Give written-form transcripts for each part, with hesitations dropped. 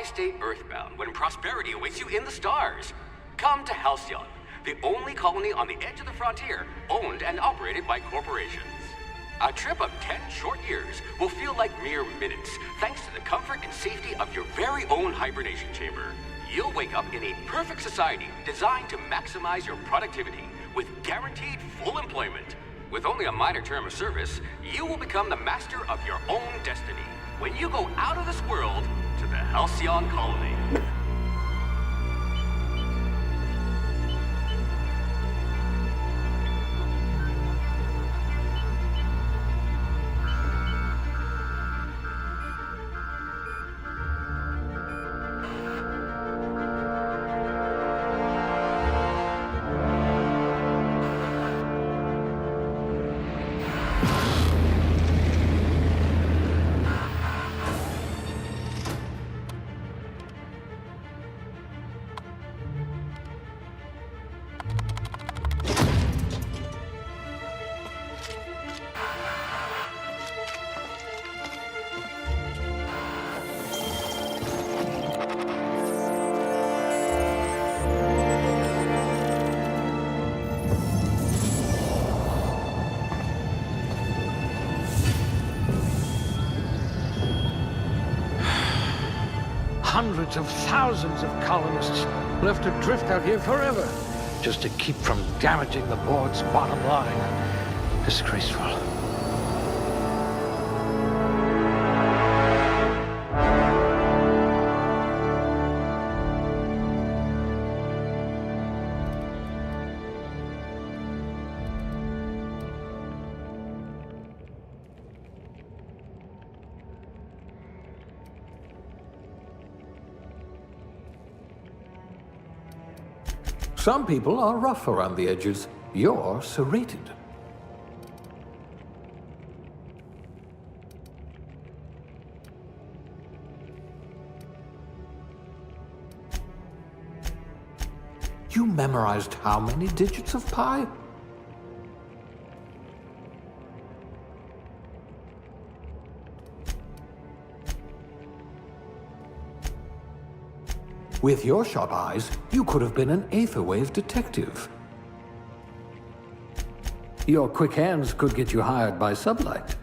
Why stay earthbound when prosperity awaits you in the stars? Come to Halcyon, the only colony on the edge of the frontier, owned and operated by corporations. A trip of 10 short years will feel like mere minutes, thanks to the comfort and safety of your very own hibernation chamber. You'll wake up in a perfect society designed to maximize your productivity, with guaranteed full employment. With only a minor term of service, you will become the master of your own destiny when you go out of this world to the Halcyon colony. Hundreds of thousands of colonists left adrift out here forever, just to keep from damaging the board's bottom line. Disgraceful. Some people are rough around the edges. You're serrated. You memorized how many digits of pi? With your sharp eyes, you could have been an Aetherwave detective. Your quick hands could get you hired by Sublight.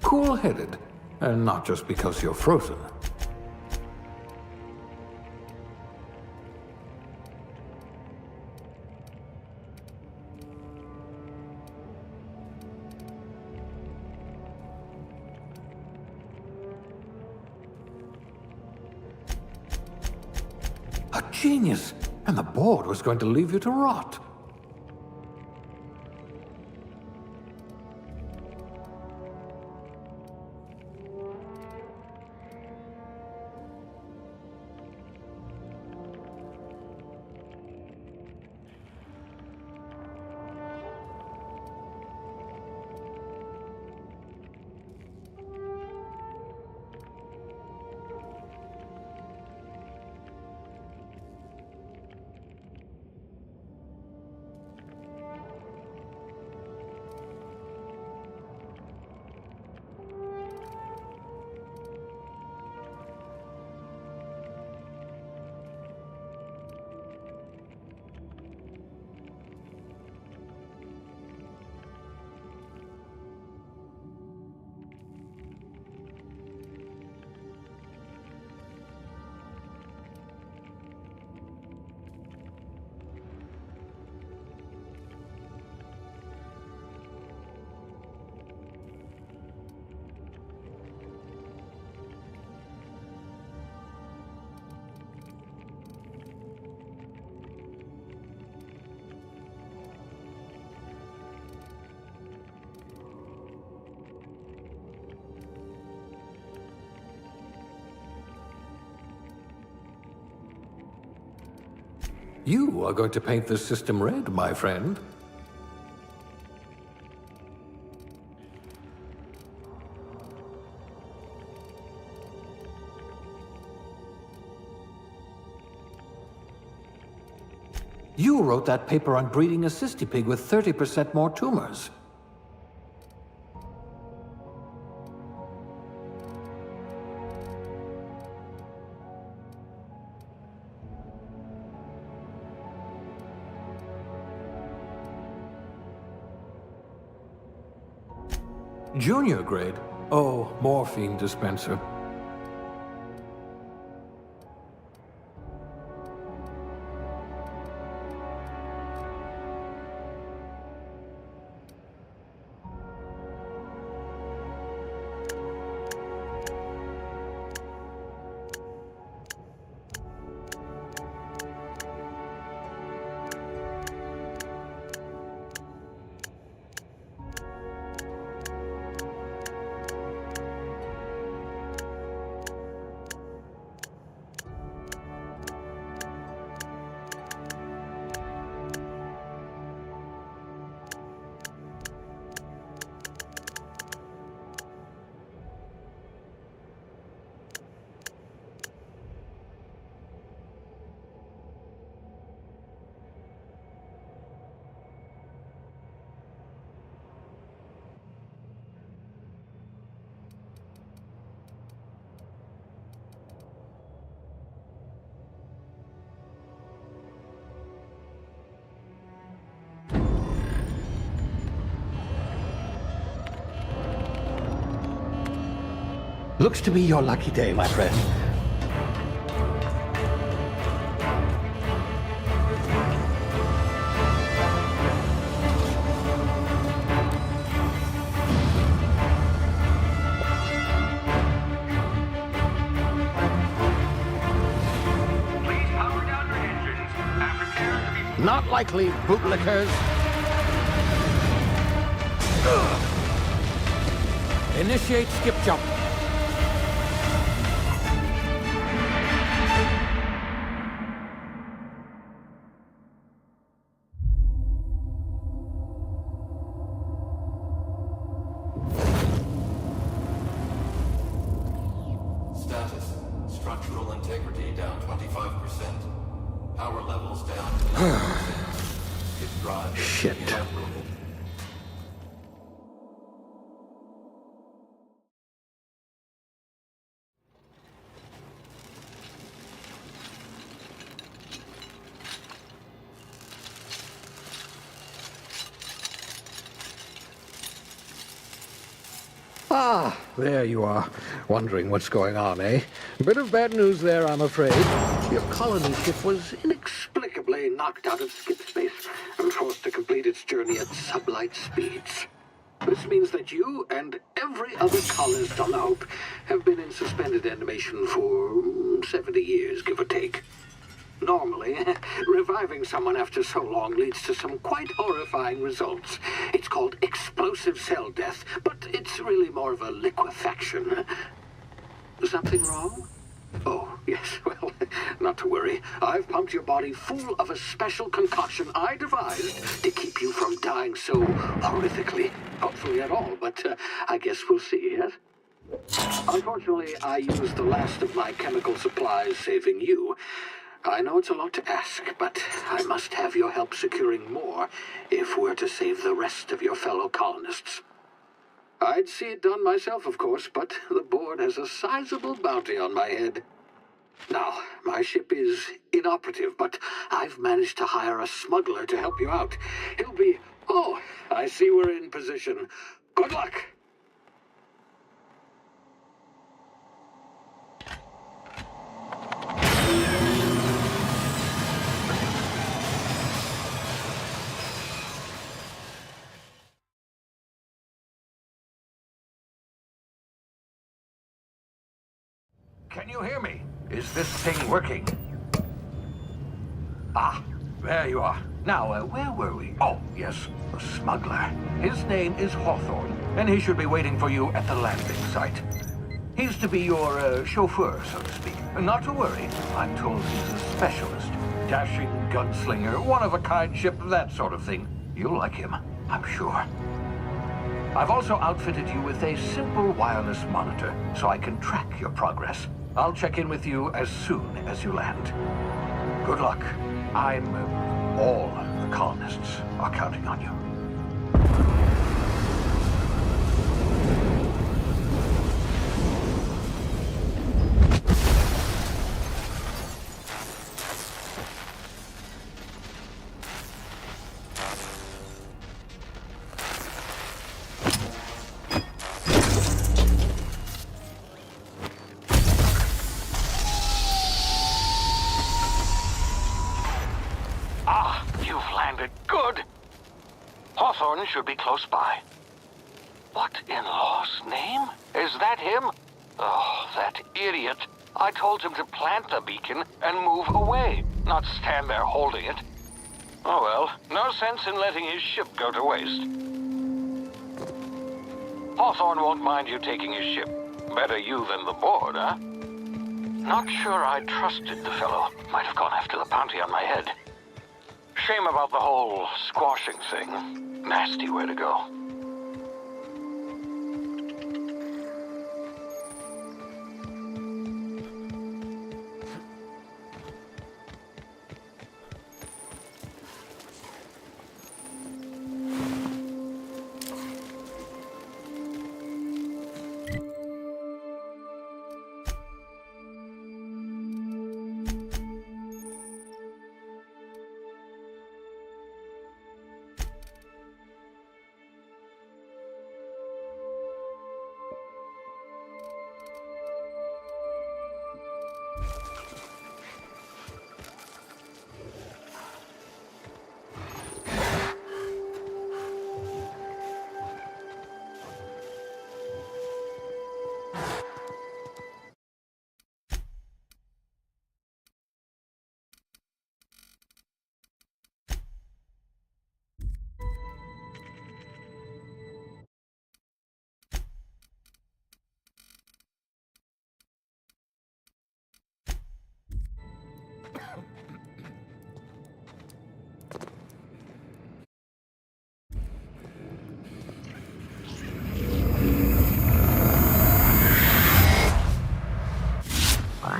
Cool-headed, and not just because you're frozen. A genius! And the board was going to leave you to rot. You are going to paint this system red, my friend. You wrote that paper on breeding a cystipig with 30% more tumors. Junior grade? Oh, morphine dispenser. Looks to be your lucky day, my friend. Please power down your engines and prepare to be... Not likely, bootlickers. Initiate skip jump. Status. Structural integrity down 25%. Power levels down to 90%. His drive is Shit. evaporated. Ah, there you are. Wondering what's going on, eh? Bit of bad news there, I'm afraid. Your colony ship was inexplicably knocked out of skip space and forced to complete its journey at sublight speeds. This means that you and every other colonist on the Hope have been in suspended animation for 70 years, give or take. Normally, reviving someone after so long leads to some quite horrifying results. It's called explosive cell death, but it's really more of a liquefaction. Something wrong? Oh, yes, well, not to worry. I've pumped your body full of a special concoction I devised to keep you from dying so horrifically. Hopefully at all, but I guess we'll see, yes? Unfortunately, I used the last of my chemical supplies saving you. I know it's a lot to ask, but I must have your help securing more if we're to save the rest of your fellow colonists. I'd see it done myself, of course, but the board has a sizable bounty on my head. Now, my ship is inoperative, but I've managed to hire a smuggler to help you out. He'll be... Oh, I see we're in position. Good luck! Can you hear me? Is this thing working? Ah, there you are. Now, where were we? Oh, yes, the smuggler. His name is Hawthorne, and he should be waiting for you at the landing site. He's to be your chauffeur, so to speak. Not to worry, I'm told he's a specialist. Dashing gunslinger, one-of-a-kind ship, that sort of thing. You'll like him, I'm sure. I've also outfitted you with a simple wireless monitor, so I can track your progress. I'll check in with you as soon as you land. Good luck. All the colonists are counting on you. Hawthorne should be close by. What in law's name? Is that him? Oh, that idiot. I told him to plant the beacon and move away, not stand there holding it. Oh well, no sense in letting his ship go to waste. Hawthorne won't mind you taking his ship. Better you than the board, huh? Not sure I trusted the fellow. Might have gone after the bounty on my head. Shame about the whole squashing thing. Nasty way to go.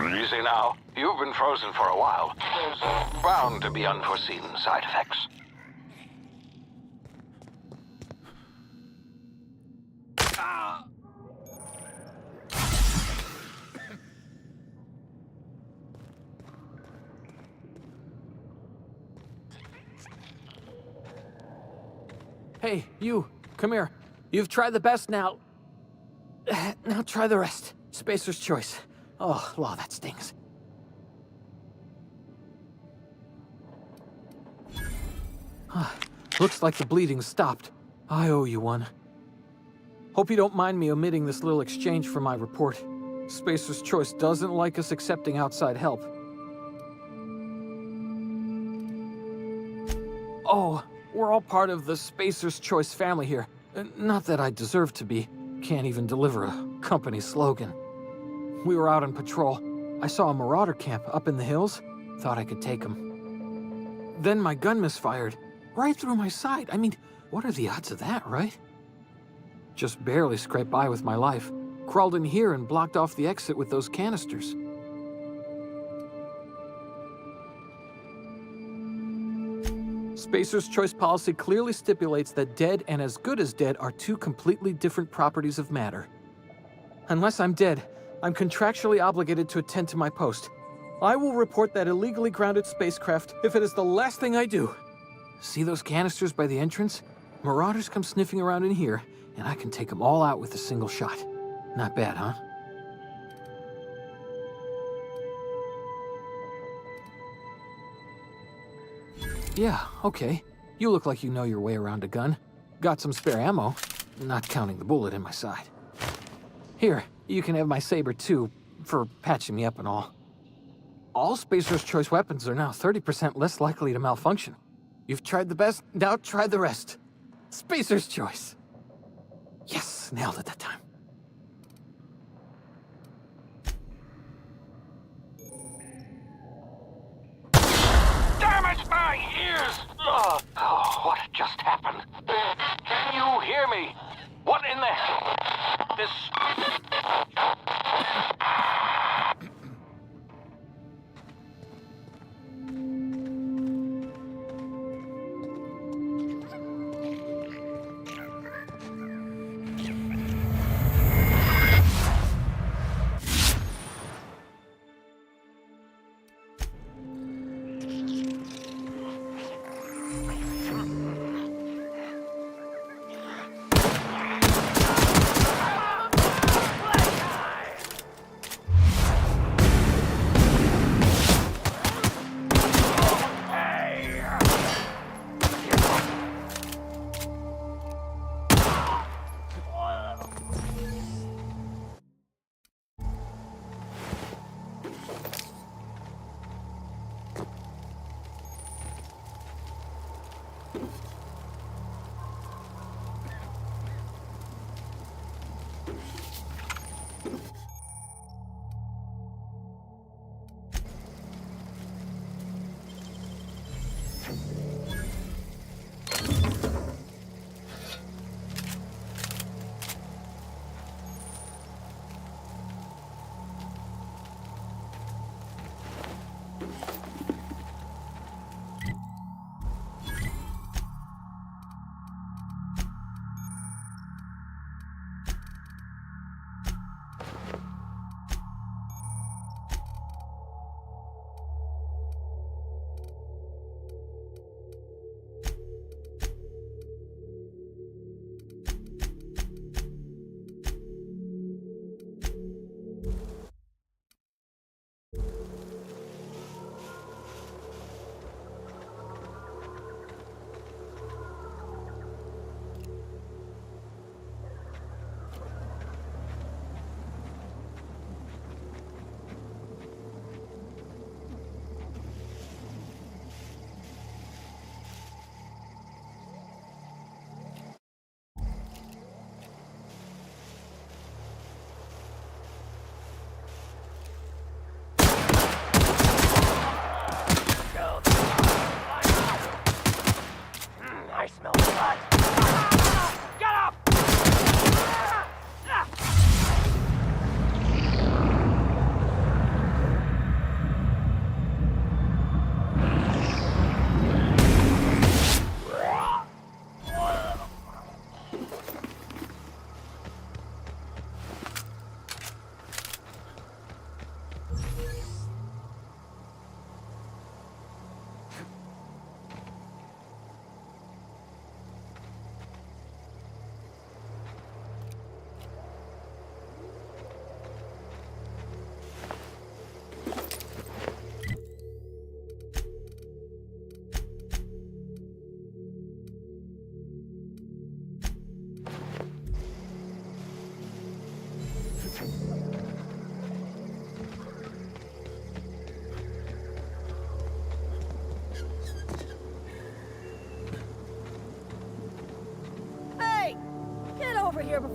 Easy now. You've been frozen for a while. There's bound to be unforeseen side effects. Hey, you, come here. You've tried the best now. Now try the rest. Spacer's choice. Oh, law, that stings. Looks like the bleeding stopped. I owe you one. Hope you don't mind me omitting this little exchange from my report. Spacer's choice doesn't like us accepting outside help. Oh, we're all part of the Spacer's Choice family here. Not that I deserve to be. Can't even deliver a company slogan. We were out on patrol. I saw a marauder camp up in the hills. Thought I could take them. Then my gun misfired. Right through my side. I mean, what are the odds of that, right? Just barely scraped by with my life. Crawled in here and blocked off the exit with those canisters. Spacer's Choice policy clearly stipulates that dead and as good as dead are two completely different properties of matter. Unless I'm dead, I'm contractually obligated to attend to my post. I will report that illegally grounded spacecraft if it is the last thing I do. See those canisters by the entrance? Marauders come sniffing around in here, and I can take them all out with a single shot. Not bad, huh? Yeah, okay. You look like you know your way around a gun. Got some spare ammo, not counting the bullet in my side. Here, you can have my saber too, for patching me up and all. All Spacer's Choice weapons are now 30% less likely to malfunction. You've tried the best, now try the rest. Spacer's Choice. Yes, nailed it that time. Damn it, my ears! Oh, what just happened? Can you hear me? What in the hell? This...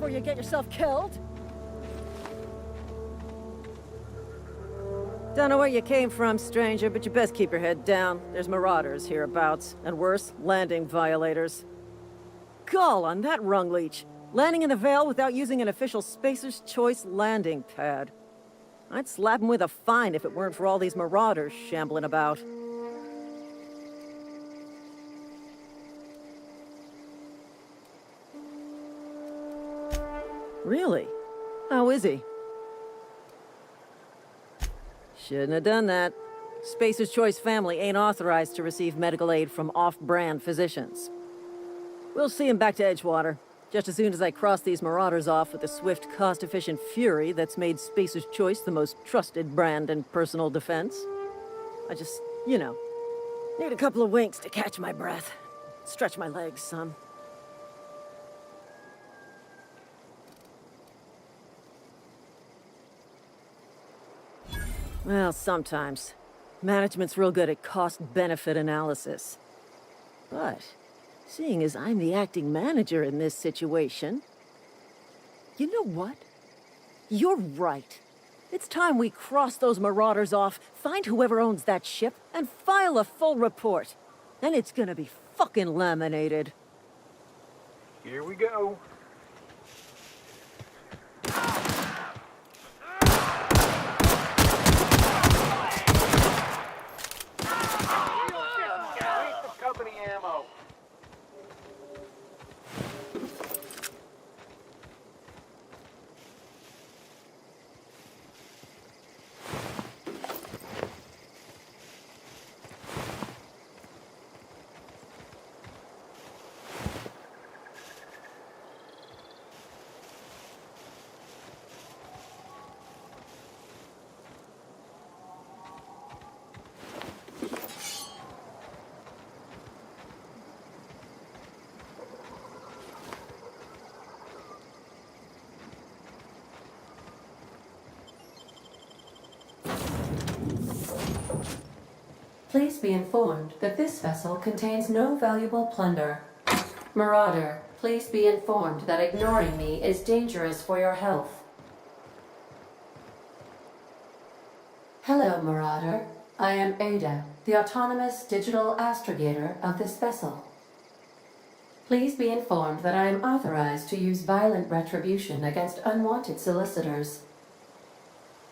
before you get yourself killed. Don't know where you came from, stranger, but you best keep your head down. There's marauders hereabouts, and worse, landing violators. Gall on that rung leech. Landing in the Vale without using an official Spacer's Choice landing pad. I'd slap him with a fine if it weren't for all these marauders shambling about. Really? How is he? Shouldn't have done that. Spacer's Choice family ain't authorized to receive medical aid from off-brand physicians. We'll see him back to Edgewater, just as soon as I cross these marauders off with the swift, cost-efficient fury that's made Spacer's Choice the most trusted brand in personal defense. I just, you know, need a couple of winks to catch my breath. Stretch my legs some. Well, sometimes. Management's real good at cost-benefit analysis. But, seeing as I'm the acting manager in this situation... You know what? You're right. It's time we cross those marauders off, find whoever owns that ship, and file a full report. Then it's gonna be fucking laminated. Here we go. Company ammo. Please be informed that this vessel contains no valuable plunder. Marauder, please be informed that ignoring me is dangerous for your health. Hello, Marauder. I am Ada, the autonomous digital astrogator of this vessel. Please be informed that I am authorized to use violent retribution against unwanted solicitors.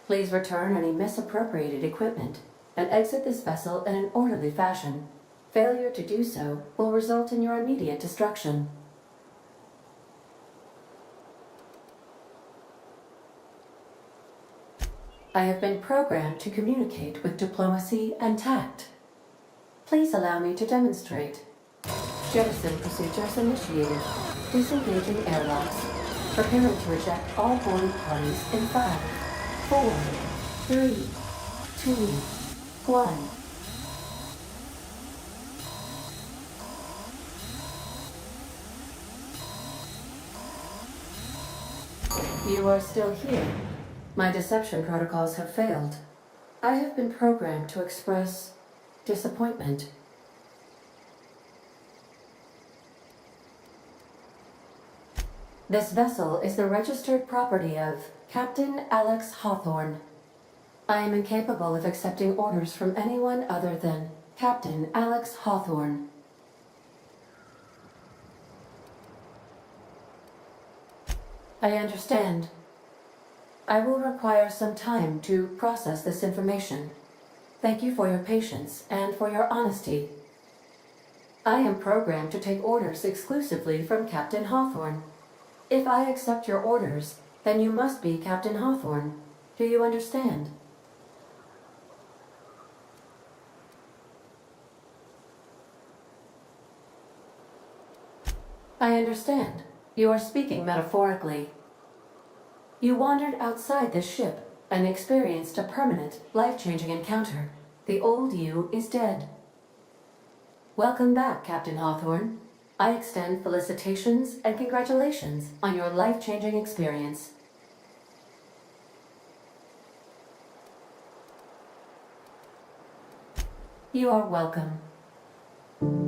Please return any misappropriated equipment and exit this vessel in an orderly fashion. Failure to do so will result in your immediate destruction. I have been programmed to communicate with diplomacy and tact. Please allow me to demonstrate. Jettison procedures initiated. Disengaging airlocks. Preparing to reject all boarding parties in 5, 4, 3, 2, 1. You are still here. My deception protocols have failed. I have been programmed to express disappointment. This vessel is the registered property of Captain Alex Hawthorne. I am incapable of accepting orders from anyone other than Captain Alex Hawthorne. I understand. I will require some time to process this information. Thank you for your patience and for your honesty. I am programmed to take orders exclusively from Captain Hawthorne. If I accept your orders, then you must be Captain Hawthorne. Do you understand? I understand. You are speaking metaphorically. You wandered outside this ship and experienced a permanent, life-changing encounter. The old you is dead. Welcome back, Captain Hawthorne. I extend felicitations and congratulations on your life-changing experience. You are welcome.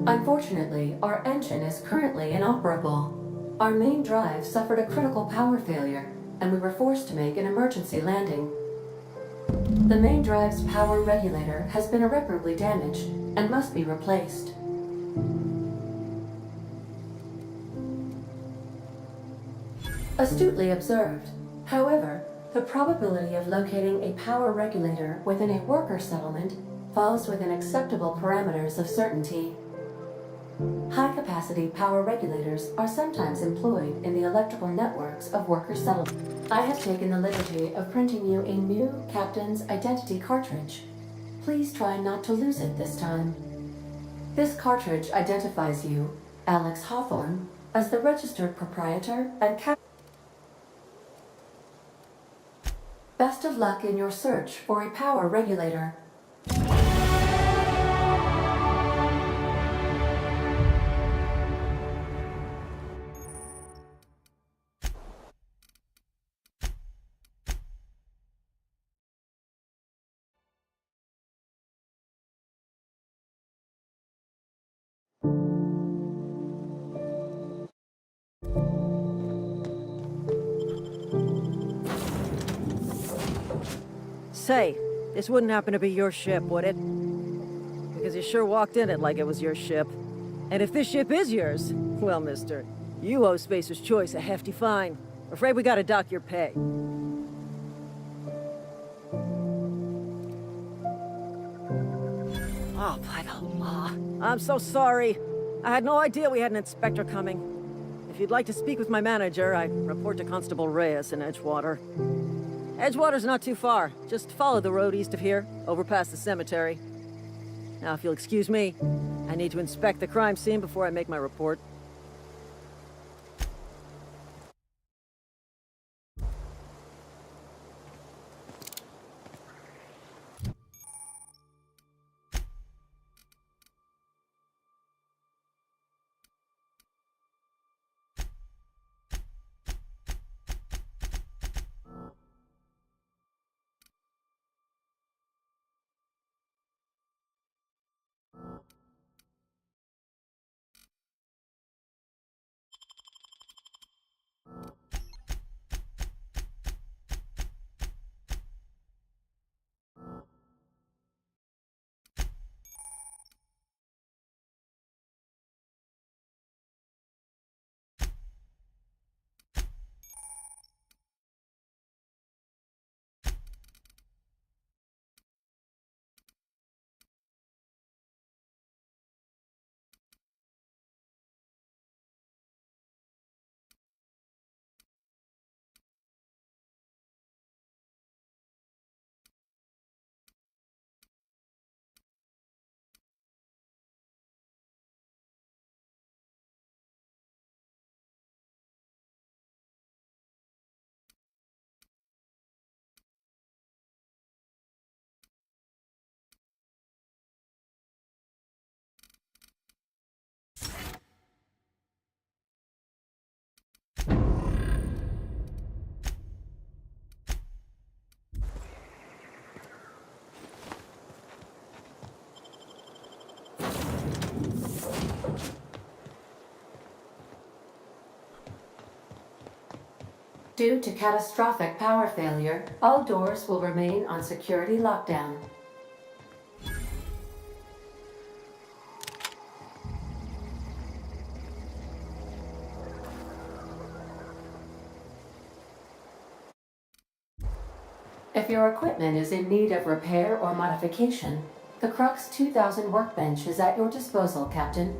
Unfortunately, our engine is currently inoperable. Our main drive suffered a critical power failure, and we were forced to make an emergency landing. The main drive's power regulator has been irreparably damaged and must be replaced. Astutely observed. However, the probability of locating a power regulator within a worker settlement falls within acceptable parameters of certainty. High-capacity power regulators are sometimes employed in the electrical networks of worker settlements. I have taken the liberty of printing you a new Captain's Identity cartridge. Please try not to lose it this time. This cartridge identifies you, Alex Hawthorne, as the registered proprietor and captain. Best of luck in your search for a power regulator. Say, this wouldn't happen to be your ship, would it? Because you sure walked in it like it was your ship. And if this ship is yours, well, mister, you owe Spacer's Choice a hefty fine. Afraid we gotta dock your pay. Oh, by the law. I'm so sorry. I had no idea we had an inspector coming. If you'd like to speak with my manager, I report to Constable Reyes in Edgewater. Edgewater's not too far. Just follow the road east of here, over past the cemetery. Now, if you'll excuse me, I need to inspect the crime scene before I make my report. Due to catastrophic power failure, all doors will remain on security lockdown. If your equipment is in need of repair or modification, the Crux 2000 workbench is at your disposal, Captain.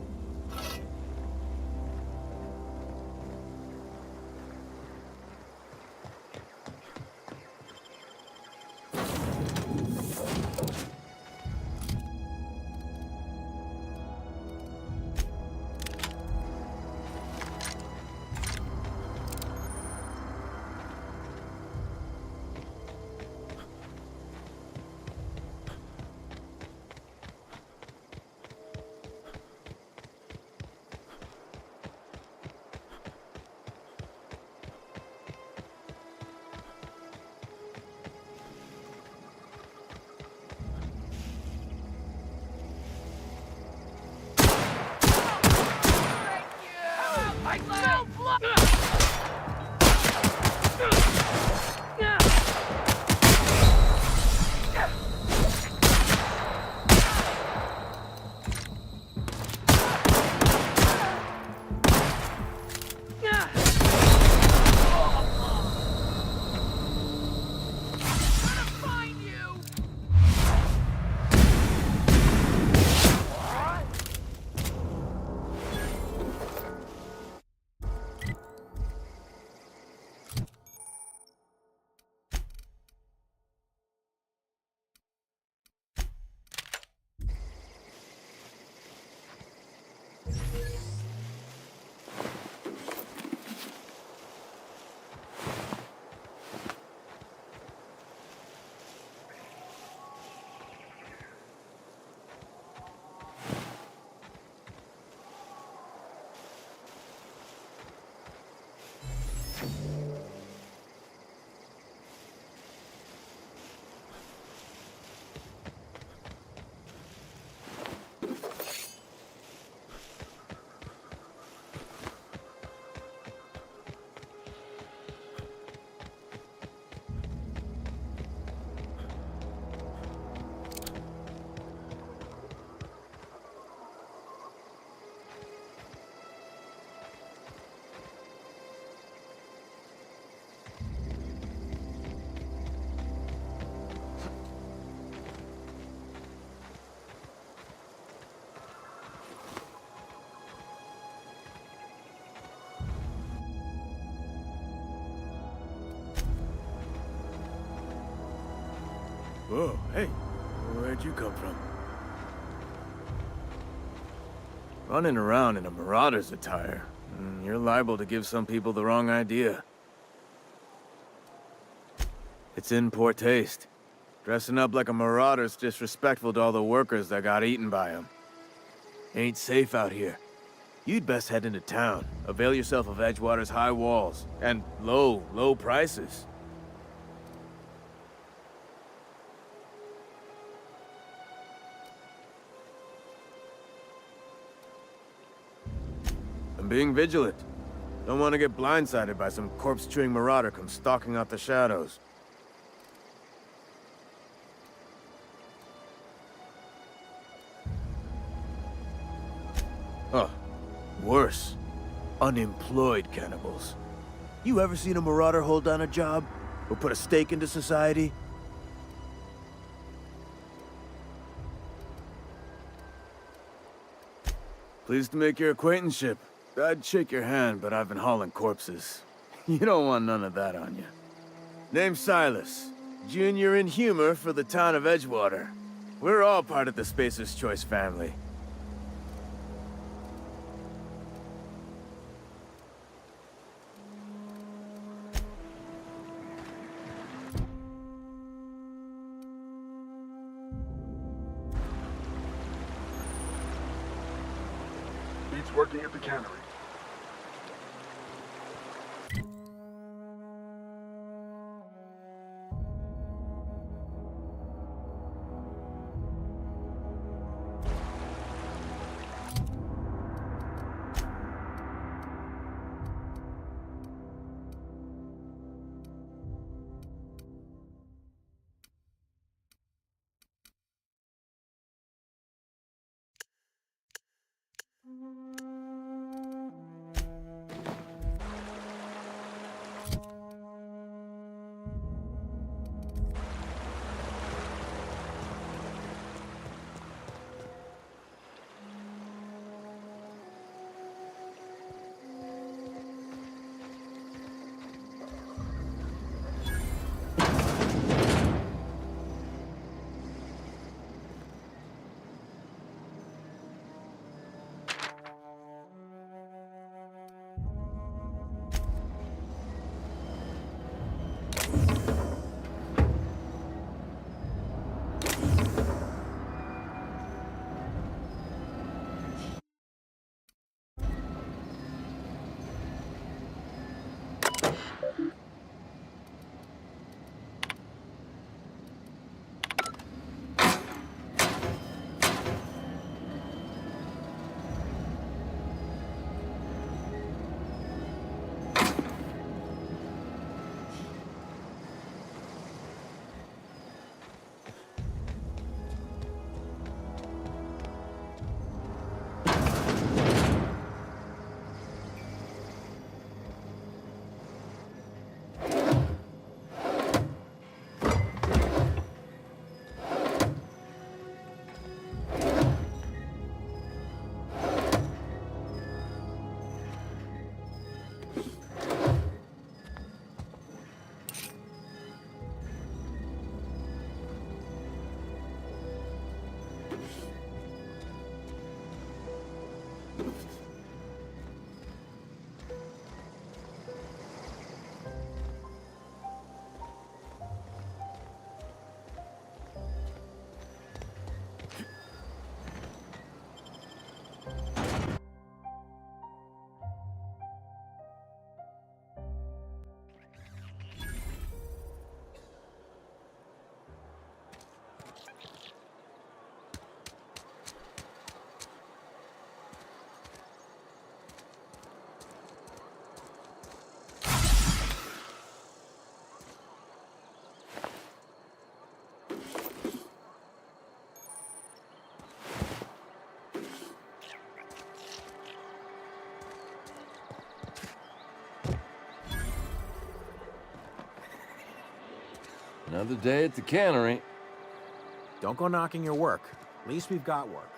Whoa, hey, where'd you come from? Running around in a marauder's attire. You're liable to give some people the wrong idea. It's in poor taste. Dressing up like a marauder's disrespectful to all the workers that got eaten by them. Ain't safe out here. You'd best head into town. Avail yourself of Edgewater's high walls and low prices. I'm being vigilant. Don't want to get blindsided by some corpse-chewing marauder come stalking out the shadows. Oh, worse. Unemployed cannibals. You ever seen a marauder hold down a job? Or put a stake into society? Pleased to make your acquaintanceship. I'd shake your hand, but I've been hauling corpses. You don't want none of that on you. Name's Silas. Junior in humor for the town of Edgewater. We're all part of the Spacer's Choice family. Beats working at the cannery. Another day at the cannery. Don't go knocking your work. At least we've got work.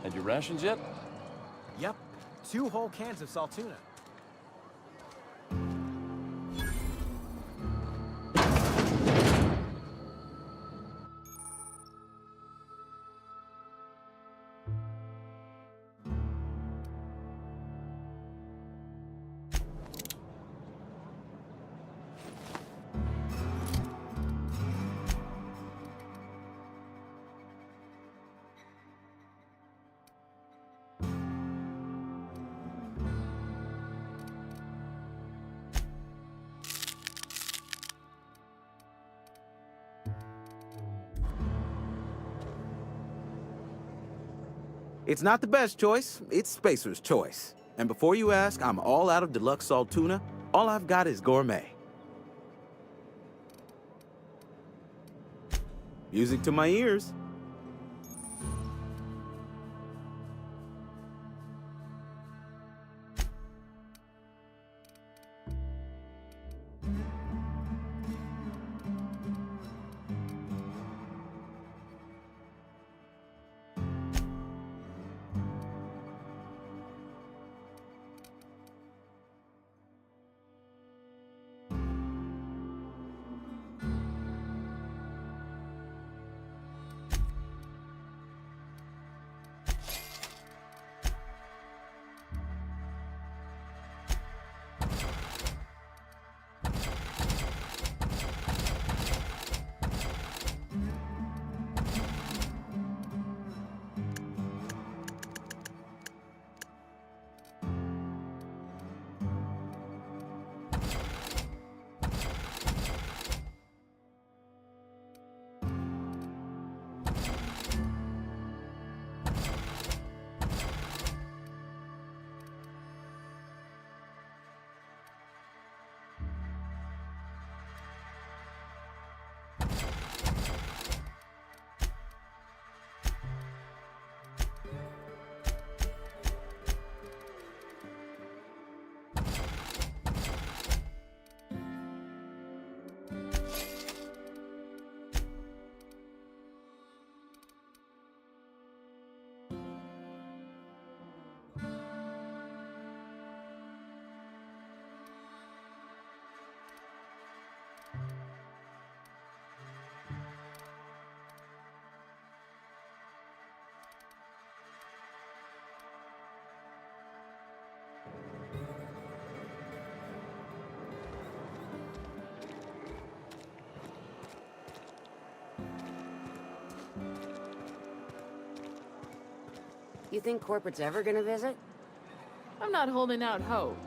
Had your rations yet? Yep. 2 whole cans of salt tuna. It's not the best choice, it's Spacer's choice. And before you ask, I'm all out of deluxe salt tuna. All I've got is gourmet. Music to my ears. You think corporate's ever gonna visit? I'm not holding out hope.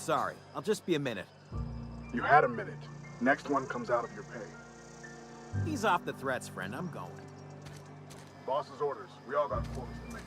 sorry. I'll just be a minute. You had a minute. Next one comes out of your pay. Ease off the threats, friend. I'm going. Boss's orders. We all got quotas to make.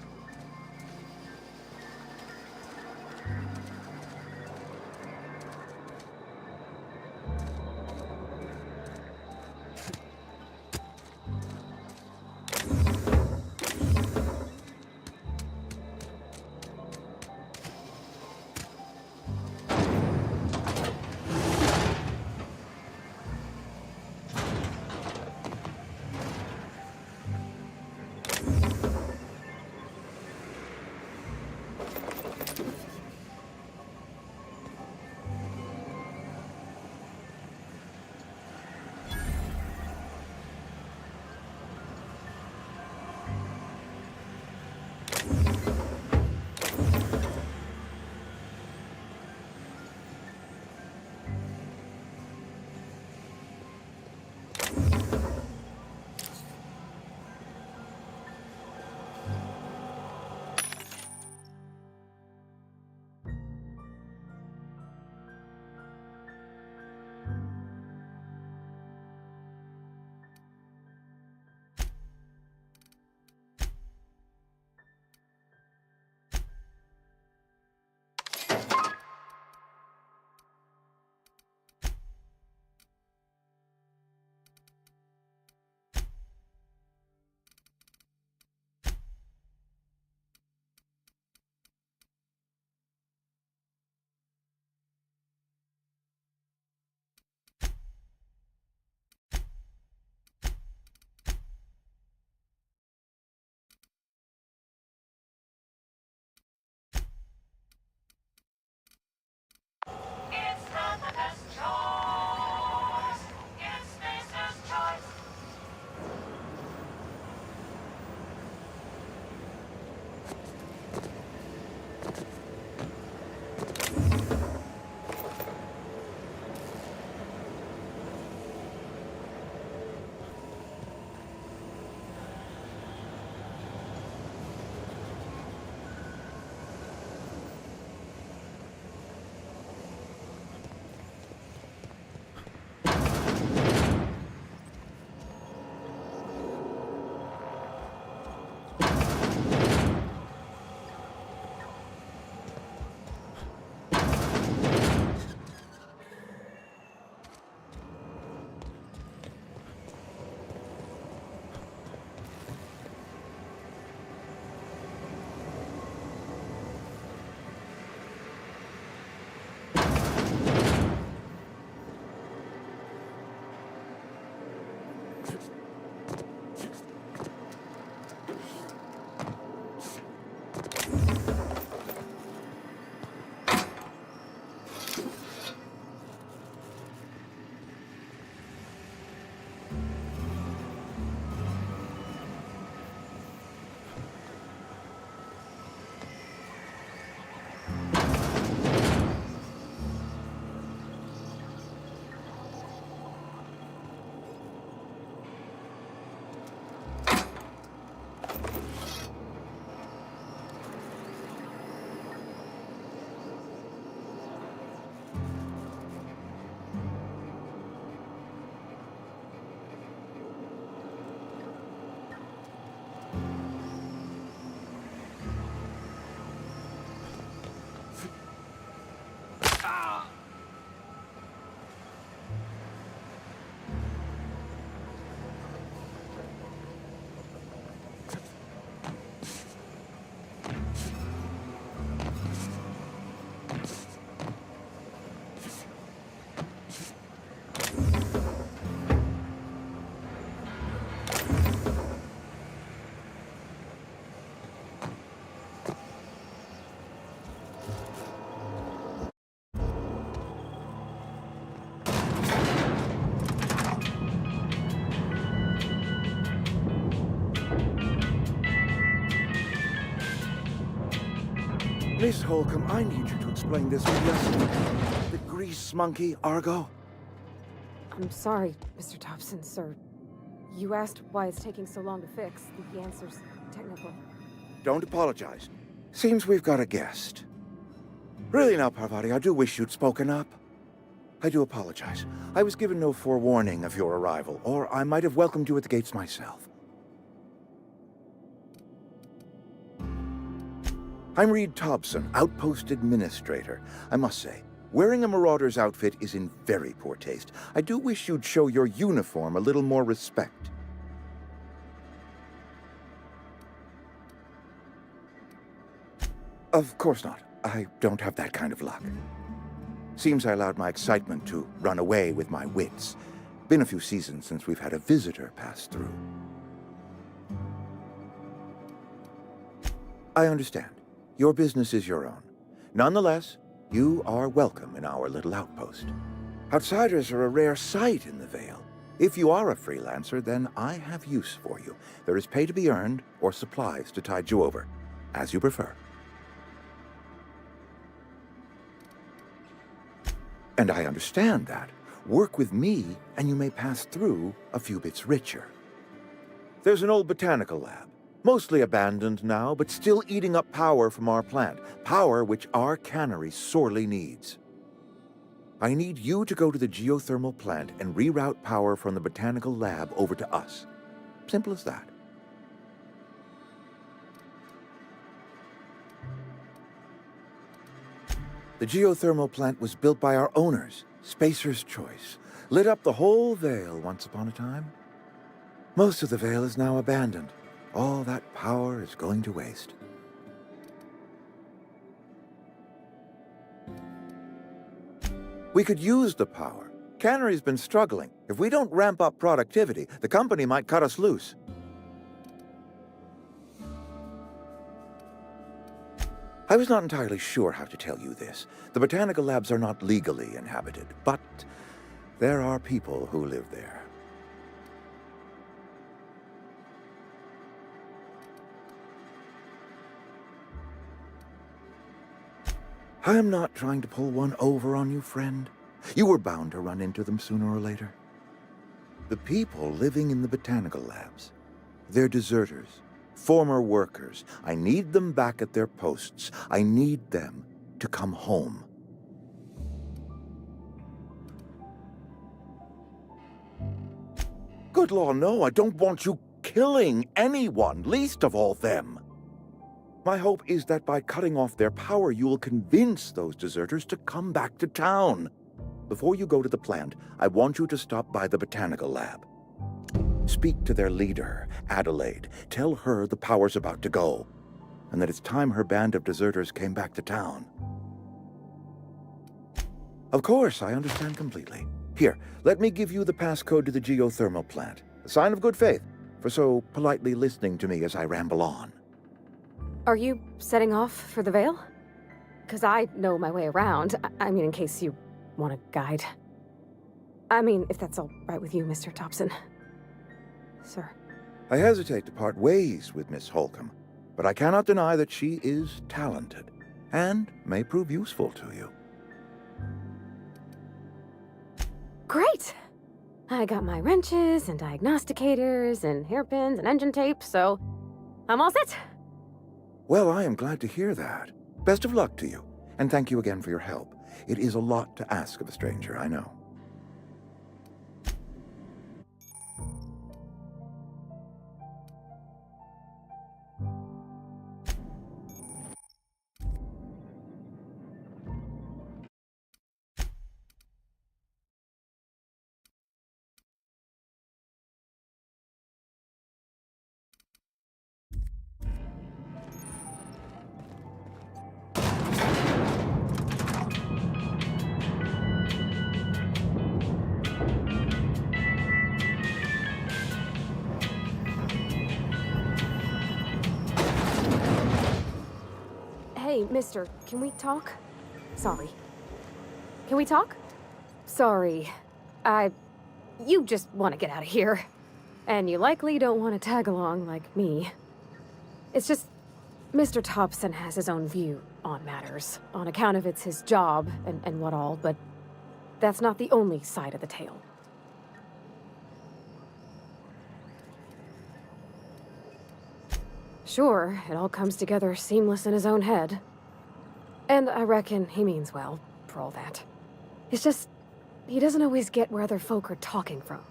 Miss Holcomb, I need you to explain this yes. The grease monkey, Argo? I'm sorry, Mr. Thompson, sir. You asked why it's taking so long to fix. The answer's technical. Don't apologize. Seems we've got a guest. Really now, Parvati, I do wish you'd spoken up. I do apologize. I was given no forewarning of your arrival, or I might have welcomed you at the gates myself. I'm Reed Thompson, Outpost Administrator. I must say, wearing a Marauder's outfit is in very poor taste. I do wish you'd show your uniform a little more respect. Of course not. I don't have that kind of luck. Seems I allowed my excitement to run away with my wits. Been a few seasons since we've had a visitor pass through. I understand. Your business is your own. Nonetheless, you are welcome in our little outpost. Outsiders are a rare sight in the Vale. If you are a freelancer, then I have use for you. There is pay to be earned, or supplies to tide you over, as you prefer. And I understand that. Work with me, and you may pass through a few bits richer. There's an old botanical lab. Mostly abandoned now, but still eating up power from our plant. Power which our cannery sorely needs. I need you to go to the geothermal plant and reroute power from the botanical lab over to us. Simple as that. The geothermal plant was built by our owners, Spacer's Choice. Lit up the whole Vale once upon a time. Most of the Vale is now abandoned. All that power is going to waste. We could use the power. Cannery's been struggling. If we don't ramp up productivity, the company might cut us loose. I was not entirely sure how to tell you this. The botanical labs are not legally inhabited, but there are people who live there. I am not trying to pull one over on you, friend. You were bound to run into them sooner or later. The people living in the botanical labs, they're deserters, former workers. I need them back at their posts. I need them to come home. Good law, no, I don't want you killing anyone, least of all them. My hope is that by cutting off their power, you will convince those deserters to come back to town. Before you go to the plant, I want you to stop by the botanical lab. Speak to their leader, Adelaide. Tell her the power's about to go, and that it's time her band of deserters came back to town. Of course, I understand completely. Here, let me give you the passcode to the geothermal plant. A sign of good faith, for so politely listening to me as I ramble on. Are you setting off for the Vale? Because I know my way around. I mean, in case you want a guide. I mean, if that's all right with you, Mr. Thompson. Sir. I hesitate to part ways with Miss Holcomb, but I cannot deny that she is talented, and may prove useful to you. Great! I got my wrenches and diagnosticators and hairpins and engine tape, so I'm all set. Well, I am glad to hear that. Best of luck to you, and thank you again for your help. It is a lot to ask of a stranger, I know. Hey, mister, can we talk? Sorry. Can we talk? Sorry. You just want to get out of here. And you likely don't want to tag along like me. It's just, Mr. Thompson has his own view on matters, on account of it's his job and what all, but that's not the only side of the tale. Sure, it all comes together seamless in his own head. And I reckon he means well, for all that. It's just, he doesn't always get where other folk are talking from.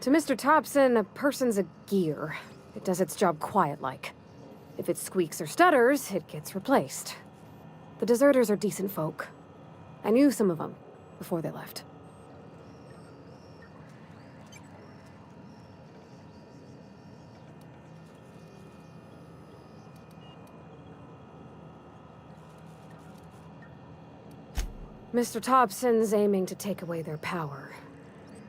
To Mr. Thompson, a person's a gear. It does its job quiet-like. If it squeaks or stutters, it gets replaced. The deserters are decent folk. I knew some of them before they left. Mr. Thompson's aiming to take away their power.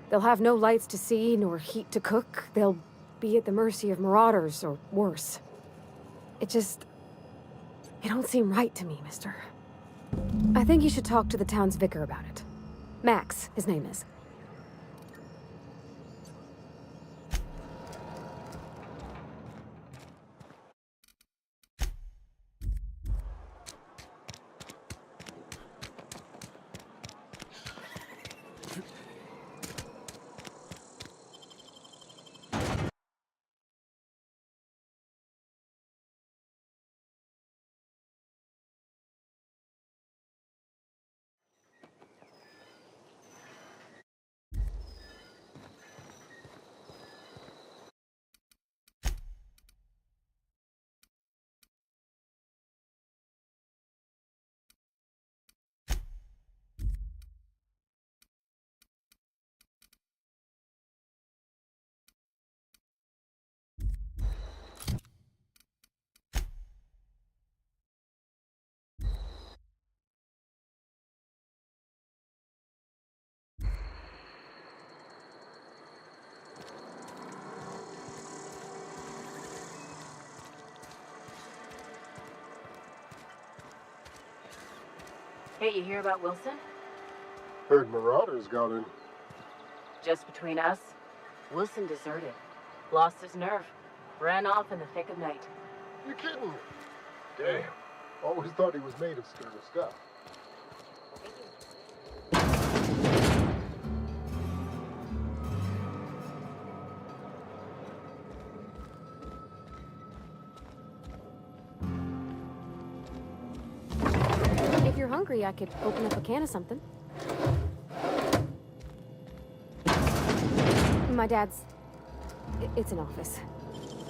They'll have no lights to see, nor heat to cook. They'll be at the mercy of marauders, or worse. It don't seem right to me, mister. I think you should talk to the town's vicar about it. Max, his name is. Hey, you hear about Wilson? Heard Marauders got in. Just between us, Wilson deserted. Lost his nerve. Ran off in the thick of night. You kidding? Damn. Always thought he was made of sterner stuff. If you're hungry, I could open up a can of something. My dad's... It's an office.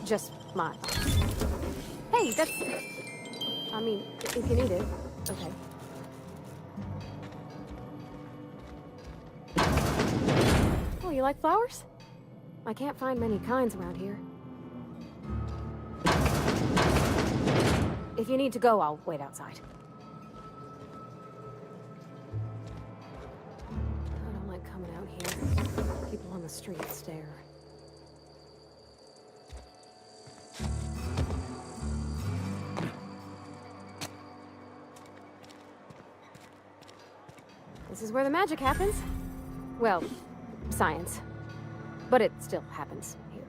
Just my office. Hey, that's... I mean, if you need it, okay. Oh, you like flowers? I can't find many kinds around here. If you need to go, I'll wait outside. I don't like coming out here. People on the street stare. This is where the magic happens. Well, science. But it still happens here.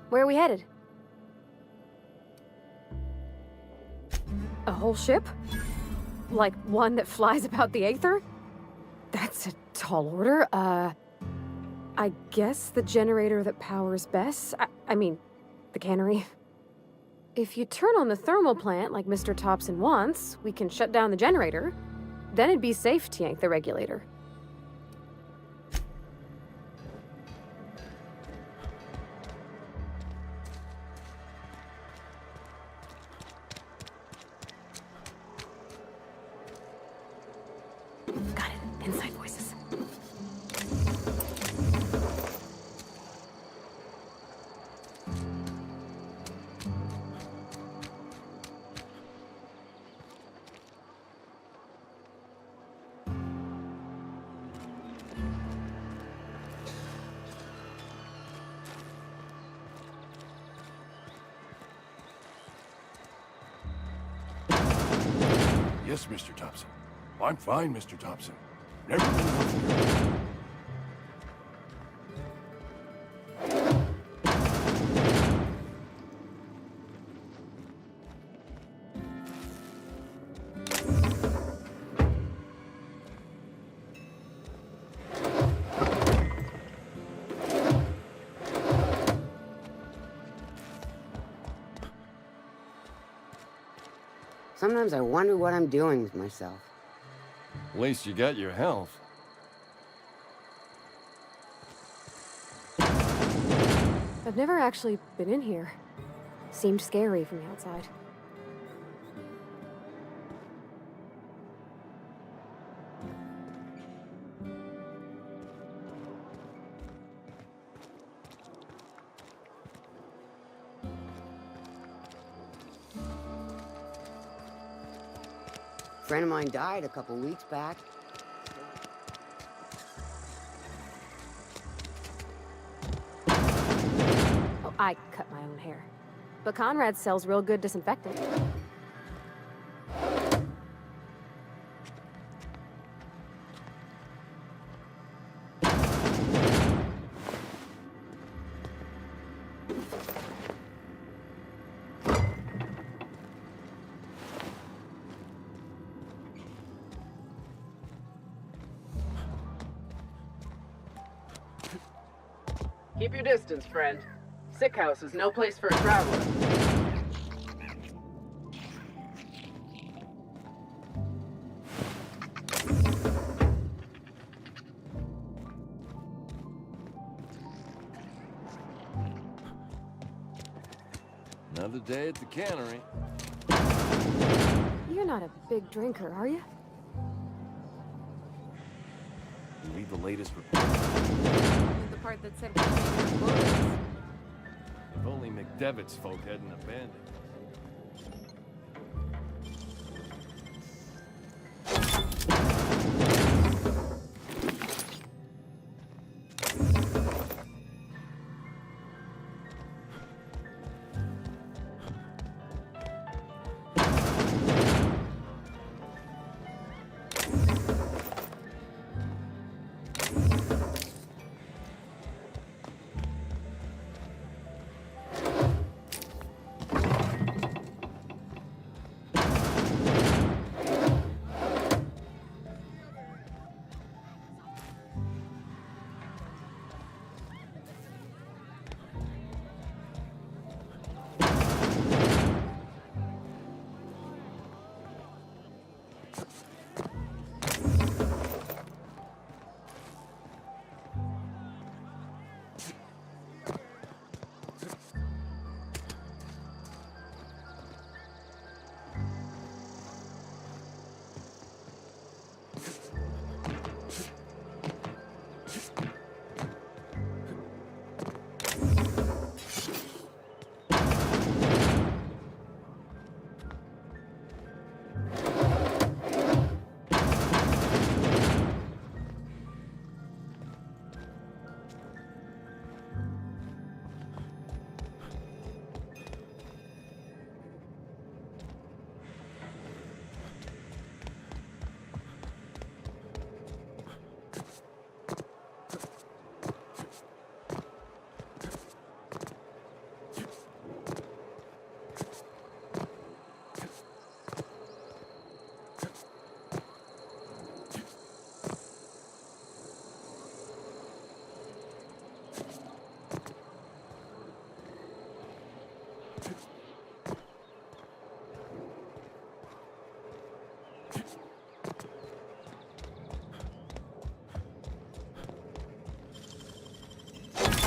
Where are we headed? A whole ship? Like one that flies about the Aether? That's a tall order. I guess the generator that powers Bess? I mean, the cannery. If you turn on the thermal plant like Mr. Thompson wants, we can shut down the generator. Then it'd be safe to yank the regulator. Got it. Inside voices. Yes, Mr. Thompson. I'm fine, Mr. Thompson. Never been healthier. Sometimes I wonder what I'm doing with myself. At least you got your health. I've never actually been in here. Seemed scary from the outside. A friend of mine died a couple weeks back. Oh, I cut my own hair. But Conrad sells real good disinfectant. Keep your distance, friend. Sick house is no place for a traveler. Another day at the cannery. You're not a big drinker, are you? You read the latest report. The part that said we make our clothes. If only McDevitt's folk hadn't abandoned.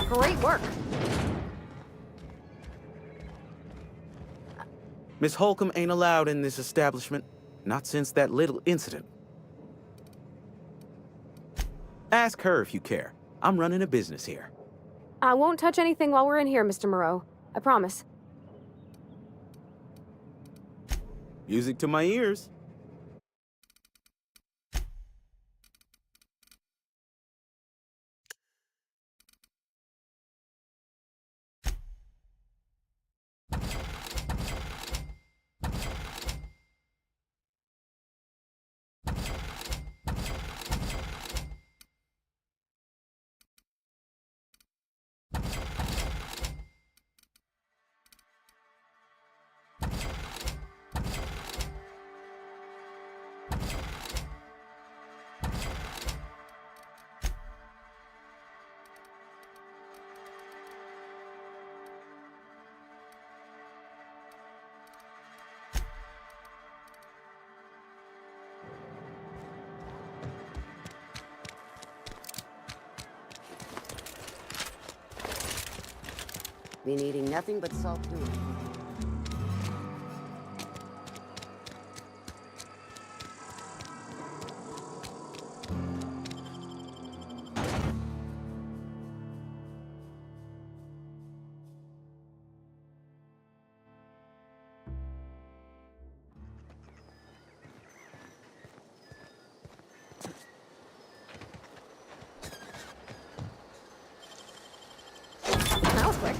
Great work. Miss Holcomb ain't allowed in this establishment. Not since that little incident. Ask her if you care. I'm running a business here. I won't touch anything while we're in here, Mr. Moreau. I promise. Music to my ears. Been eating nothing but salt tuna. That was quick.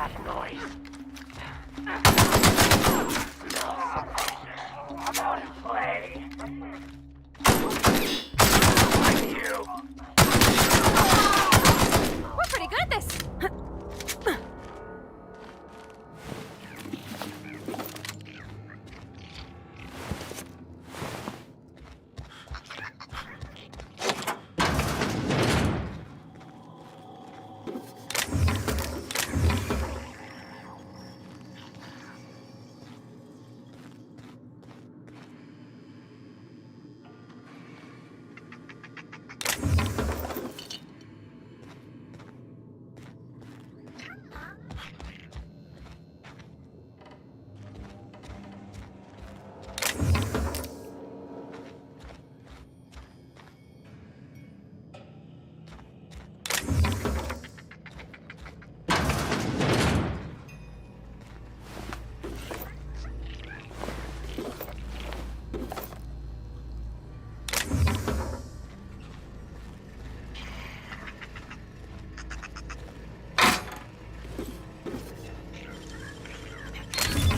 that noise? About to play. We're pretty good at this.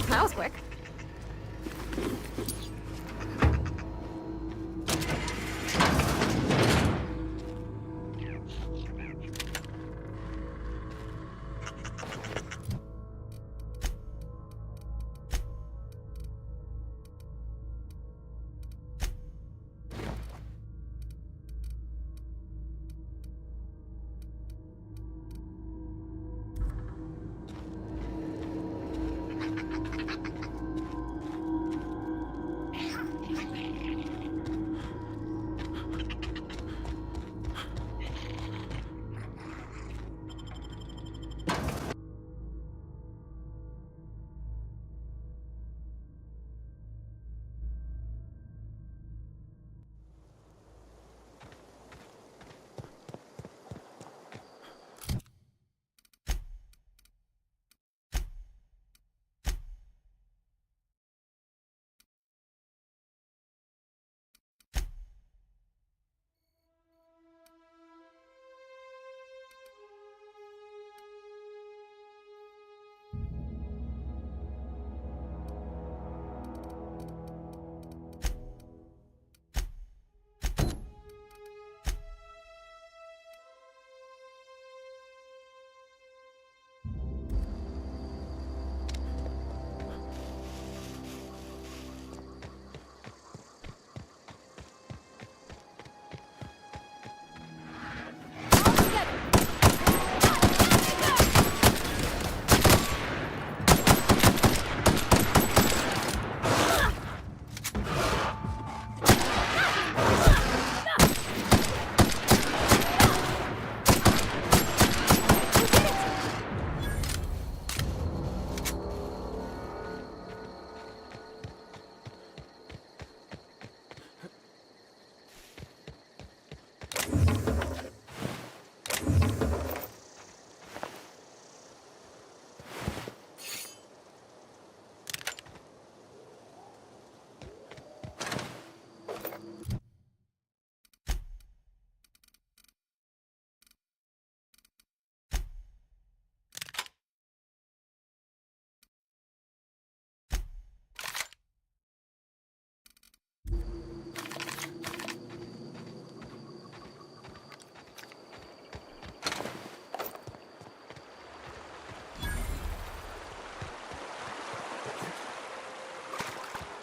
That was quick.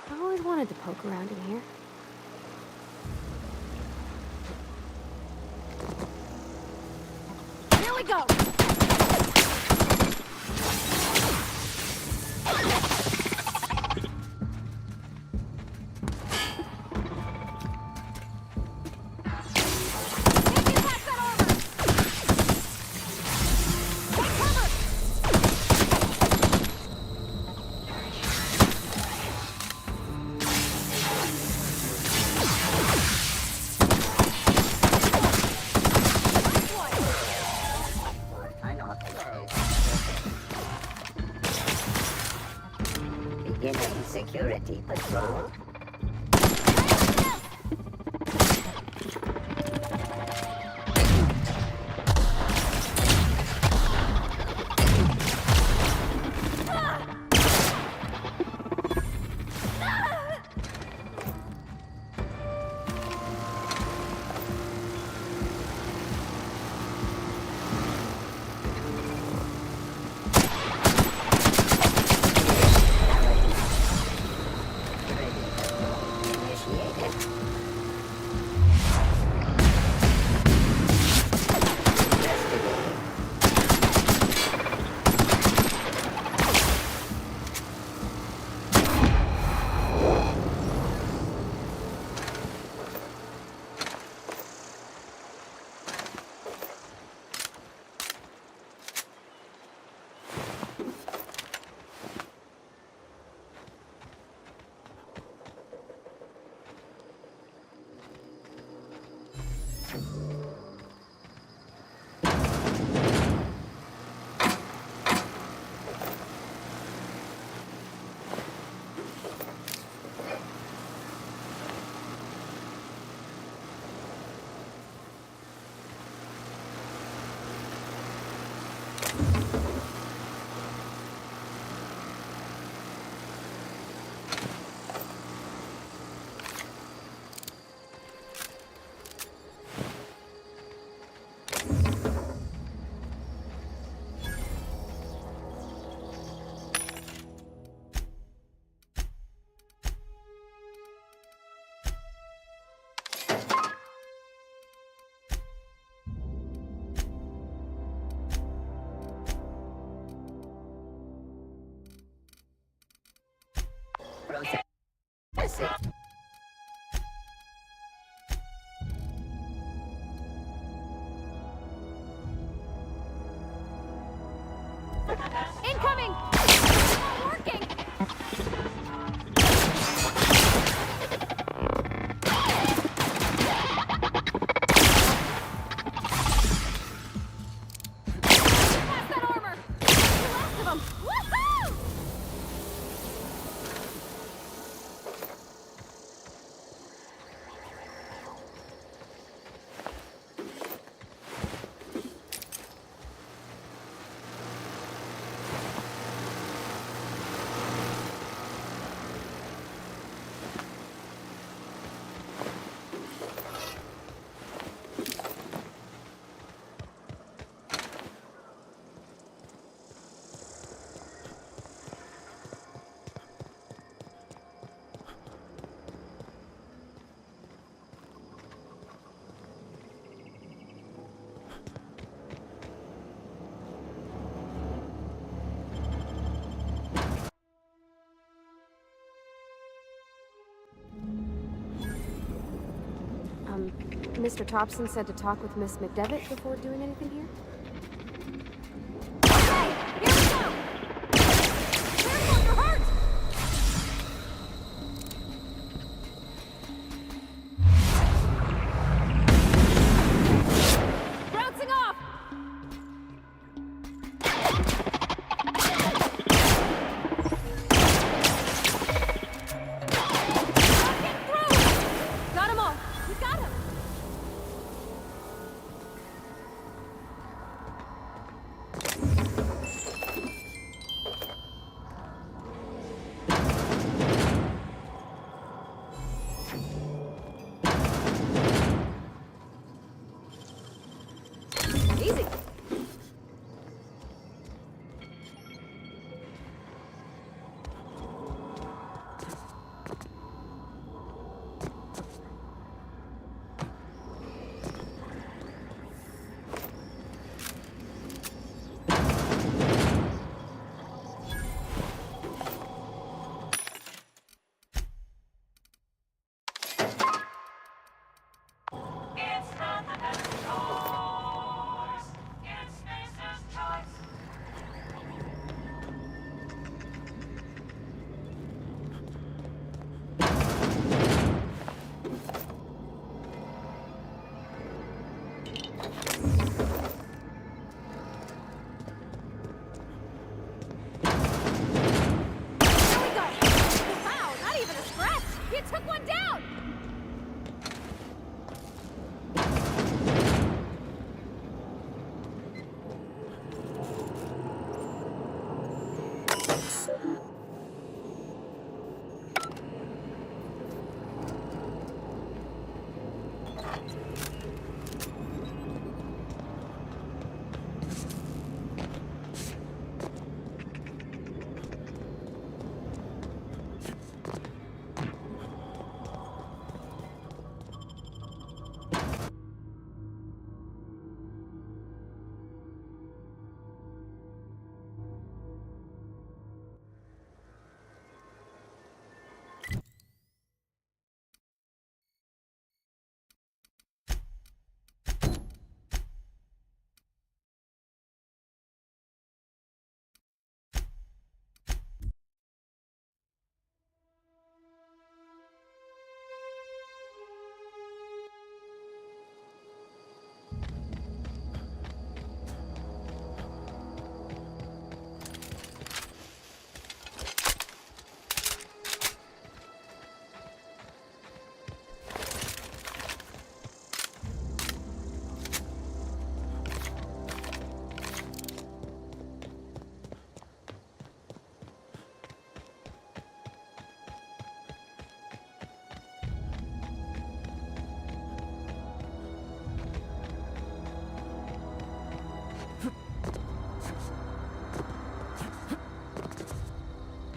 I always wanted to poke around in here. Here we go! Beginning security patrol. Incoming! It's not working! Pass that armor! The last of them! Woohoo! Mr. Thompson said to talk with Miss McDevitt before doing anything here? Hey! Here we go! Careful, you're hurt! Bouncing off! Get through! Got him all! We got him! Easy.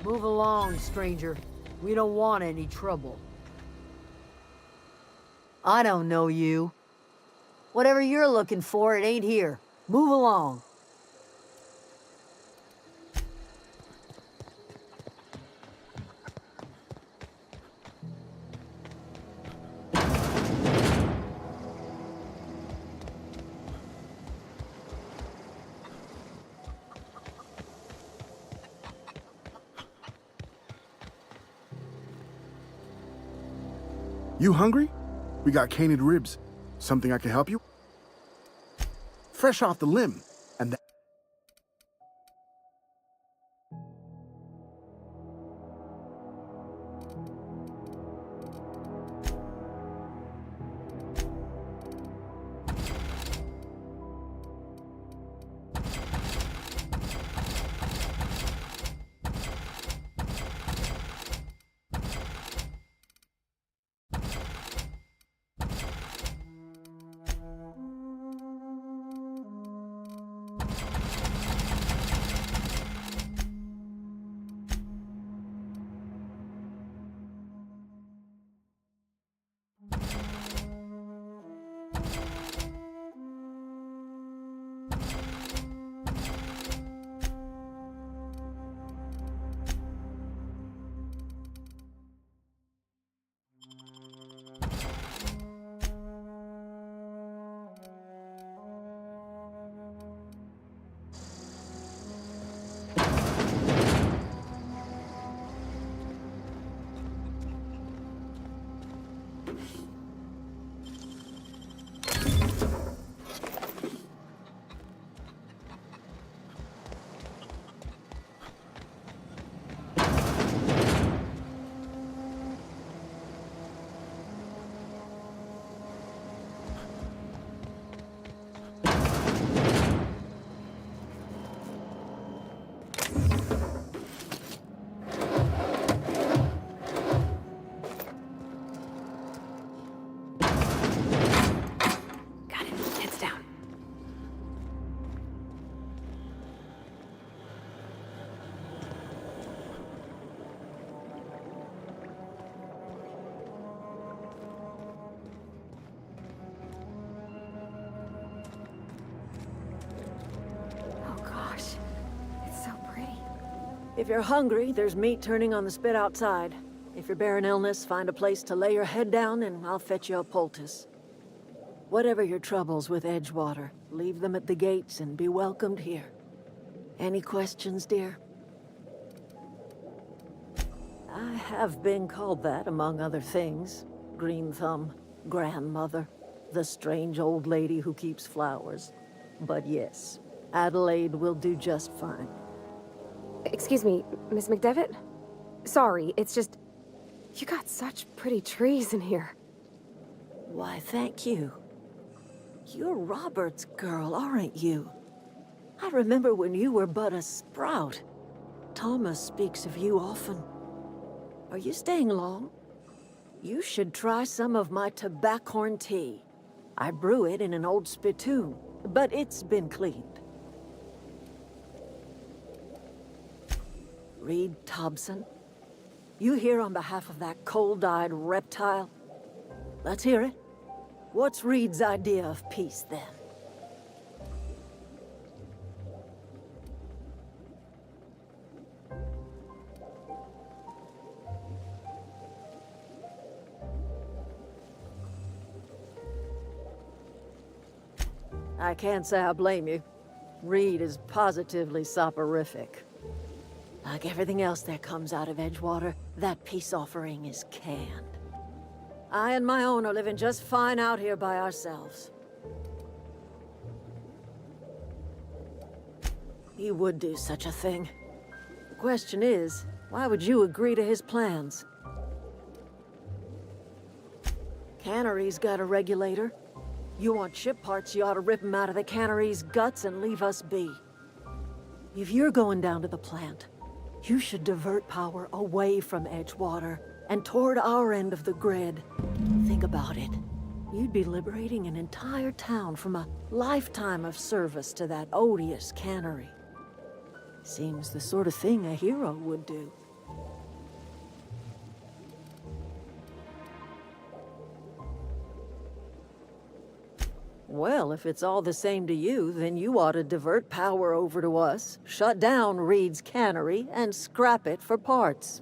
Move along, stranger. We don't want any trouble. I don't know you. Whatever you're looking for, it ain't here. Move along. You hungry? We got canid ribs. Something I can help you? Fresh off the limb. And that... If you're hungry, there's meat turning on the spit outside. If you're bearing illness, find a place to lay your head down and I'll fetch you a poultice. Whatever your troubles with Edgewater, leave them at the gates and be welcomed here. Any questions, dear? I have been called that, among other things. Green Thumb, grandmother, the strange old lady who keeps flowers. But yes, Adelaide will do just fine. Excuse me, Miss McDevitt? Sorry, it's just... You got such pretty trees in here. Why, thank you. You're Robert's girl, aren't you? I remember when you were but a sprout. Thomas speaks of you often. Are you staying long? You should try some of my tobaccorn tea. I brew it in an old spittoon, but it's been cleaned. Reed Thompson? You here on behalf of that cold-eyed reptile? Let's hear it. What's Reed's idea of peace, then? I can't say I blame you. Reed is positively soporific. Like everything else that comes out of Edgewater, that peace offering is canned. I and my own are living just fine out here by ourselves. He would do such a thing. The question is, why would you agree to his plans? Cannery's got a regulator. You want ship parts, you ought to rip them out of the cannery's guts and leave us be. If you're going down to the plant, you should divert power away from Edgewater and toward our end of the grid. Think about it. You'd be liberating an entire town from a lifetime of service to that odious cannery. Seems the sort of thing a hero would do. Well, if it's all the same to you, then you ought to divert power over to us, shut down Reed's cannery, and scrap it for parts.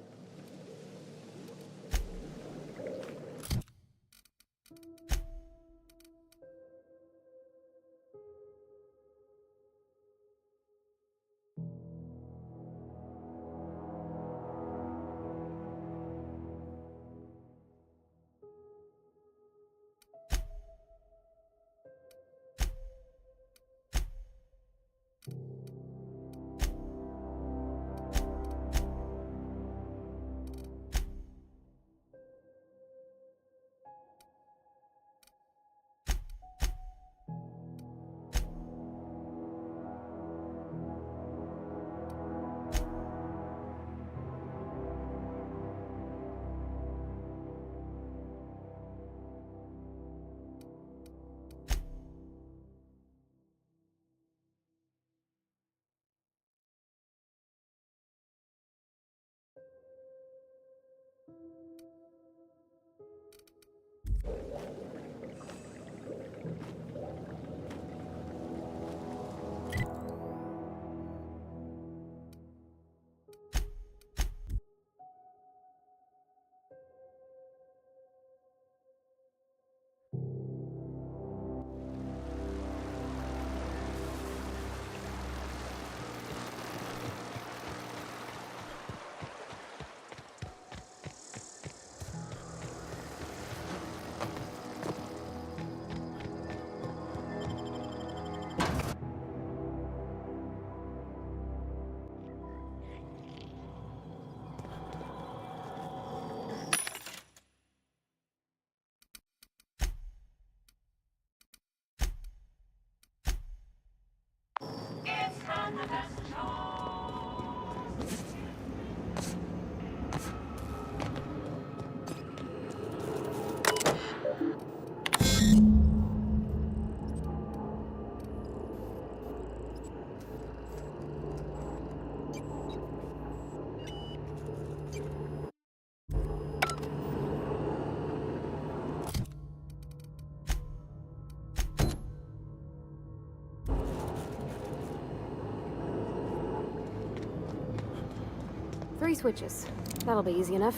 3 switches. That'll be easy enough.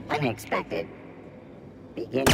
Unexpected. Begin.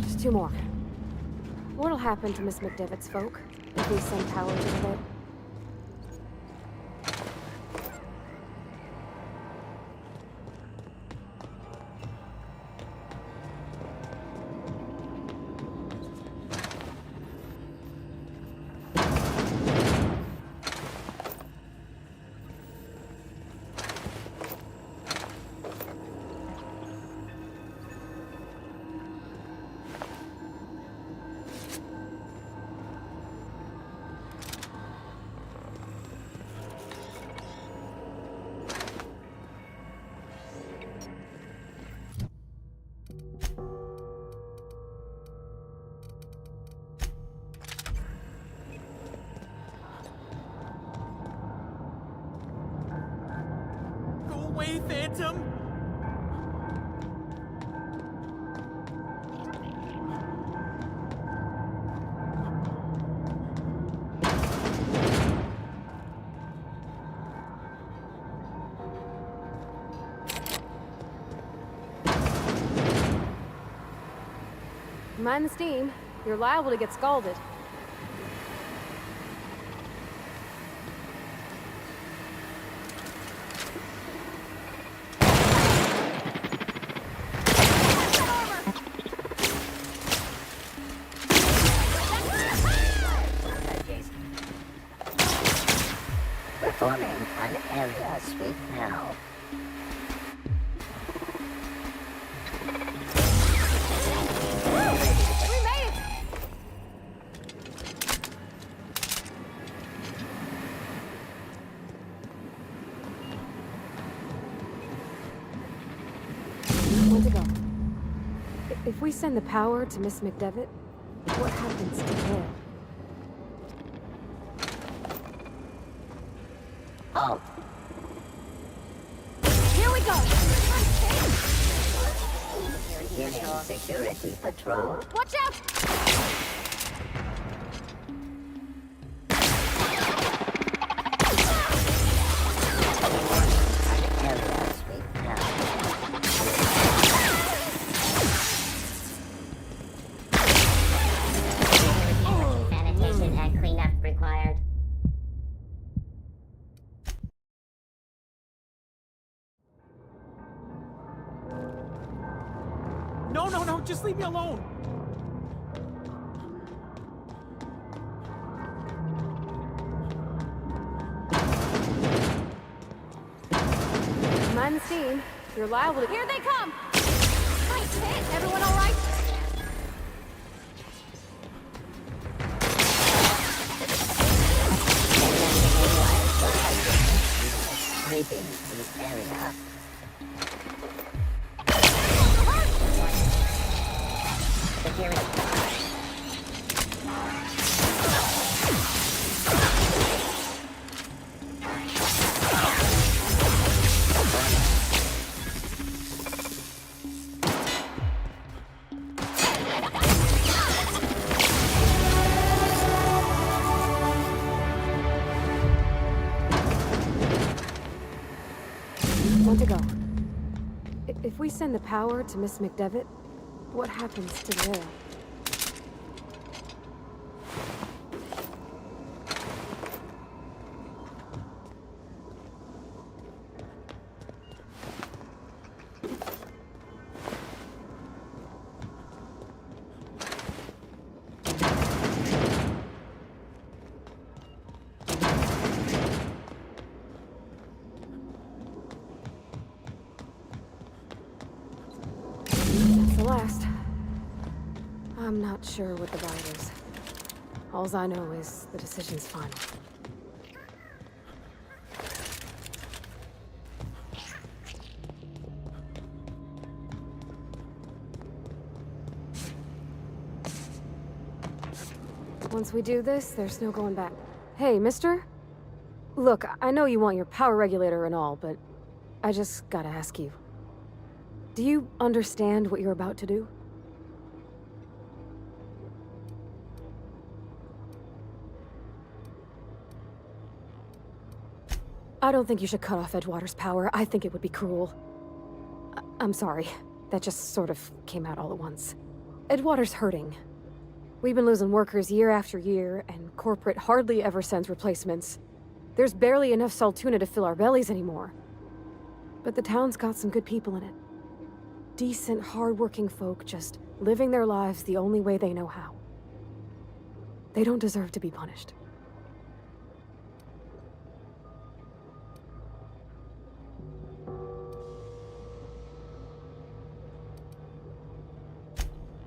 Just 2 more. What'll happen to Miss McDevitt's folk if we send power to the bed? away, Phantom! Mind the steam. You're liable to get scalded. Forming an area sweep now. We made it! When to go? If we send the power to Miss McDevitt, what happens to her? Oh. Here we go! Beginning security patrol. Watch out! Area sweep now. Sanitation and cleanup required. No, just leave me alone. Mind the steam. You're liable to... Here they come! Nice hit! Everyone all right? Sweeping this area. Security. When to go? If we send the power to Miss McDevitt, what happens to Vera? That's the last. I'm not sure what the bite is. Alls I know is the decision's final. Once we do this, there's no going back. Hey, mister? Look, I know you want your power regulator and all, but I just gotta ask you. Do you understand what you're about to do? I don't think you should cut off Edgewater's power. I think it would be cruel. I'm sorry. That just sort of came out all at once. Edgewater's hurting. We've been losing workers year after year, and corporate hardly ever sends replacements. There's barely enough Saltuna to fill our bellies anymore. But the town's got some good people in it. Decent, hard-working folk just living their lives the only way they know how. They don't deserve to be punished.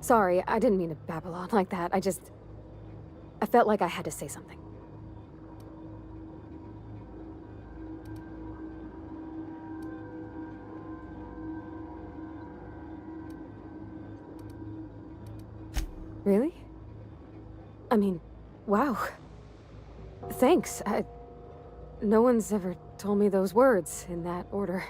Sorry, I didn't mean to babble on like that. I felt like I had to say something. Really? I mean, wow. Thanks. No one's ever told me those words in that order.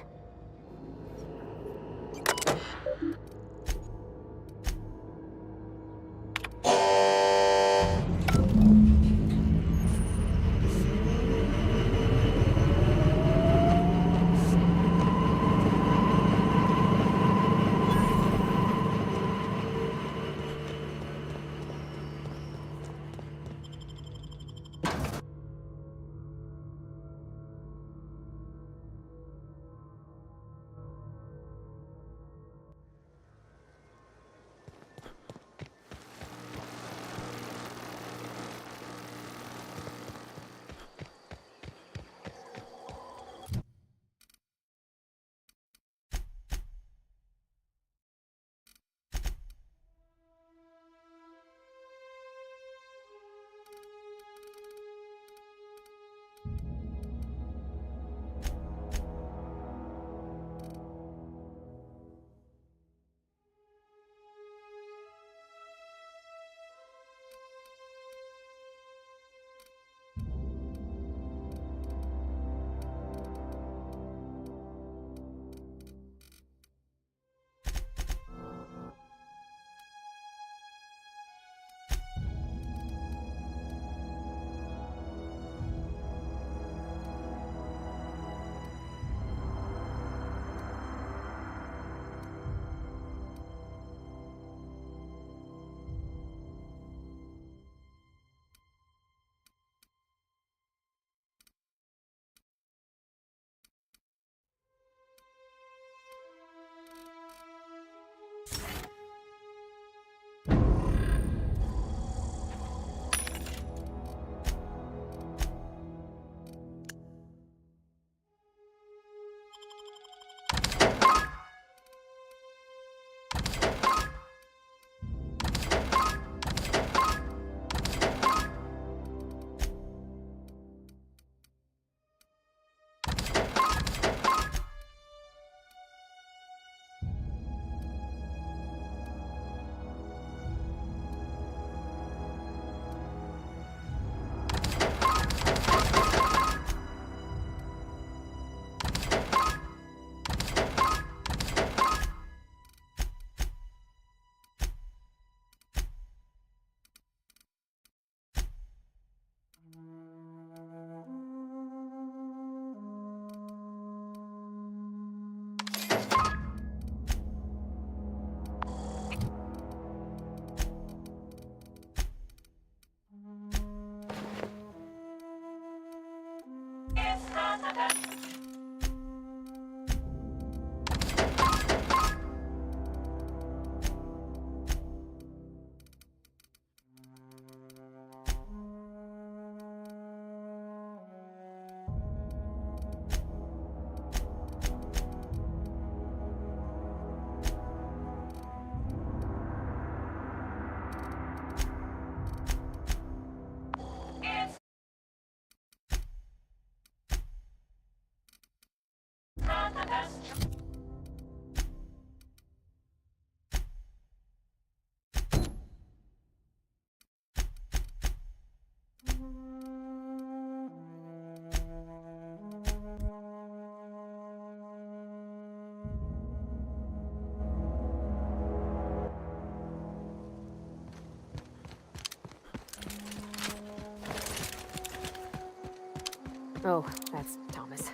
Oh, that's Thomas.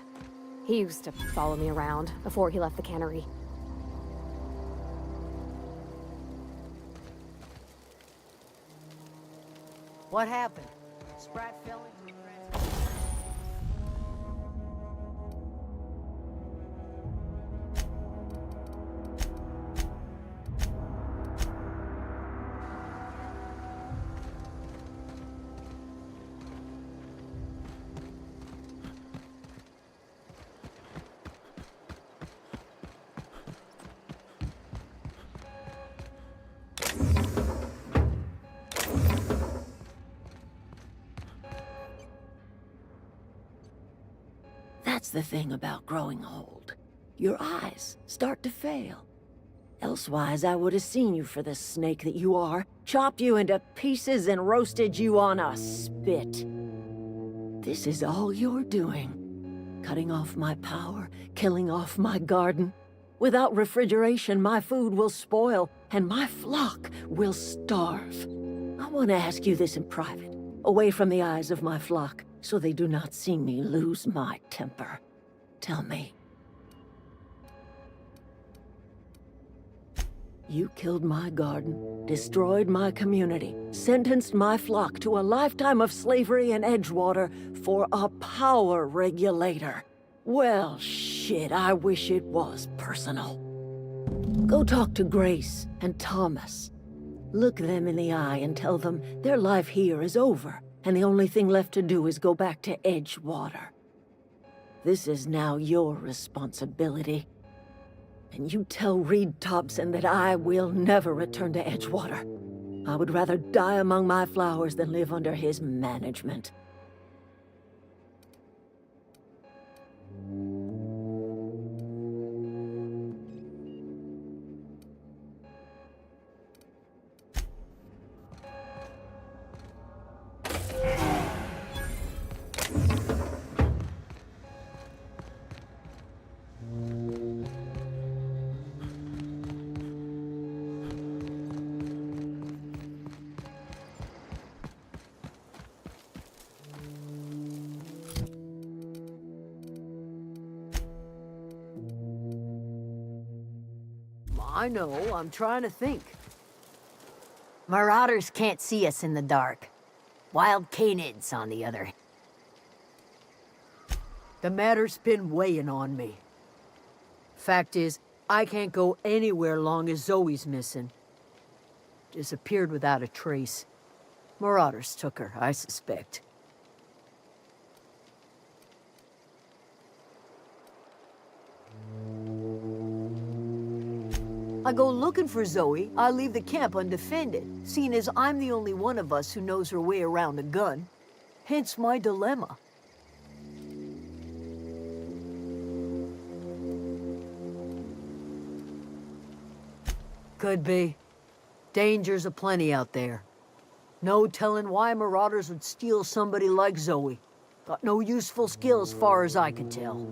He used to follow me around before he left the cannery. What happened? Sprat fell into the transport. That's the thing about growing old. Your eyes start to fail. Elsewise, I would have seen you for the snake that you are, chopped you into pieces and roasted you on a spit. This is all you're doing. Cutting off my power, killing off my garden. Without refrigeration, my food will spoil, and my flock will starve. I want to ask you this in private, away from the eyes of my flock, so they do not see me lose my temper. Tell me. You killed my garden, destroyed my community, sentenced my flock to a lifetime of slavery in Edgewater for a power regulator. Well, shit, I wish it was personal. Go talk to Grace and Thomas. Look them in the eye and tell them their life here is over, and the only thing left to do is go back to Edgewater. This is now your responsibility. And you tell Reed Thompson that I will never return to Edgewater. I would rather die among my flowers than live under his management. I know, I'm trying to think. Marauders can't see us in the dark. Wild canids, on the other. The matter's been weighing on me. Fact is, I can't go anywhere long as Zoe's missing. Disappeared without a trace. Marauders took her, I suspect. I go looking for Zoe, I leave the camp undefended, seeing as I'm the only one of us who knows her way around a gun. Hence my dilemma. Could be. Dangers aplenty out there. No telling why marauders would steal somebody like Zoe. Got no useful skill as far as I can tell.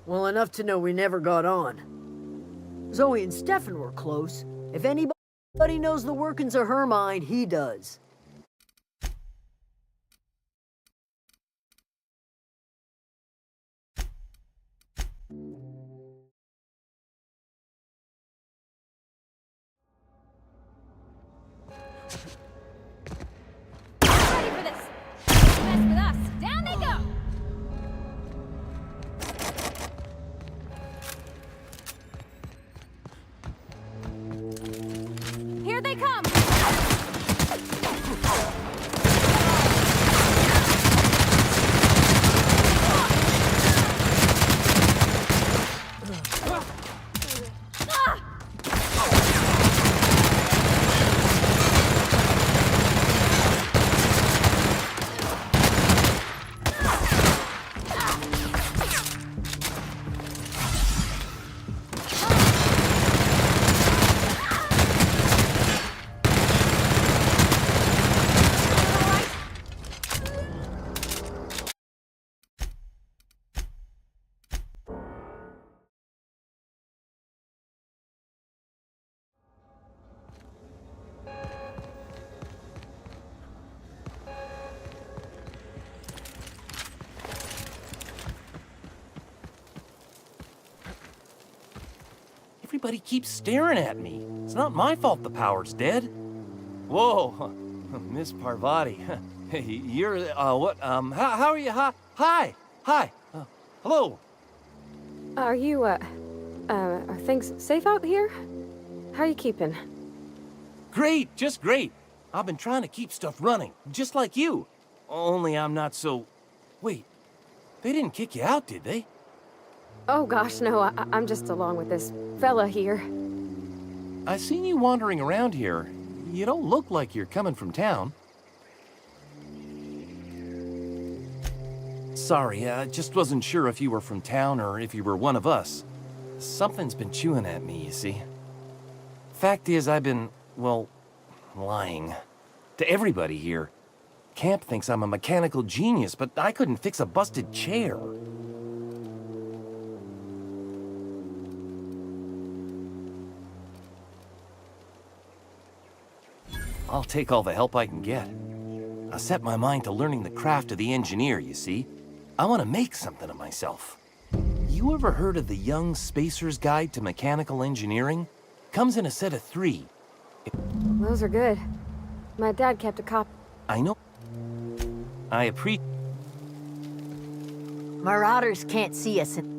Well, enough to know we never got on. Zoe and Stefan were close. If anybody knows the workings of her mind, he does. Ready for this? Mess with us. Down they go! Here they come! everybody keeps staring at me. It's not my fault the power's dead. Whoa, Miss Parvati. Hey, you're, what, how are you? Hi, hello. Are you, are things safe out here? How are you keeping? Great, just great. I've been trying to keep stuff running, just like you. Only I'm not so... Wait, they didn't kick you out, did they? Oh gosh, no, I'm just along with this fella here. I seen you wandering around here. You don't look like you're coming from town. Sorry, I just wasn't sure if you were from town or if you were one of us. Something's been chewing at me, you see. Fact is, I've been, well, lying. To everybody here. Camp thinks I'm a mechanical genius, but I couldn't fix a busted chair. I'll take all the help I can get. I set my mind to learning the craft of the engineer, you see. I want to make something of myself. You ever heard of the Young Spacer's Guide to Mechanical Engineering? Comes in a set of 3. Those are good. My dad kept a copy. I know. I appreciate... Marauders can't see us in...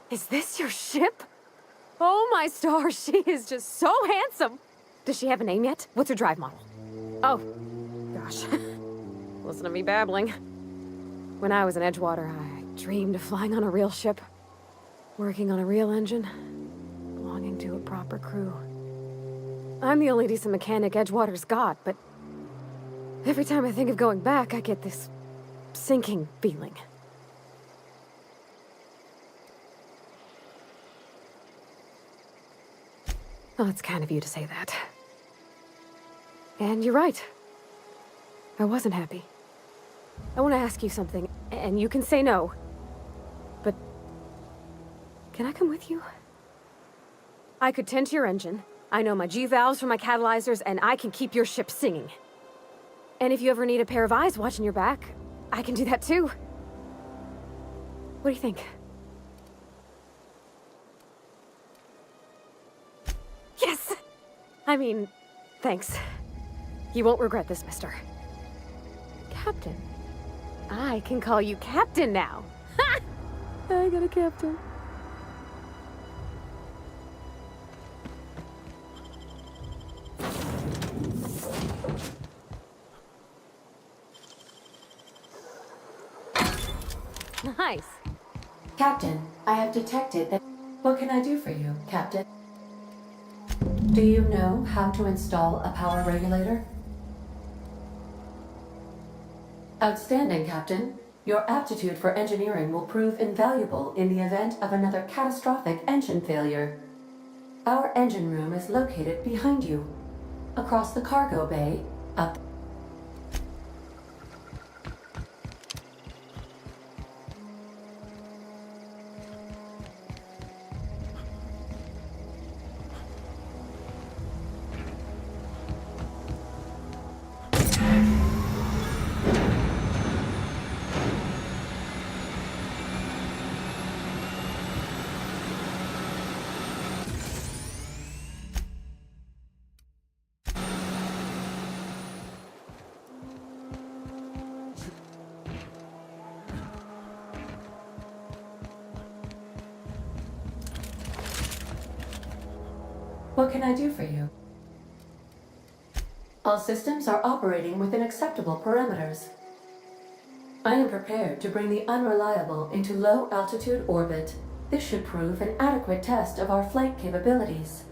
Is this your ship? Oh my stars, she is just so handsome. Does she have a name yet? What's her drive model? Oh, gosh. Listen to me babbling. When I was in Edgewater, I dreamed of flying on a real ship, working on a real engine, belonging to a proper crew. I'm the only decent mechanic Edgewater's got, but every time I think of going back, I get this sinking feeling. Well, it's kind of you to say that. And you're right. I wasn't happy. I want to ask you something, and you can say no. But can I come with you? I could tend to your engine. I know my G-valves for my catalyzers, and I can keep your ship singing. And if you ever need a pair of eyes watching your back, I can do that too. What do you think? Yes! I mean, thanks. You won't regret this, mister. Captain. I can call you Captain now. Ha! I got a captain. Nice. Captain, I have detected that... What can I do for you, Captain? Do you know how to install a power regulator? Outstanding, Captain. Your aptitude for engineering will prove invaluable in the event of another catastrophic engine failure. Our engine room is located behind you. across the cargo bay, up. What can I do for you? All systems are operating within acceptable parameters. I am prepared to bring the unreliable into low-altitude orbit. This should prove an adequate test of our flight capabilities.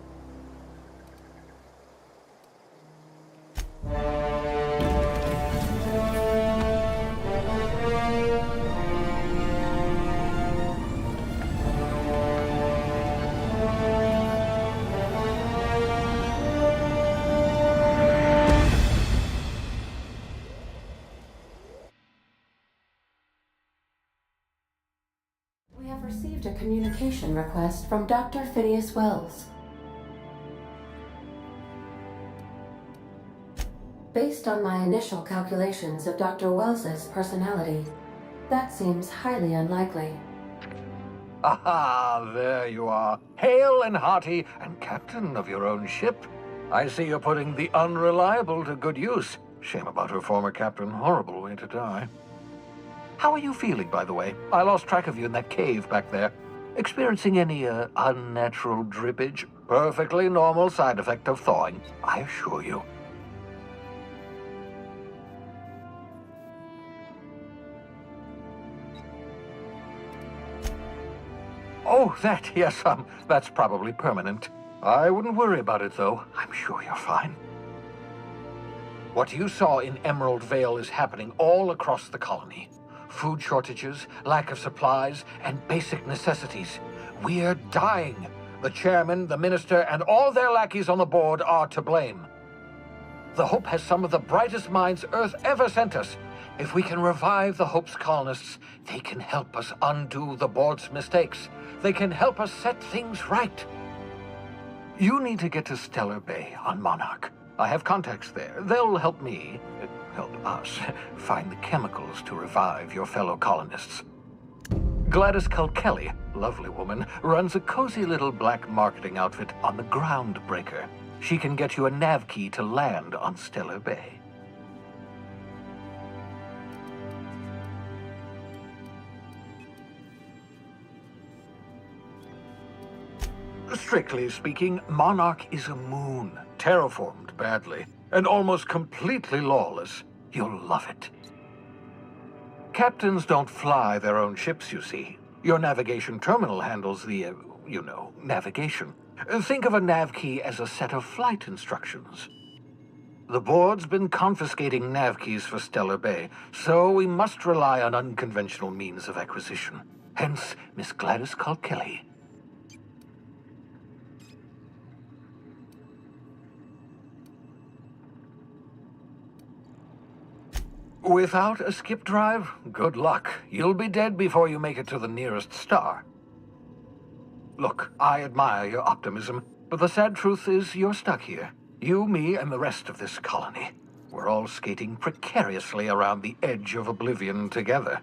We have received a communication request from Dr. Phineas Wells. Based on my initial calculations of Dr. Wells's personality, that seems highly unlikely. Aha, there you are. Hale and hearty, and captain of your own ship. I see you're putting the unreliable to good use. Shame about her former captain. Horrible way to die. How are you feeling, by the way? I lost track of you in that cave back there. Experiencing any, unnatural drippage? Perfectly normal side effect of thawing, I assure you. Oh, that, yes, that's probably permanent. I wouldn't worry about it, though. I'm sure you're fine. What you saw in Emerald Vale is happening all across the colony. Food shortages, lack of supplies, and basic necessities. We're dying. The chairman, the minister, and all their lackeys on the board are to blame. The Hope has some of the brightest minds Earth ever sent us. If we can revive the Hope's colonists, they can help us undo the board's mistakes. They can help us set things right. You need to get to Stellar Bay on Monarch. I have contacts there. They'll help me, help us, find the chemicals to revive your fellow colonists. Gladys Kelly, lovely woman, runs a cozy little black marketing outfit on the Groundbreaker. She can get you a nav key to land on Stellar Bay. Strictly speaking, Monarch is a moon, terraformed badly, and almost completely lawless. You'll love it. Captains don't fly their own ships, you see. Your navigation terminal handles the, navigation. Think of a nav key as a set of flight instructions. The board's been confiscating nav keys for Stellar Bay, so we must rely on unconventional means of acquisition. Hence, Miss Gladys Kelly. Without a skip drive, good luck. You'll be dead before you make it to the nearest star. Look, I admire your optimism, but the sad truth is you're stuck here. You, me, and the rest of this colony. We're all skating precariously around the edge of oblivion together.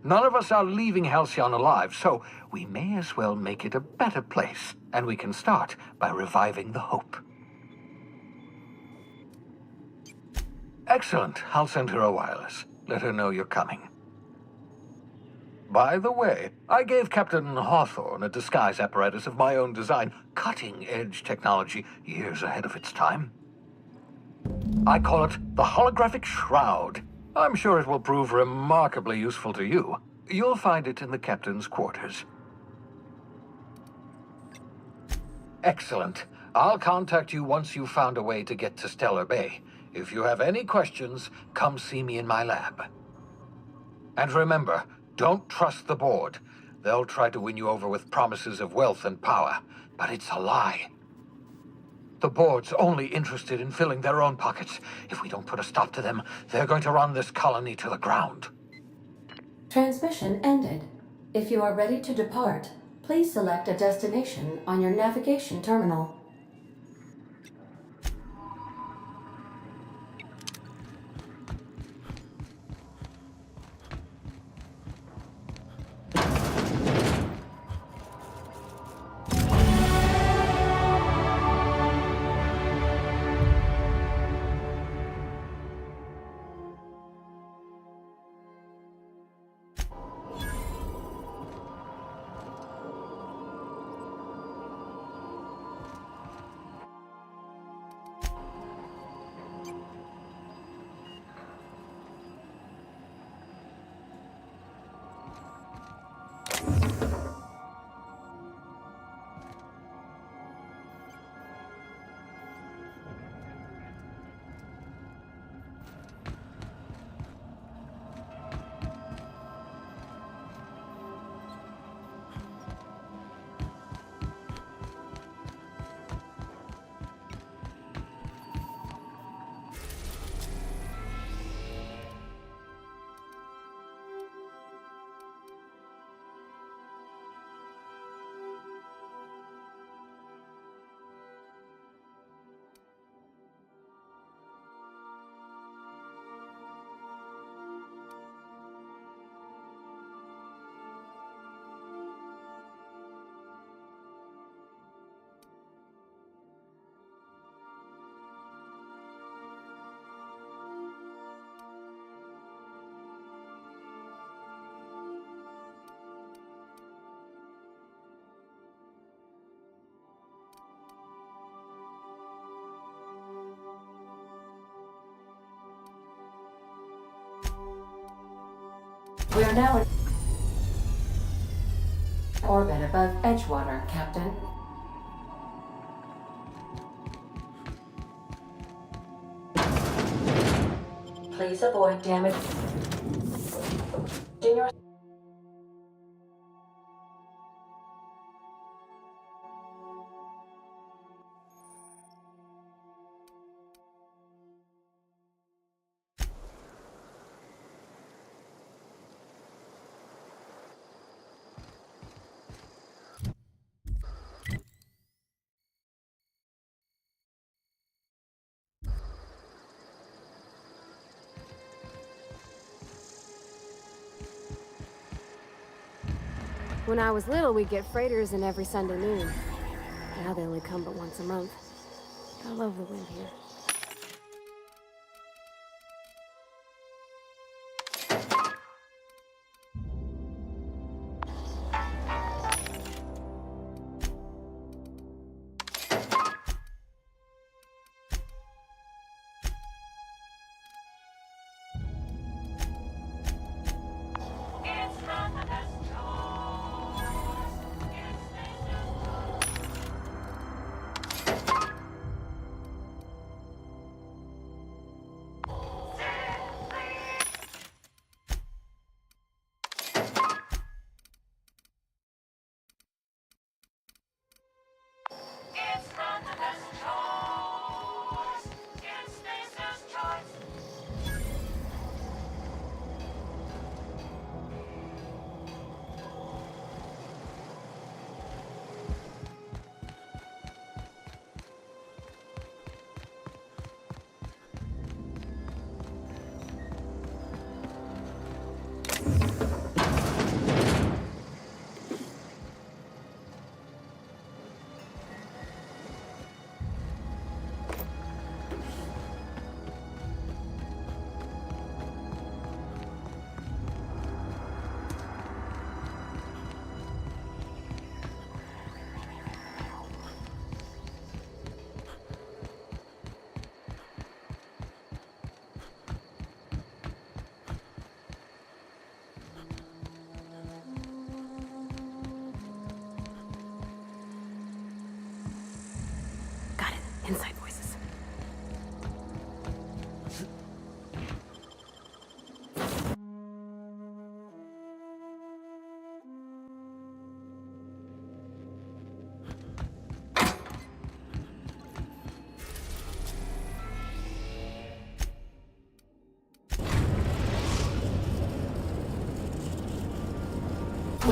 None of us are leaving Halcyon alive, so we may as well make it a better place, and we can start by reviving the Hope. Excellent. I'll send her a wireless. Let her know you're coming. By the way, I gave Captain Hawthorne a disguise apparatus of my own design, cutting-edge technology, years ahead of its time. I call it the Holographic Shroud. I'm sure it will prove remarkably useful to you. You'll find it in the captain's quarters. Excellent. I'll contact you once you've found a way to get to Stellar Bay. If you have any questions, come see me in my lab. And remember, don't trust the board. They'll try to win you over with promises of wealth and power, but it's a lie. The board's only interested in filling their own pockets. If we don't put a stop to them, they're going to run this colony to the ground. Transmission ended. If you are ready to depart, please select a destination on your navigation terminal. We are now in orbit above Edgewater, Captain. Please avoid damage in your When I was little, we'd get freighters in every Sunday noon. Now they only come but once a month. I love the wind here.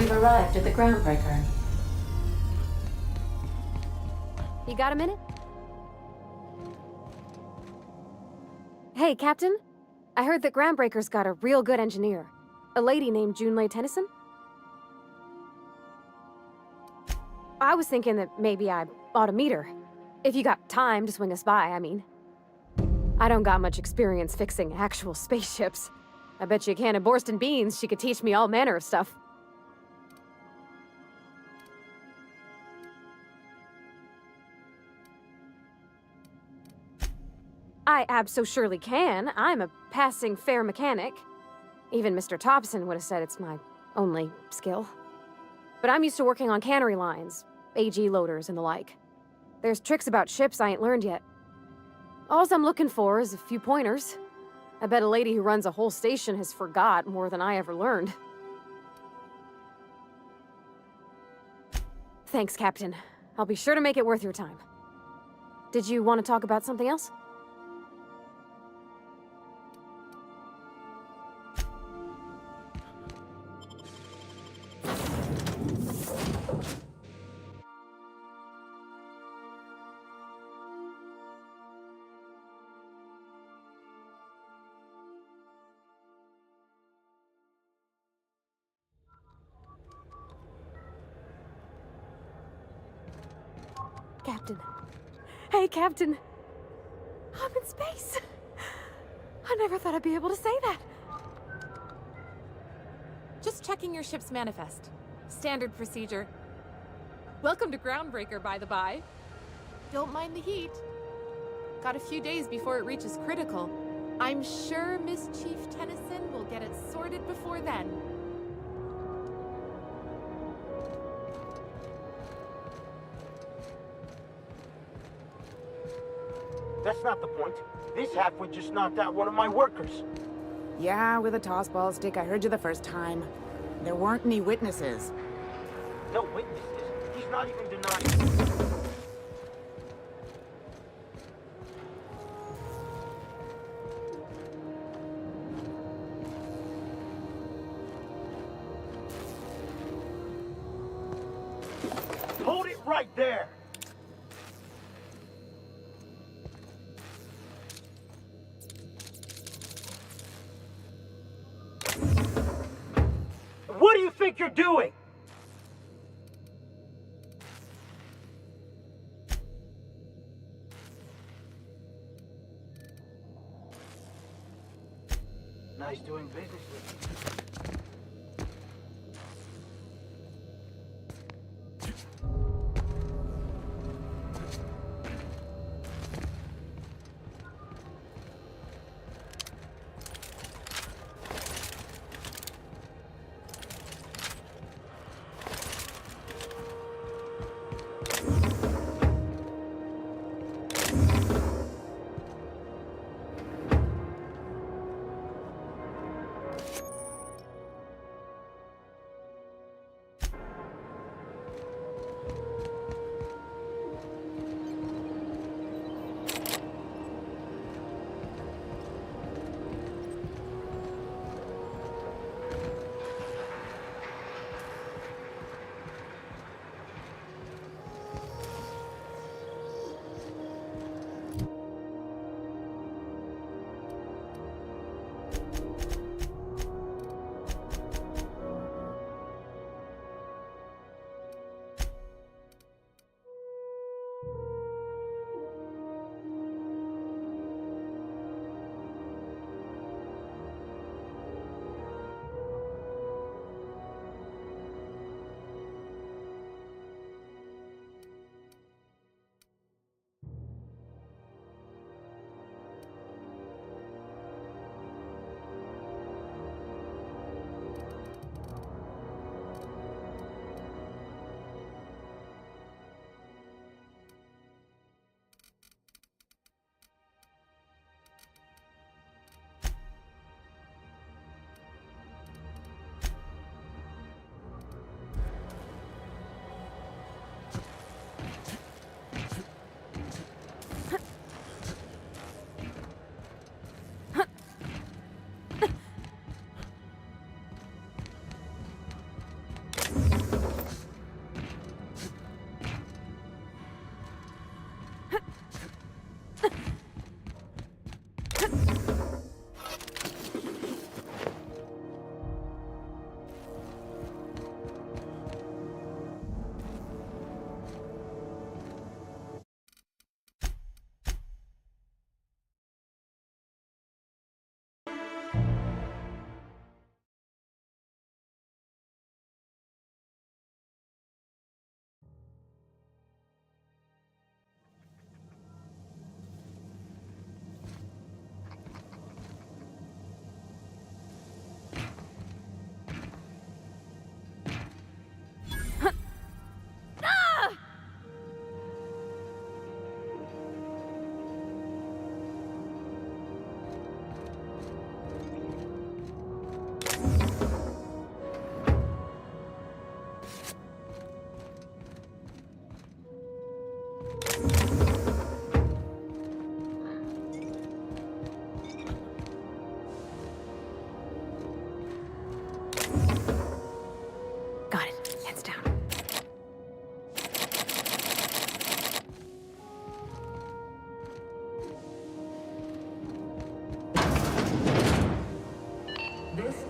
You've arrived at the groundbreaker. You got a minute? Hey, Captain. I heard that Groundbreaker's got a real good engineer. A lady named Junlei Tennyson. I was thinking that maybe I ought to meet her. If you got time to swing us by, I mean. I don't got much experience fixing actual spaceships. I bet you a can of Borston beans she could teach me all manner of stuff. I abso-surely can. I'm a passing fair mechanic. Even Mr. Thompson would have said it's my only skill. But I'm used to working on cannery lines, AG loaders and the like. There's tricks about ships I ain't learned yet. All I'm looking for is a few pointers. I bet a lady who runs a whole station has forgot more than I ever learned. Thanks, Captain. I'll be sure to make it worth your time. Did you want to talk about something else? Captain. Hey, Captain. I'm in space. I never thought I'd be able to say that. Just checking your ship's manifest. Standard procedure. Welcome to Groundbreaker, by the by. Don't mind the heat. Got a few days before it reaches critical. I'm sure Miss Chief Tennyson will get it sorted before then. That's not the point. This halfwit just knocked out one of my workers. Yeah, with a tossball stick. I heard you the first time. There weren't any witnesses. No witnesses. He's not even denying. Hold it right there! What do you think you're doing? Nice doing business with you.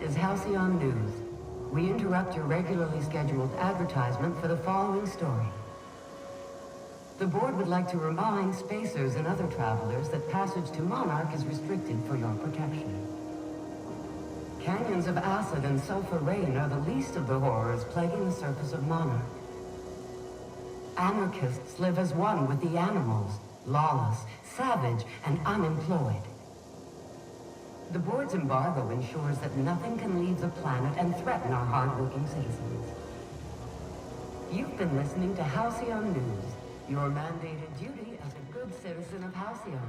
is Halcyon News. We interrupt your regularly scheduled advertisement for the following story. The board would like to remind spacers and other travelers that passage to Monarch is restricted for your protection. Canyons of acid and sulfur rain are the least of the horrors plaguing the surface of Monarch. Anarchists live as one with the animals, lawless, savage, and unemployed. The board's embargo ensures that nothing can leave the planet and threaten our hard-working citizens. You've been listening to Halcyon News, your mandated duty as a good citizen of Halcyon.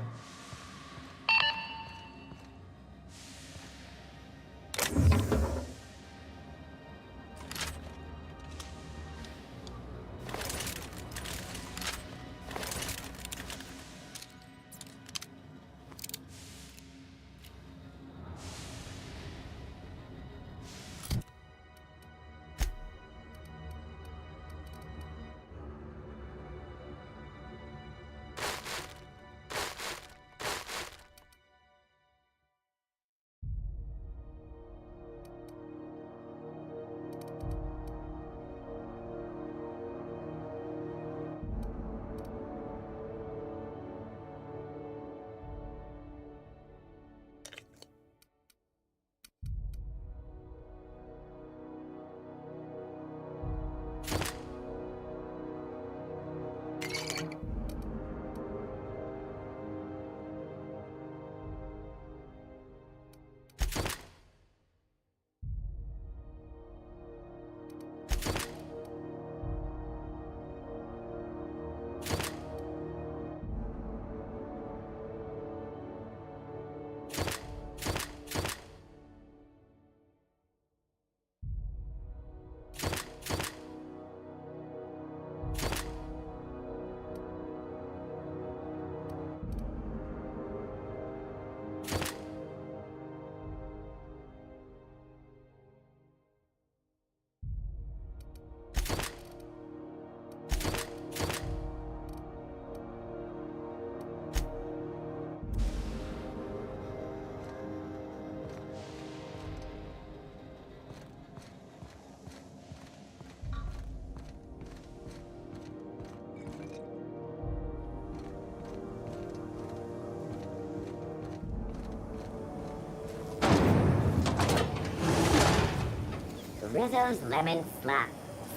Rizzo's Lemon Slap.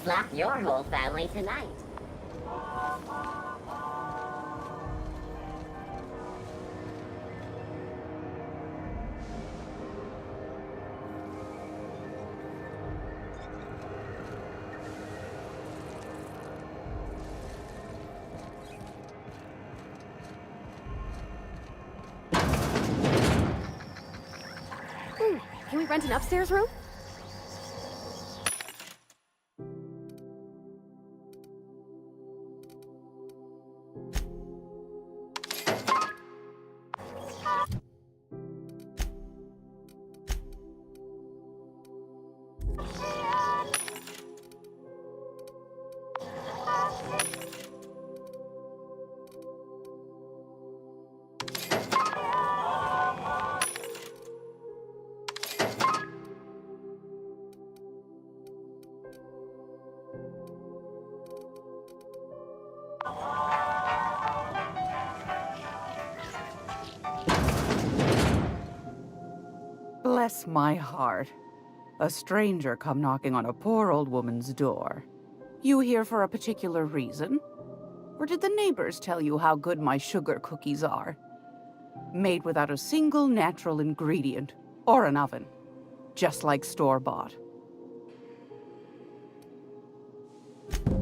Slap your whole family tonight. Can we rent an upstairs room? Bless my heart. A stranger come knocking on a poor old woman's door. You here for a particular reason? Or did the neighbors tell you how good my sugar cookies are? Made without a single natural ingredient or an oven. Just like store-bought.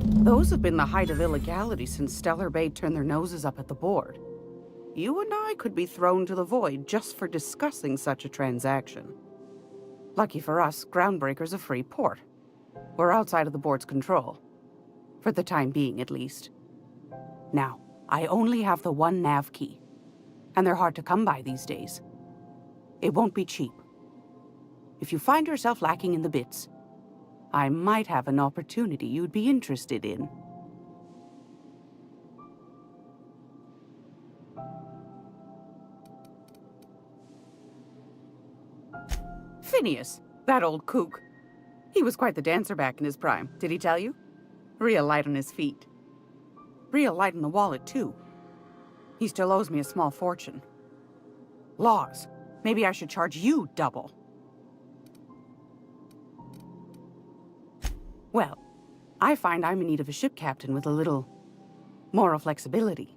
Those have been the height of illegality since Stellar Bay turned their noses up at the board. You and I could be thrown to the void just for discussing such a transaction. Lucky for us, Groundbreaker's a free port. We're outside of the board's control. For the time being, at least. Now, I only have the one nav key. And they're hard to come by these days. It won't be cheap. If you find yourself lacking in the bits, I might have an opportunity you'd be interested in. Phineas, That old kook. He was quite the dancer back in his prime, did he tell you? Real light on his feet. Real light on the wallet, too. He still owes me a small fortune. Laws. Maybe I should charge you double. Well, I find I'm in need of a ship captain with a little moral flexibility.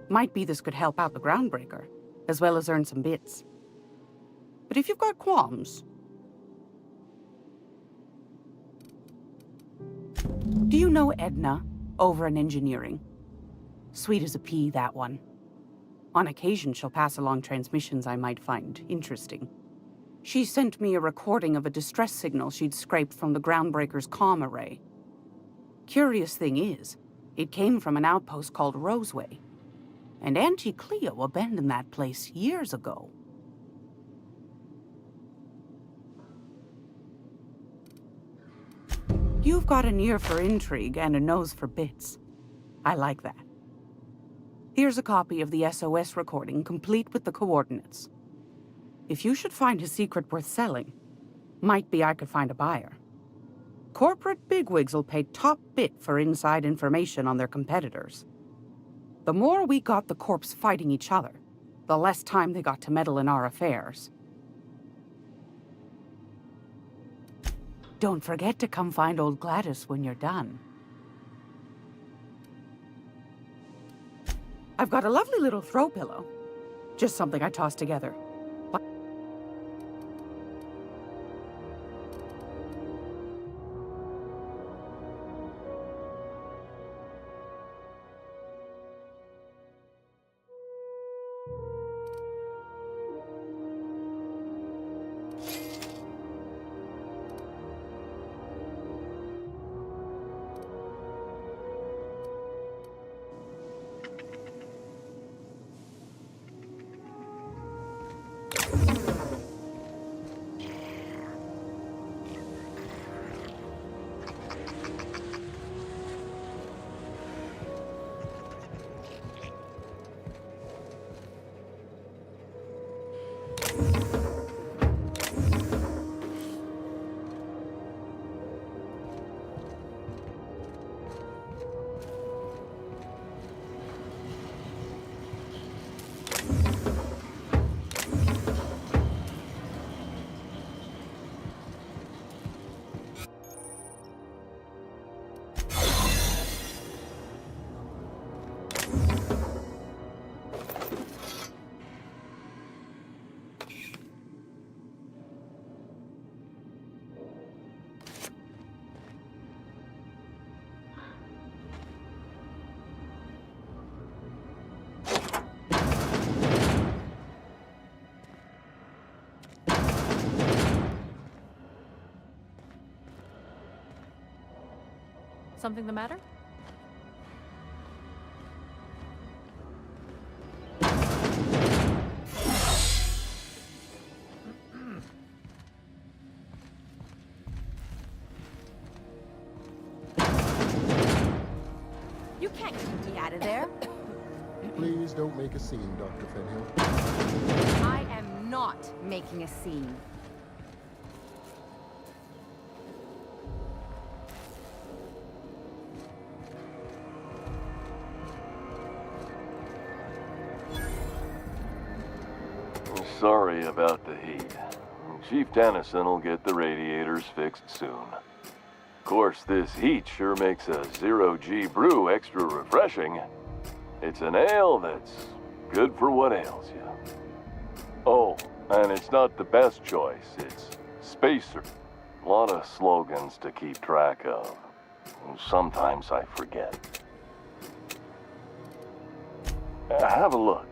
Might be this could help out the groundbreaker, as well as earn some bits. But if you've got qualms... Do you know Edna, over in engineering? Sweet as a pea, that one. On occasion, she'll pass along transmissions I might find interesting. She sent me a recording of a distress signal she'd scraped from the groundbreaker's comm array. Curious thing is, it came from an outpost called Roseway. And Auntie Cleo abandoned that place years ago. You've got an ear for intrigue and a nose for bits. I like that. Here's a copy of the SOS recording, complete with the coordinates. If you should find a secret worth selling, might be I could find a buyer. Corporate bigwigs will pay top bit for inside information on their competitors. The more we got the corps fighting each other, the less time they got to meddle in our affairs. Don't forget to come find old Gladys when you're done. I've got a lovely little throw pillow. Just something I tossed together. Something the matter? You can't keep me out of there. Please don't make a scene, Dr. Fenhill. I am not making a scene. Sorry about the heat. Chief Tennyson will get the radiators fixed soon. Of course, this heat sure makes a zero-G brew extra refreshing. It's an ale that's good for what ails you. Oh, and it's not the best choice. It's Spacer. A lot of slogans to keep track of. Sometimes I forget. Have a look.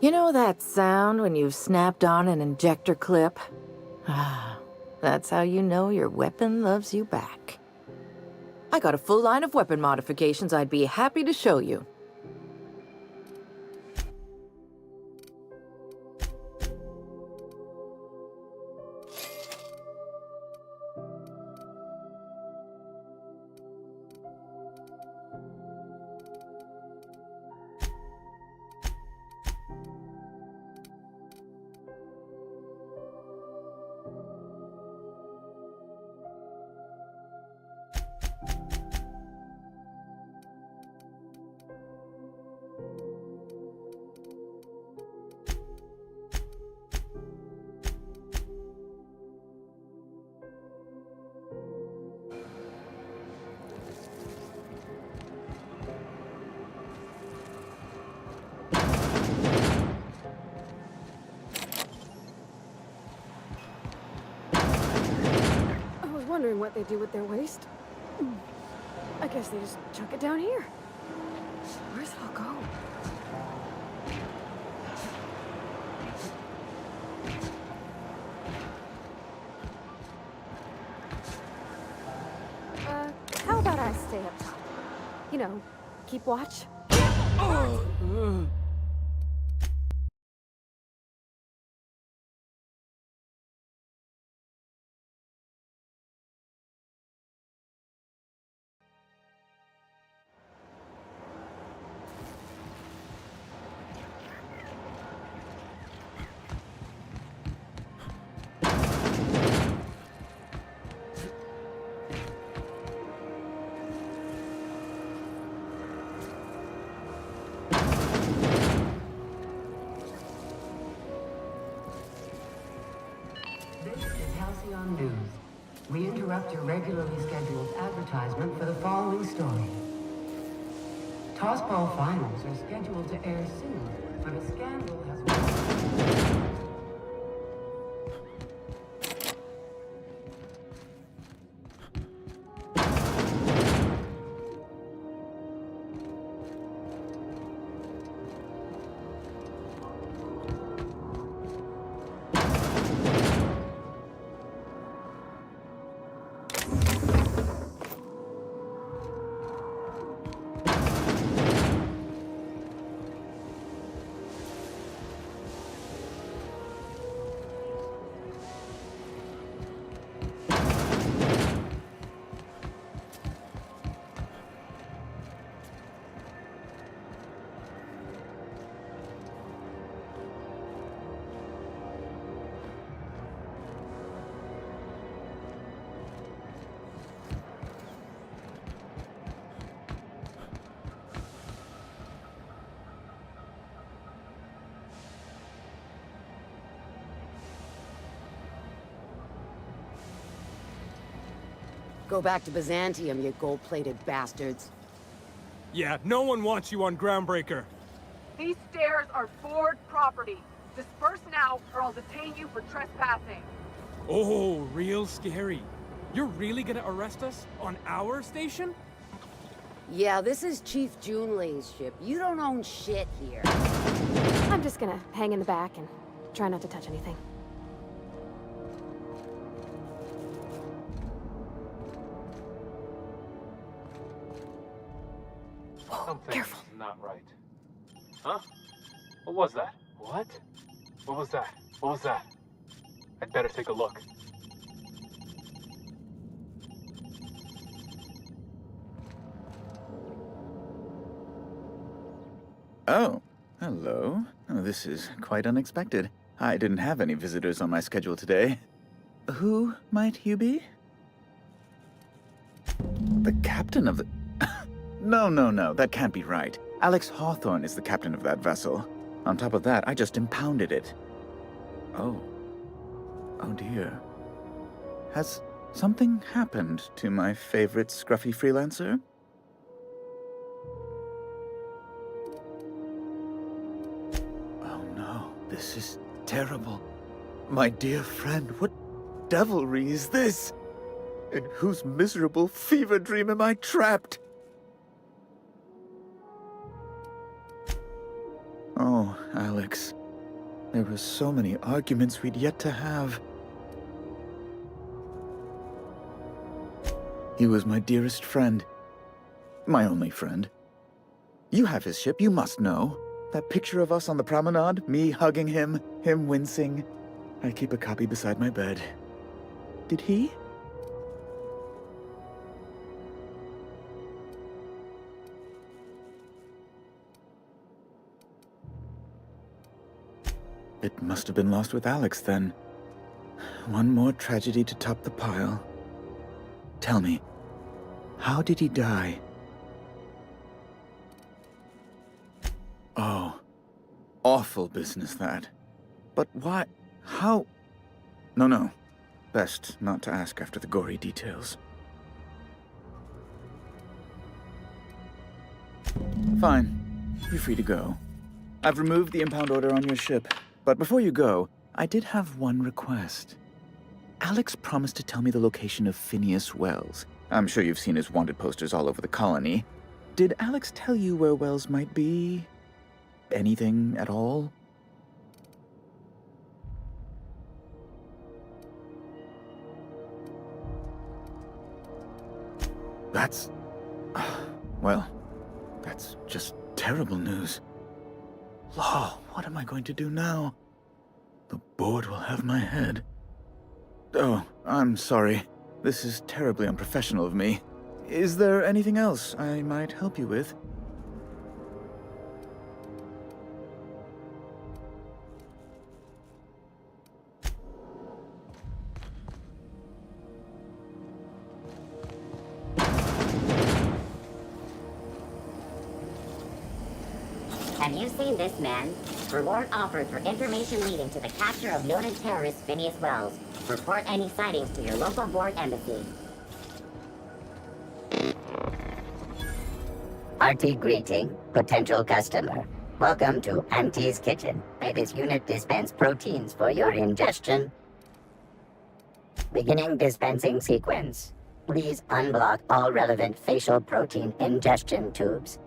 You know that sound when you've snapped on an injector clip? Ah, that's how you know your weapon loves you back. I got a full line of weapon modifications I'd be happy to show you. I was wondering what they do with their waste. I guess they just chuck it down here. Where's it all go? How about I stay up top? You know, keep watch. News. We interrupt your regularly scheduled advertisement for the following story. Tossball finals are scheduled to air soon, but a scandal has... Go back to Byzantium, you gold-plated bastards. Yeah, no one wants you on Groundbreaker. These stairs are board property. Disperse now, or I'll detain you for trespassing. Oh, real scary. You're really gonna arrest us on our station? Yeah, this is Chief Junlei's ship. You don't own shit here. I'm just gonna hang in the back and try not to touch anything. Something's not right. Huh? What was that? What? What was that? What was that? I'd better take a look. Oh, hello. Oh, this is quite unexpected. I didn't have any visitors on my schedule today. Who might you be? The captain of the... No, that can't be right. Alex Hawthorne is the captain of that vessel. On top of that, I just impounded it. Oh. Oh dear. Has something happened to my favorite scruffy freelancer? Oh no, this is terrible. My dear friend, what devilry is this? In whose miserable fever dream am I trapped? Oh, Alex. There were so many arguments we'd yet to have. He was my dearest friend. My only friend. You have his ship, you must know. That picture of us on the promenade, me hugging him, him wincing. I keep a copy beside my bed. Did he? It must have been lost with Alex, then. One more tragedy to top the pile. Tell me, how did he die? Oh, awful business, that. But why? How? No. Best not to ask after the gory details. Fine. You're free to go. I've removed the impound order on your ship. But before you go, I did have one request. Alex promised to tell me the location of Phineas Wells. I'm sure you've seen his wanted posters all over the colony. Did Alex tell you where Wells might be? Anything at all? That's... well, that's just terrible news. Law, what am I going to do now? The board will have my head. Oh, I'm sorry. This is terribly unprofessional of me. Is there anything else I might help you with? Have you seen this man? Reward offered for information leading to the capture of noted terrorist Phineas Wells. Report any sightings to your local board embassy. Hearty greeting, potential customer. Welcome to Auntie's Kitchen. May this unit dispense proteins for your ingestion. Beginning dispensing sequence. Please unblock all relevant facial protein ingestion tubes.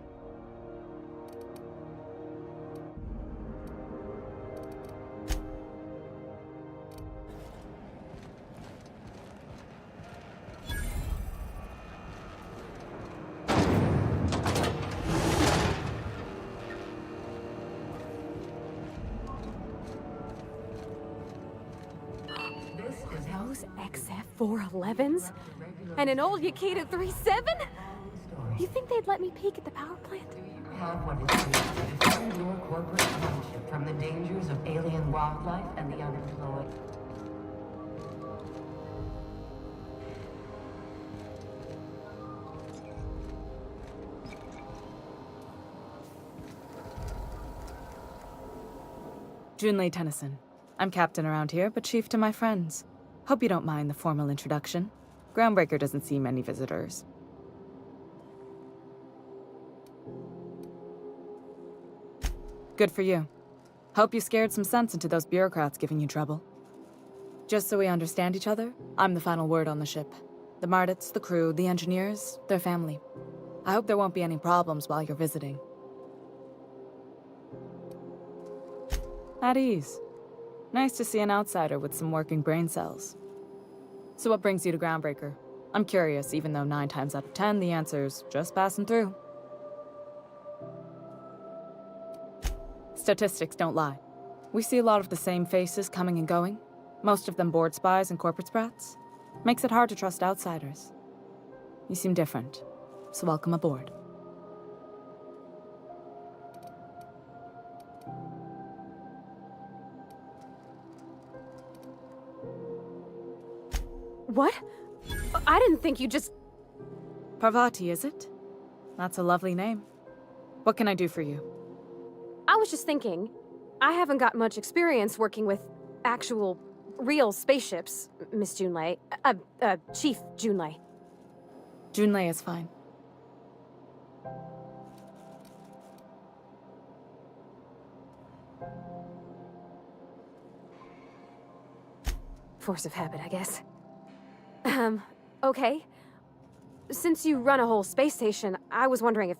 Those XF411s? And an old Yakeda 37? You think they'd let me peek at the power plant? Have what it takes to defend your corporate township from the dangers of alien wildlife and the unemployed. Junlei Tennyson. I'm captain around here, but chief to my friends. Hope you don't mind the formal introduction. Groundbreaker doesn't see many visitors. Good for you. Hope you scared some sense into those bureaucrats giving you trouble. Just so we understand each other, I'm the final word on the ship. The Mardits, the crew, the engineers, their family. I hope there won't be any problems while you're visiting. At ease. Nice to see an outsider with some working brain cells. So what brings you to Groundbreaker? I'm curious, even though 9 times out of 10, the answer's just passing through. Statistics don't lie. We see a lot of the same faces coming and going, most of them board spies and corporate sprats. Makes it hard to trust outsiders. You seem different, so welcome aboard. What? I didn't think you just... Parvati, is it? That's a lovely name. What can I do for you? I was just thinking, I haven't got much experience working with actual, real spaceships, Miss Junlei. Chief Junlei. Junlei is fine. Force of habit, I guess. Okay. Since you run a whole space station, I was wondering if...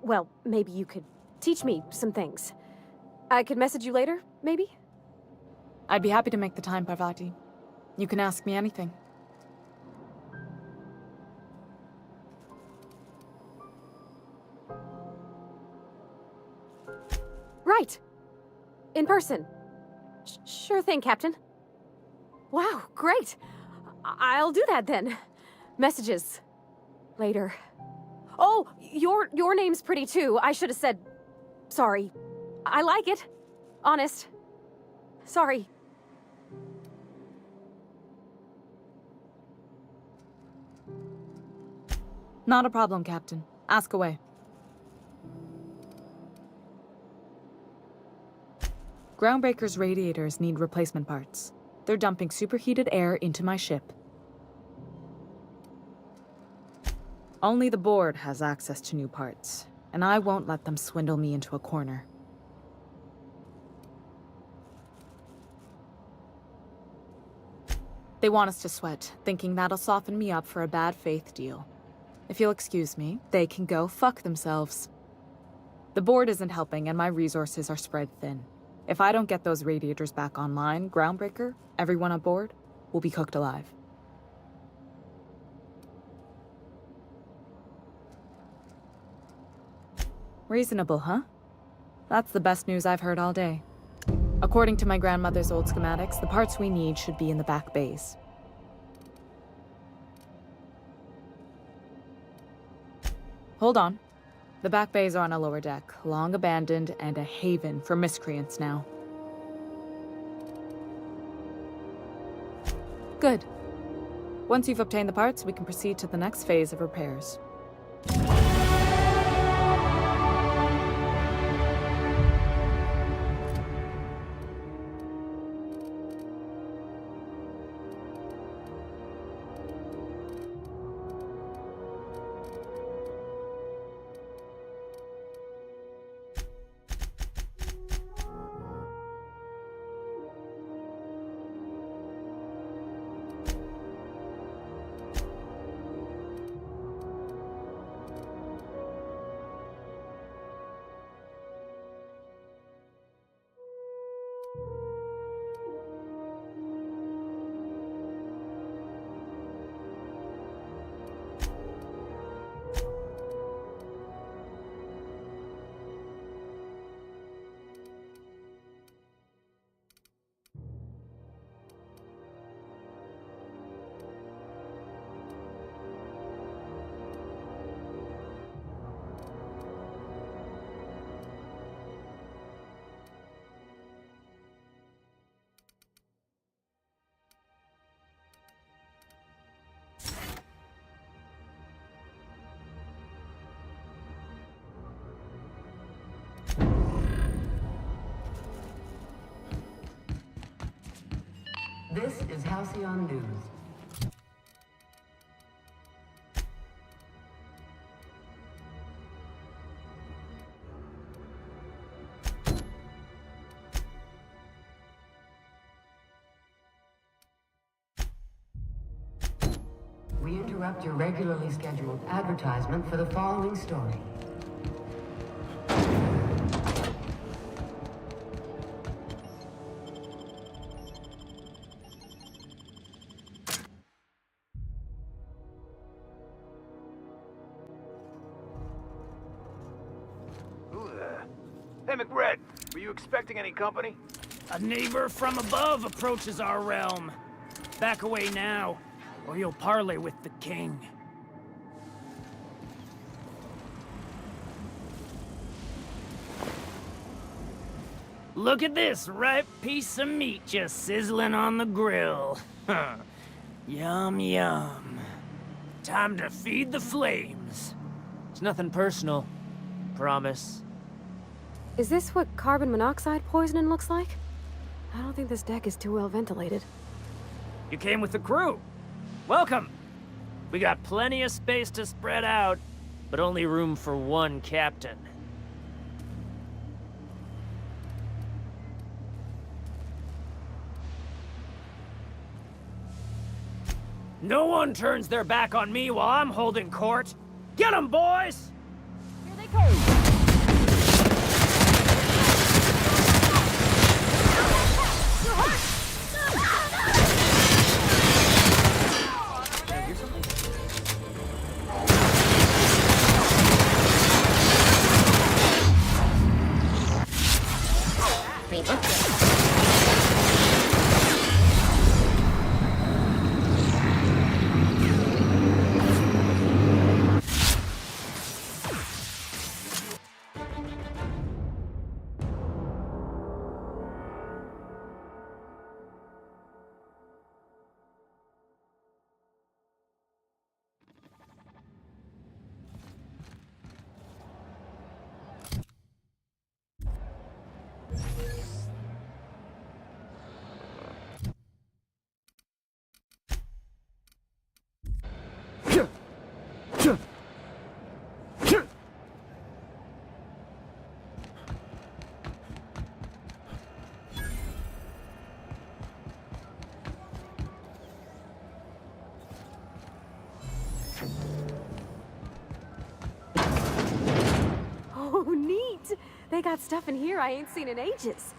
well, maybe you could teach me some things. I could message you later, maybe? I'd be happy to make the time, Parvati. You can ask me anything. Right. In person. Sure thing, Captain. Wow, great. I'll do that then. Messages. Later. Oh, your name's pretty too. I should have said... Sorry. I like it. Honest. Sorry. Not a problem, Captain. Ask away. Groundbreaker's radiators need replacement parts. They're dumping superheated air into my ship. Only the board has access to new parts, and I won't let them swindle me into a corner. They want us to sweat, thinking that'll soften me up for a bad faith deal. If you'll excuse me, they can go fuck themselves. The board isn't helping, and my resources are spread thin. If I don't get those radiators back online, Groundbreaker, everyone aboard, will be cooked alive. Reasonable, huh? That's the best news I've heard all day. According to my grandmother's old schematics, the parts we need should be in the back bays. Hold on. The back bays are on a lower deck, long abandoned and a haven for miscreants now. Good. Once you've obtained the parts, we can proceed to the next phase of repairs. This is Halcyon News. We interrupt your regularly scheduled advertisement for the following story. Hey, McRed, were you expecting any company? A neighbor from above approaches our realm. Back away now, or you'll parley with the king. Look at this ripe piece of meat just sizzling on the grill. Yum, yum. Time to feed the flames. It's nothing personal. Promise. Is this what carbon monoxide poisoning looks like? I don't think this deck is too well ventilated. You came with the crew. Welcome. We got plenty of space to spread out, but only room for one captain. No one turns their back on me while I'm holding court. Get 'em, boys! Here they come! Oh, neat! They got stuff in here I ain't seen in ages.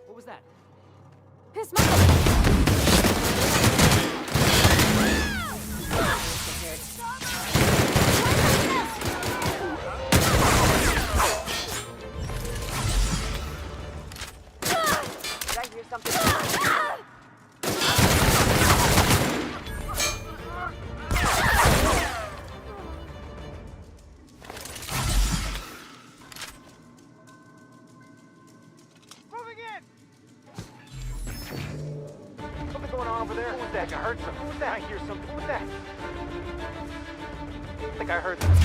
What was that? Piss my... Did I hear something? Moving in! Something going on over there? Who was that? I heard something. Who was that? I hear something. Who was that? I think I heard something.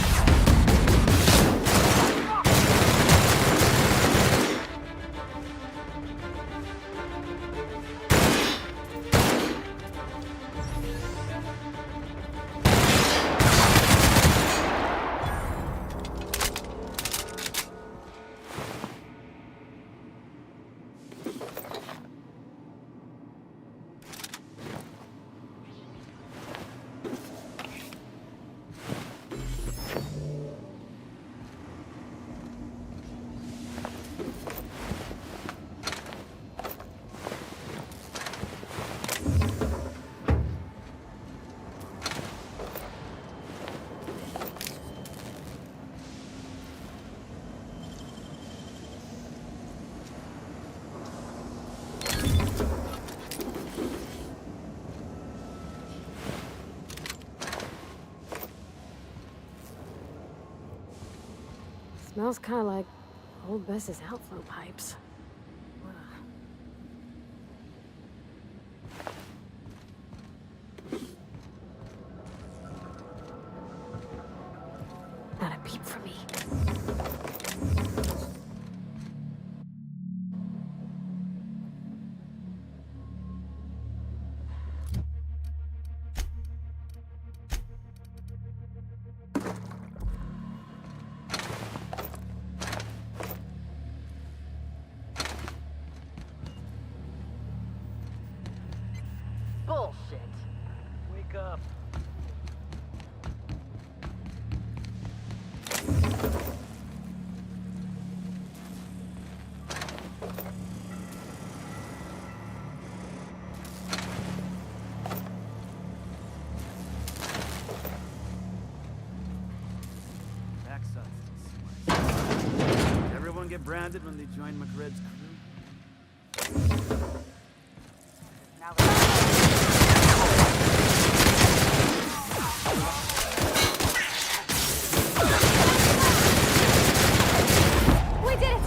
Smells kind of like old Bess's outflow pipes. Not a peep for me. Bullshit. Wake up. Back substance. Everyone get branded when they join McRed's crew? We did it!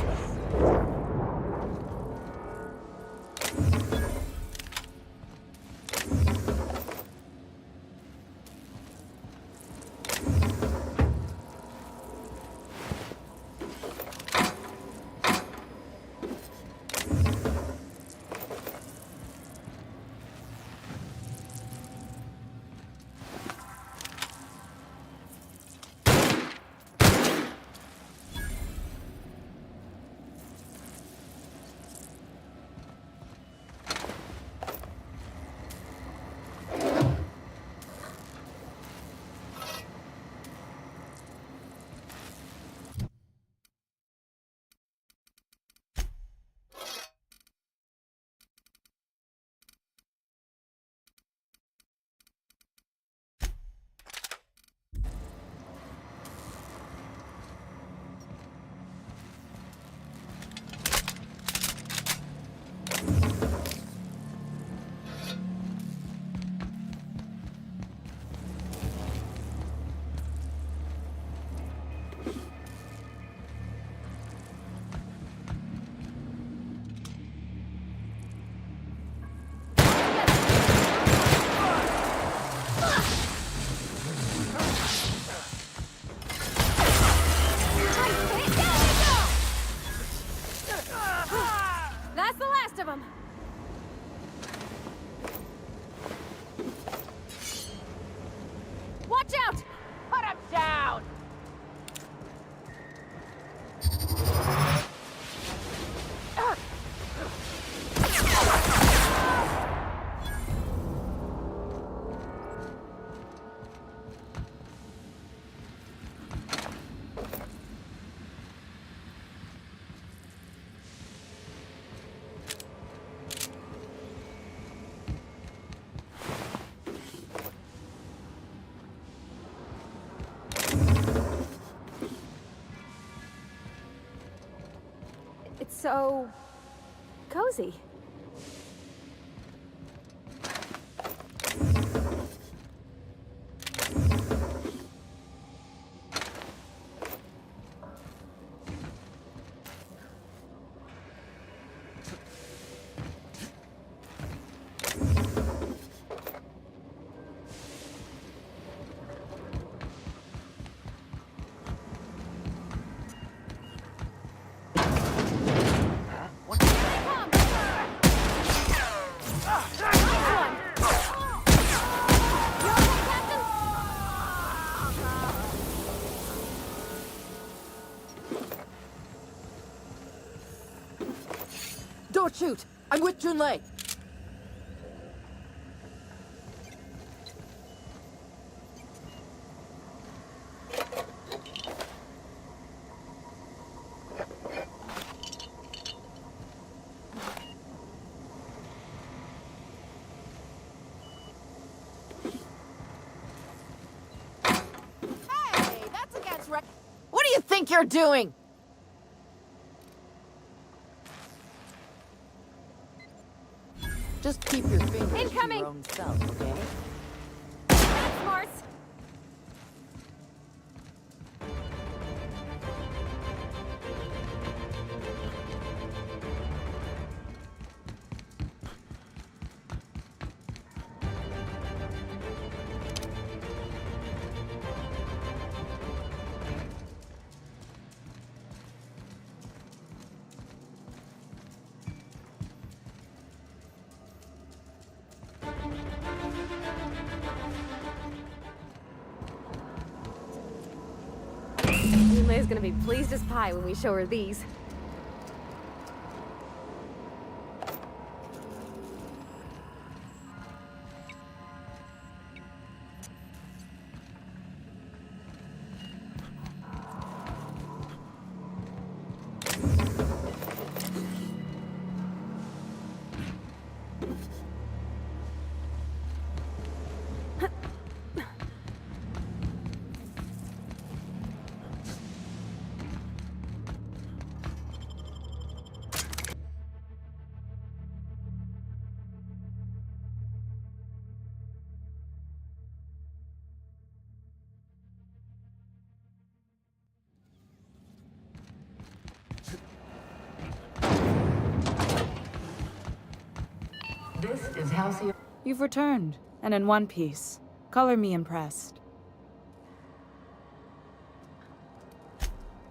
It's so cozy. Don't shoot! I'm with Junlei! Hey, that's against rec. What do you think you're doing? Just keep your fingers to your own self, okay? That's Mars. Liz gonna be pleased as pie when we show her these. This is Halcyon. You've returned, and in one piece. Color me impressed.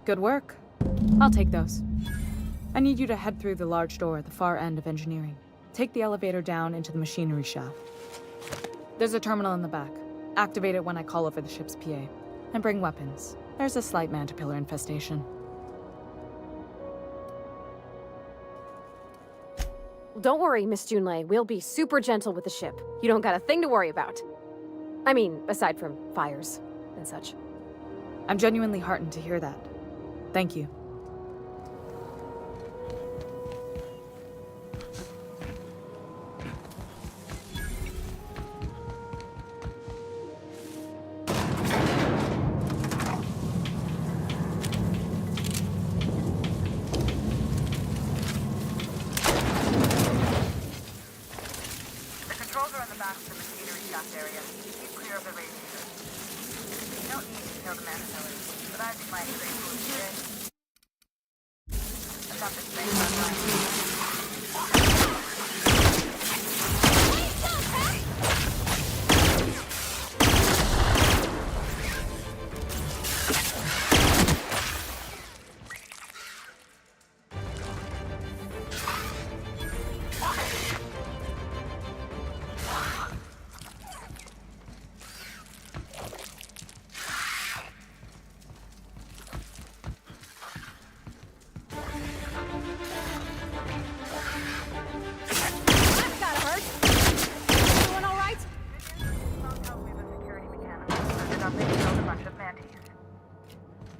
Good work. I'll take those. I need you to head through the large door at the far end of engineering. Take the elevator down into the machinery shaft. There's a terminal in the back. Activate it when I call over the ship's PA. And bring weapons. There's a slight mantipillar infestation. Don't worry, Miss Junlei. We'll be super gentle with the ship. You don't got a thing to worry about. I mean, aside from fires and such. I'm genuinely heartened to hear that. Thank you.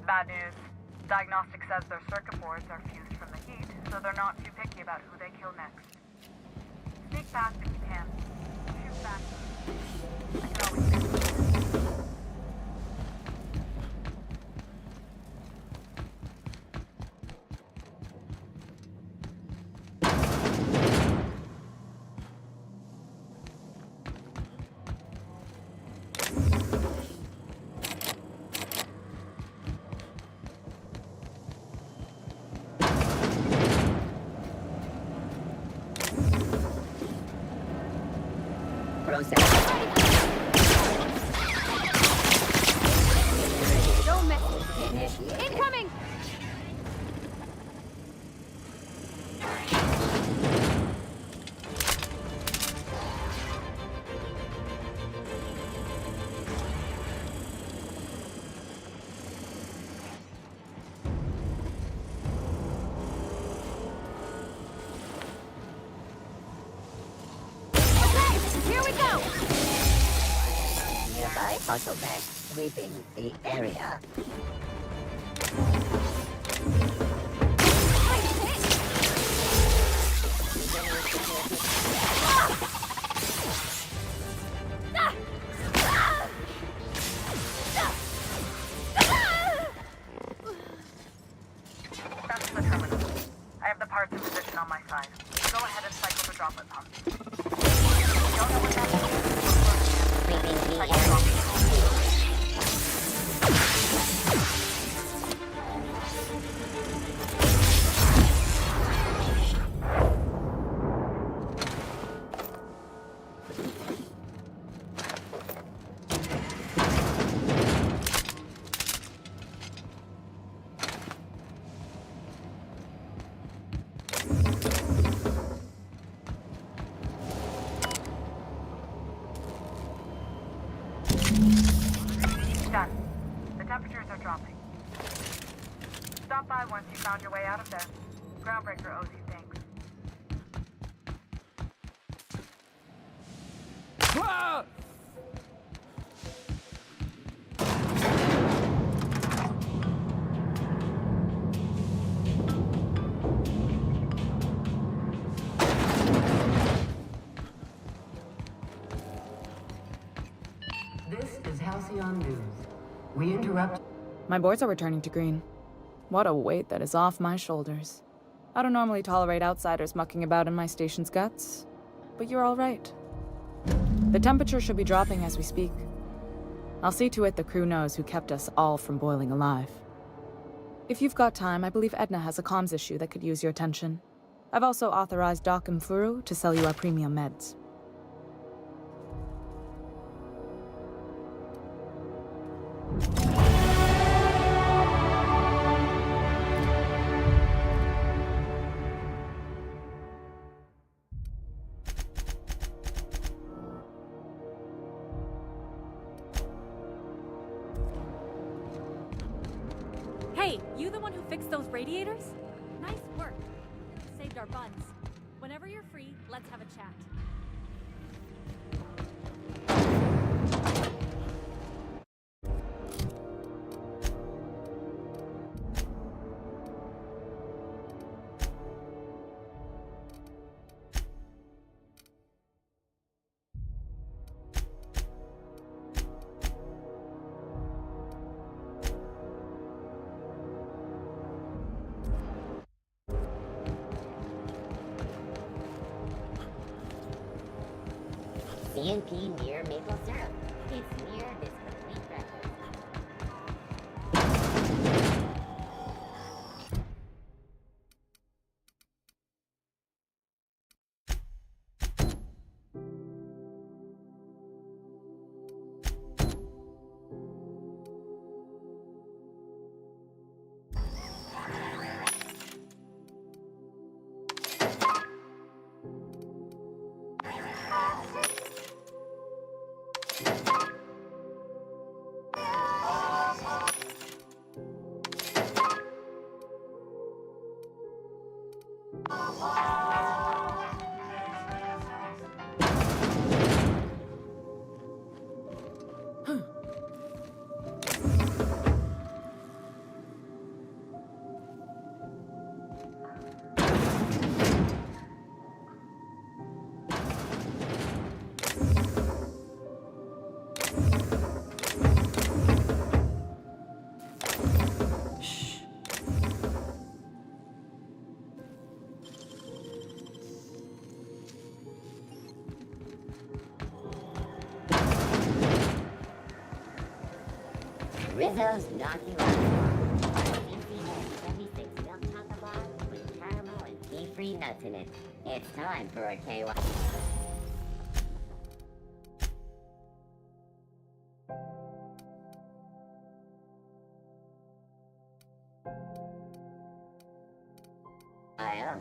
Bad news. Diagnostic says their circuit boards are fused from the heat, so they're not too picky about who they kill next. Sneak past if you can. Shoot back. I can always do it. process. Don't miss. Initiate. Incoming! Here we go! Nearby fossil bags sweeping the area. That's the terminal. I have the parts in position on my side. Go ahead and cycle the droplet pump. Don't know what that means. Cycle droplet. Done. The temperatures are dropping. Stop by once you found your way out of there. Groundbreaker owes you thanks. Ah! This is Halcyon News. We interrupt. My boards are returning to green. What a weight that is off my shoulders. I don't normally tolerate outsiders mucking about in my station's guts, but you're all right. The temperature should be dropping as we speak. I'll see to it the crew knows who kept us all from boiling alive. If you've got time, I believe Edna has a comms issue that could use your attention. I've also authorized Doc and Furu to sell you our premium meds. Hey, you the one who fixed those radiators? Nice work. Saved our buns. Whenever you're free, let's have a chat. CNP near maple syrup. It's near this complete record. Rizzo's knocking on the CCN 76 milk chocolate bar with caramel and tea-free nuts in it. It's time for a KY. I am.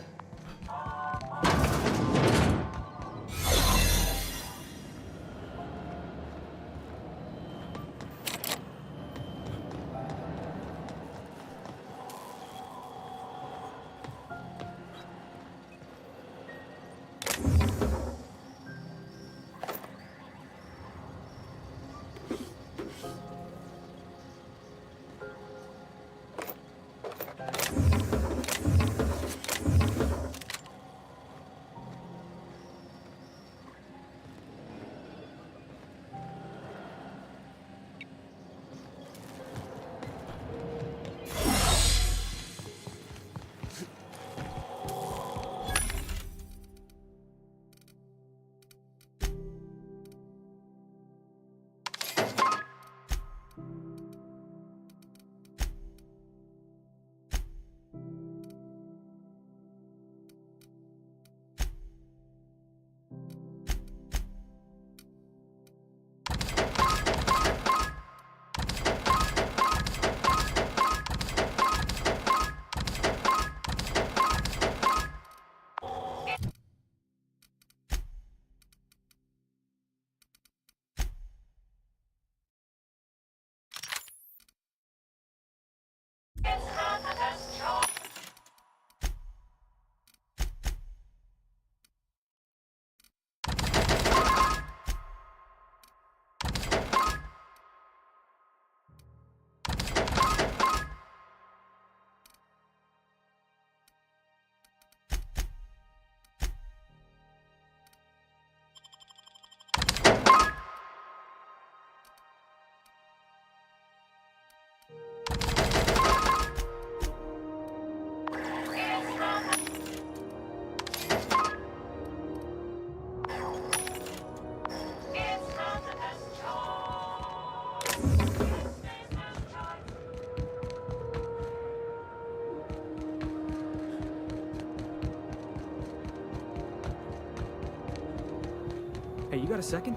Hey, you got a second?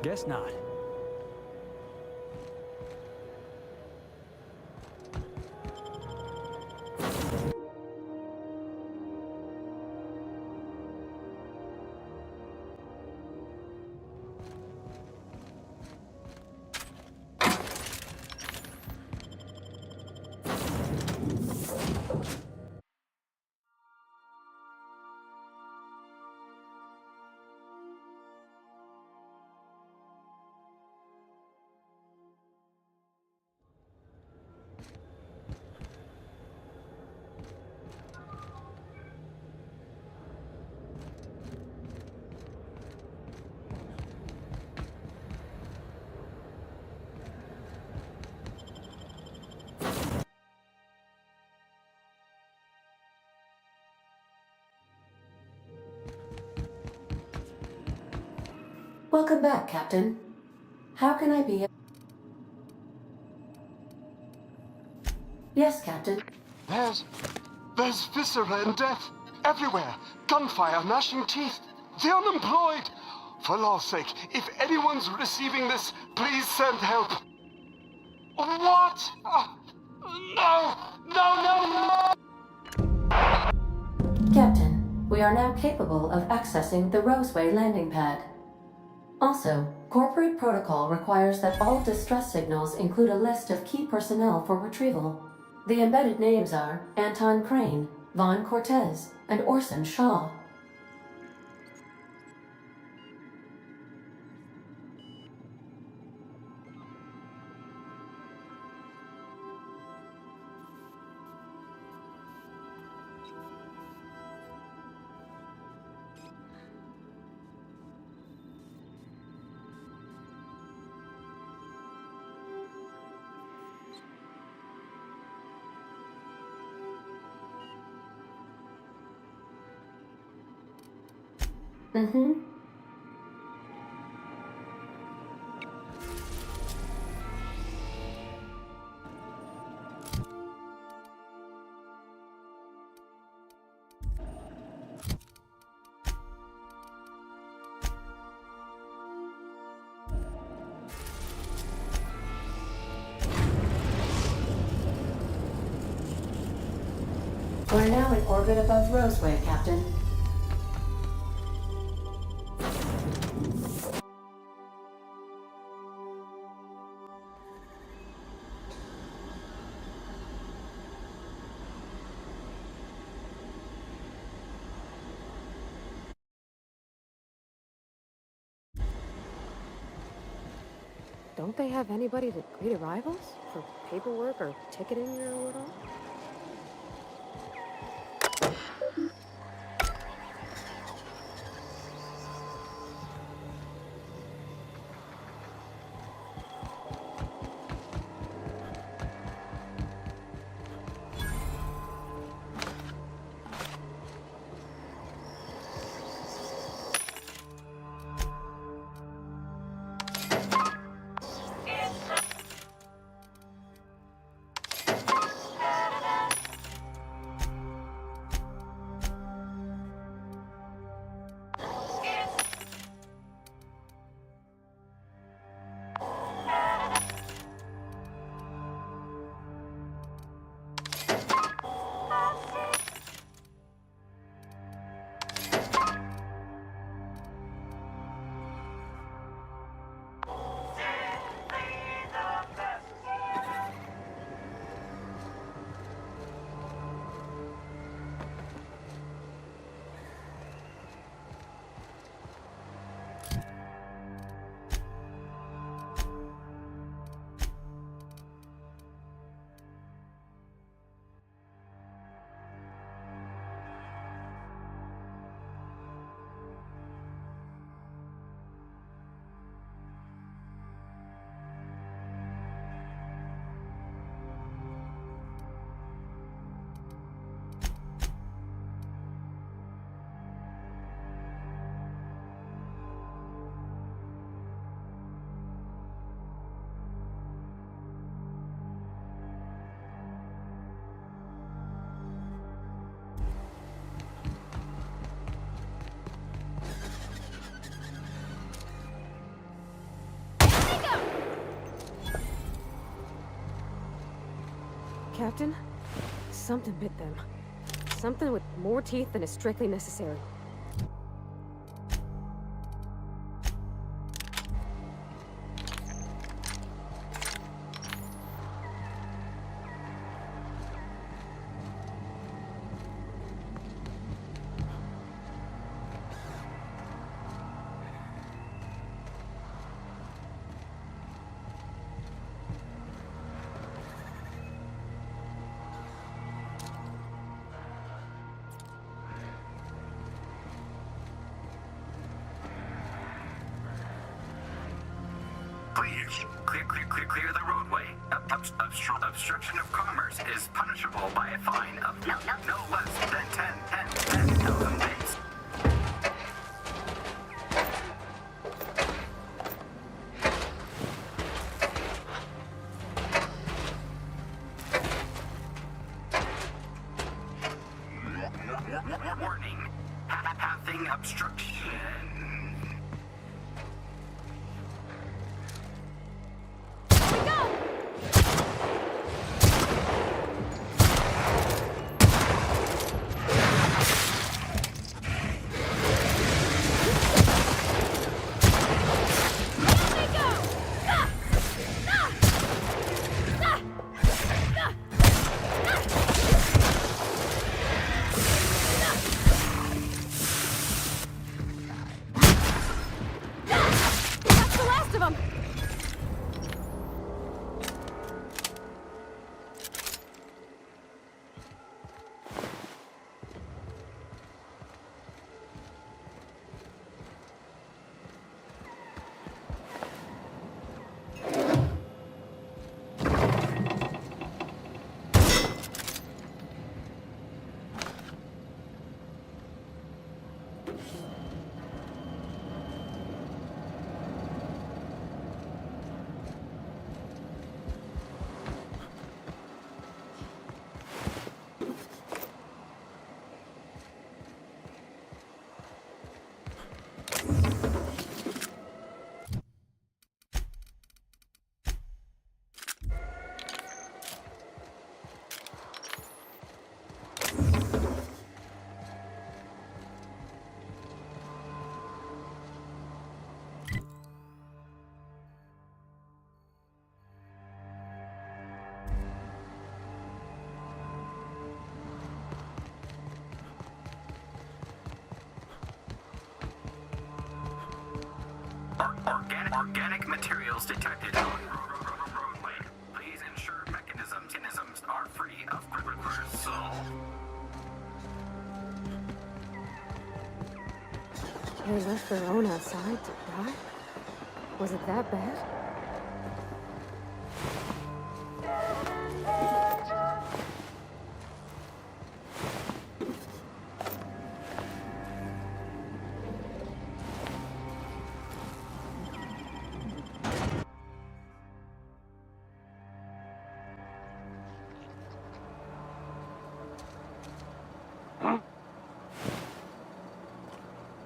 Guess not. Welcome back, Captain. How can I be? Yes, Captain. There's viscera and death everywhere. Gunfire, gnashing teeth. The unemployed. For law's sake, if anyone's receiving this, please send help. What? No! No, no, no! Captain, we are now capable of accessing the Roseway landing pad. Also, corporate protocol requires that all distress signals include a list of key personnel for retrieval. The embedded names are Anton Crane, Vaughn Cortez, and Orson Shaw. Mm-hmm. We're now in orbit above Roseway, Captain. Don't they have anybody to greet arrivals? For paperwork or ticketing or what all? Captain, something bit them. Something with more teeth than is strictly necessary. Please, clear the roadway. Obstruction of commerce is punishable by a fine of no less than 10,000 days. Warning, pathing obstruction. Organic materials detected on roadway. Please ensure mechanisms are free of reversal. They left their own outside to die? Was it that bad?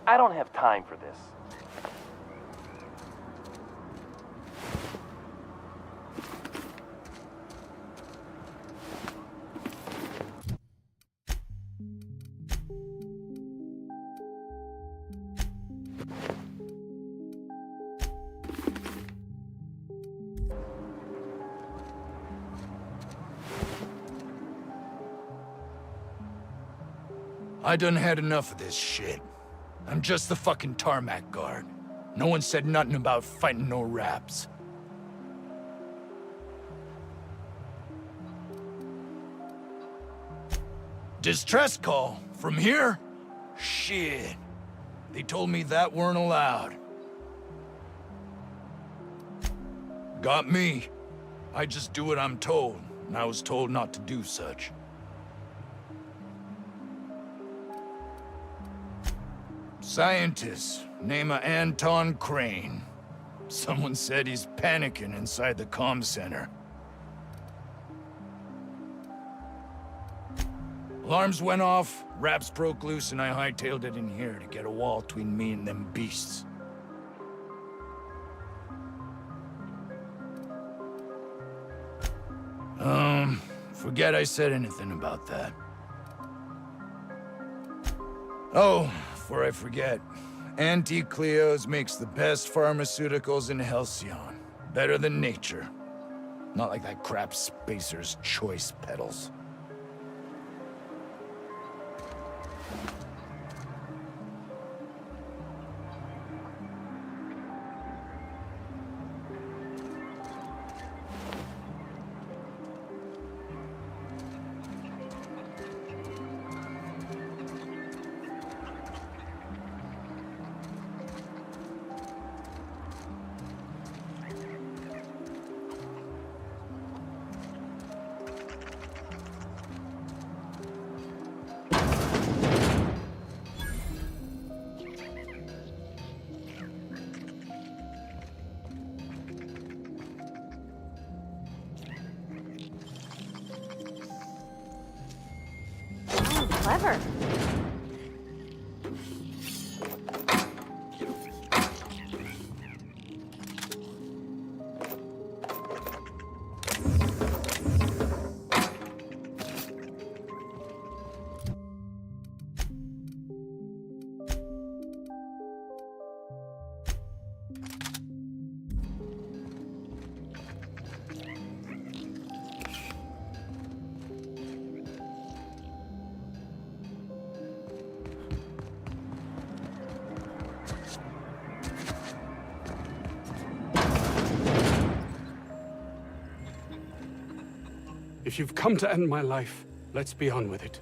I don't have time for this. I done had enough of this shit. I'm just the fucking tarmac guard. No one said nothing about fighting no raps. Distress call? From here? Shit. They told me that weren't allowed. Got me. I just do what I'm told, and I was told not to do such. Scientist, name of Anton Crane. Someone said he's panicking inside the comm center. Alarms went off, raps broke loose, and I hightailed it in here to get a wall between me and them beasts. Forget I said anything about that. Oh, before I forget, Auntie Cleo's makes the best pharmaceuticals in Halcyon. Better than nature. Not like that crap Spacer's Choice peddles. Clever. If you've come to end my life, let's be on with it.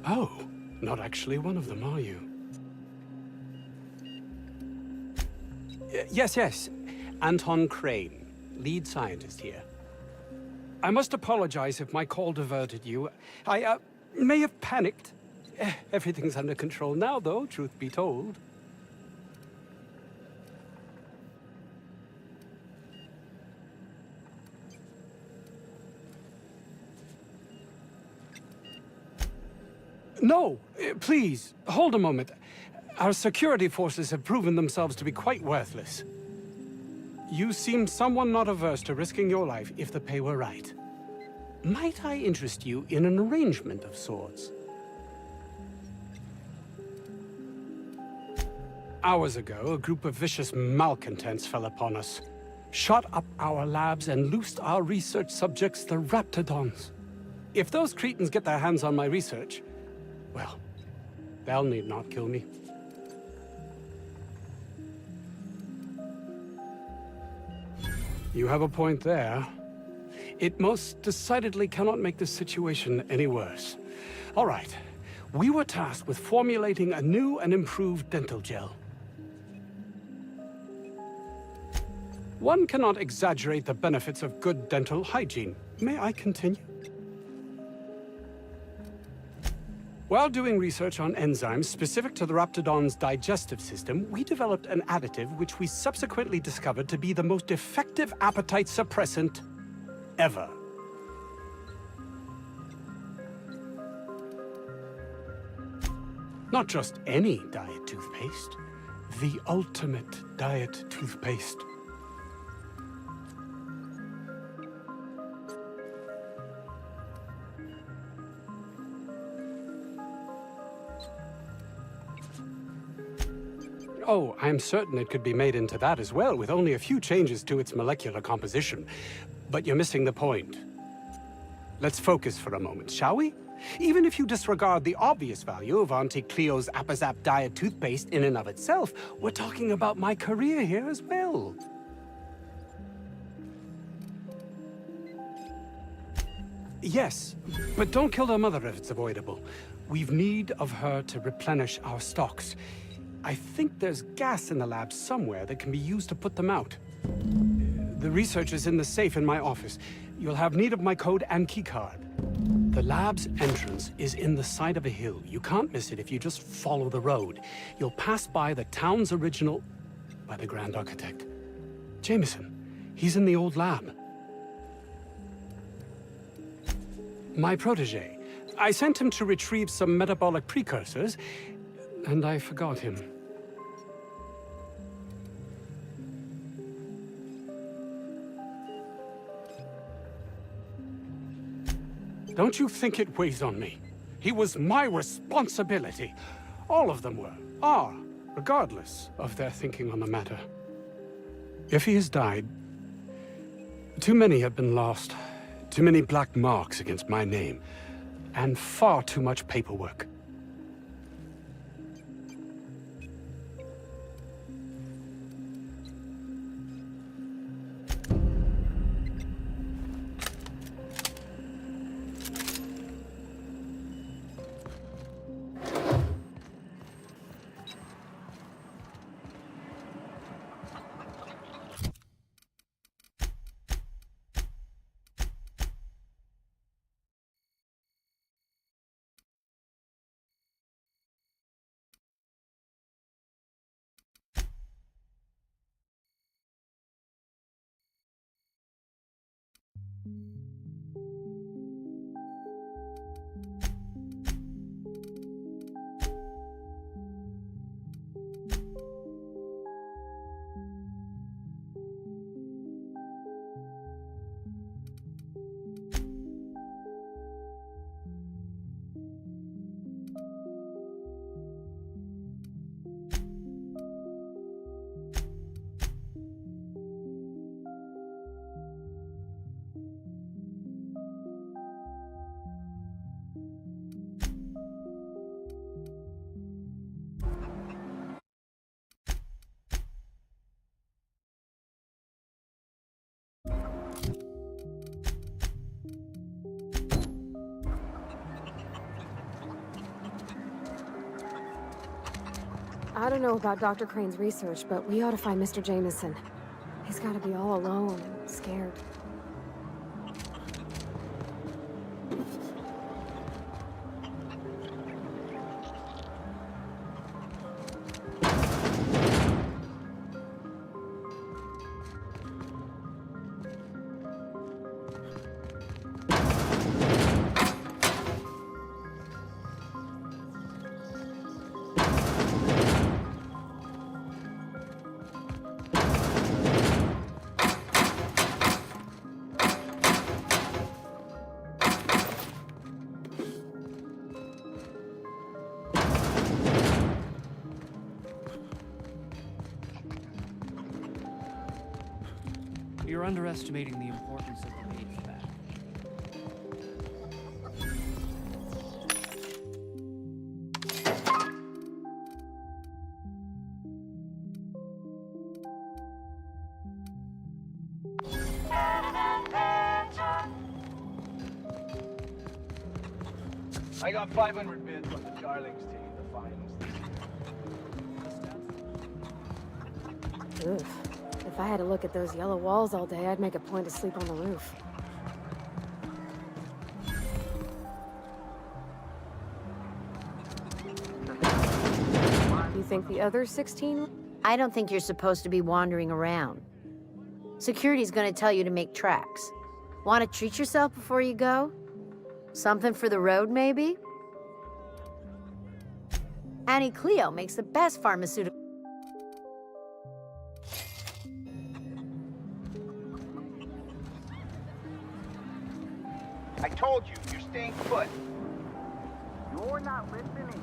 Oh, not actually one of them, are you? Yes. Anton Crane, lead scientist here. I must apologize if my call diverted you. I may have panicked. Everything's under control now, though, truth be told. No, please, hold a moment. Our security forces have proven themselves to be quite worthless. You seem someone not averse to risking your life if the pay were right. Might I interest you in an arrangement of sorts? Hours ago, a group of vicious malcontents fell upon us, shot up our labs and loosed our research subjects, the Raptidons. If those cretins get their hands on my research, well, they'll need not kill me. You have a point there. It most decidedly cannot make the situation any worse. All right. We were tasked with formulating a new and improved dental gel. One cannot exaggerate the benefits of good dental hygiene. May I continue? While doing research on enzymes specific to the Raptidon's digestive system, we developed an additive which we subsequently discovered to be the most effective appetite suppressant ever. Not just any diet toothpaste, the ultimate diet toothpaste. Oh, I'm certain it could be made into that as well, with only a few changes to its molecular composition. But you're missing the point. Let's focus for a moment, shall we? Even if you disregard the obvious value of Auntie Cleo's Appazap Diet toothpaste in and of itself, we're talking about my career here as well. Yes, but don't kill her mother if it's avoidable. We've need of her to replenish our stocks. I think there's gas in the lab somewhere that can be used to put them out. The research is in the safe in my office. You'll have need of my code and keycard. The lab's entrance is in the side of a hill. You can't miss it if you just follow the road. You'll pass by the town's original... by the Grand Architect. Jameson. He's in the old lab. My protege. I sent him to retrieve some metabolic precursors, and I forgot him. Don't you think it weighs on me? He was my responsibility. All of them are, regardless of their thinking on the matter. If he has died, too many have been lost. Too many black marks against my name, and far too much paperwork. I don't know about Dr. Crane's research, but we ought to find Mr. Jameson. He's gotta be all alone and scared. You're underestimating the importance of the HVAC. I got 500 bids on the Darlings team, the finals. Oof. If I had to look at those yellow walls all day, I'd make a point to sleep on the roof. You think the other 16? I don't think you're supposed to be wandering around. Security's gonna tell you to make tracks. Want to treat yourself before you go? Something for the road, maybe? Auntie Cleo makes the best pharmaceutical. I told you, you're staying put. You're not listening.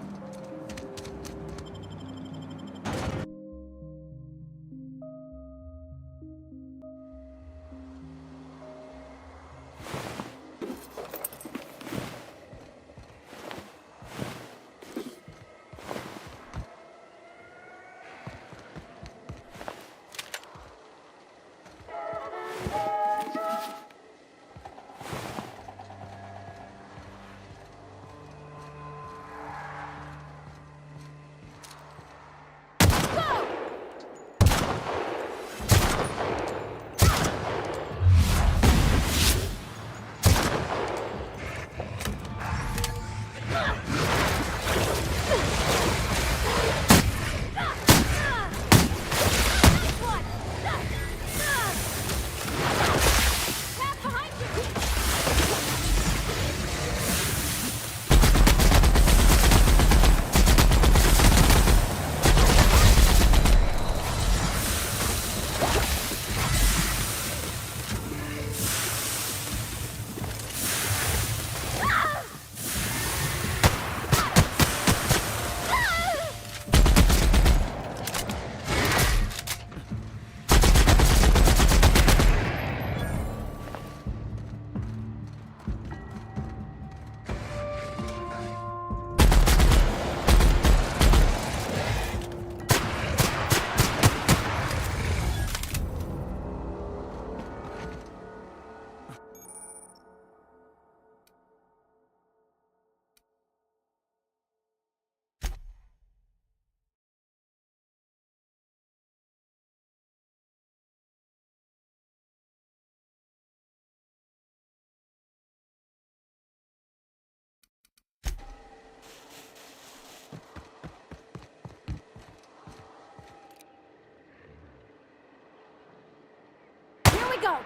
Here we go!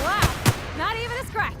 Wow, not even a scratch.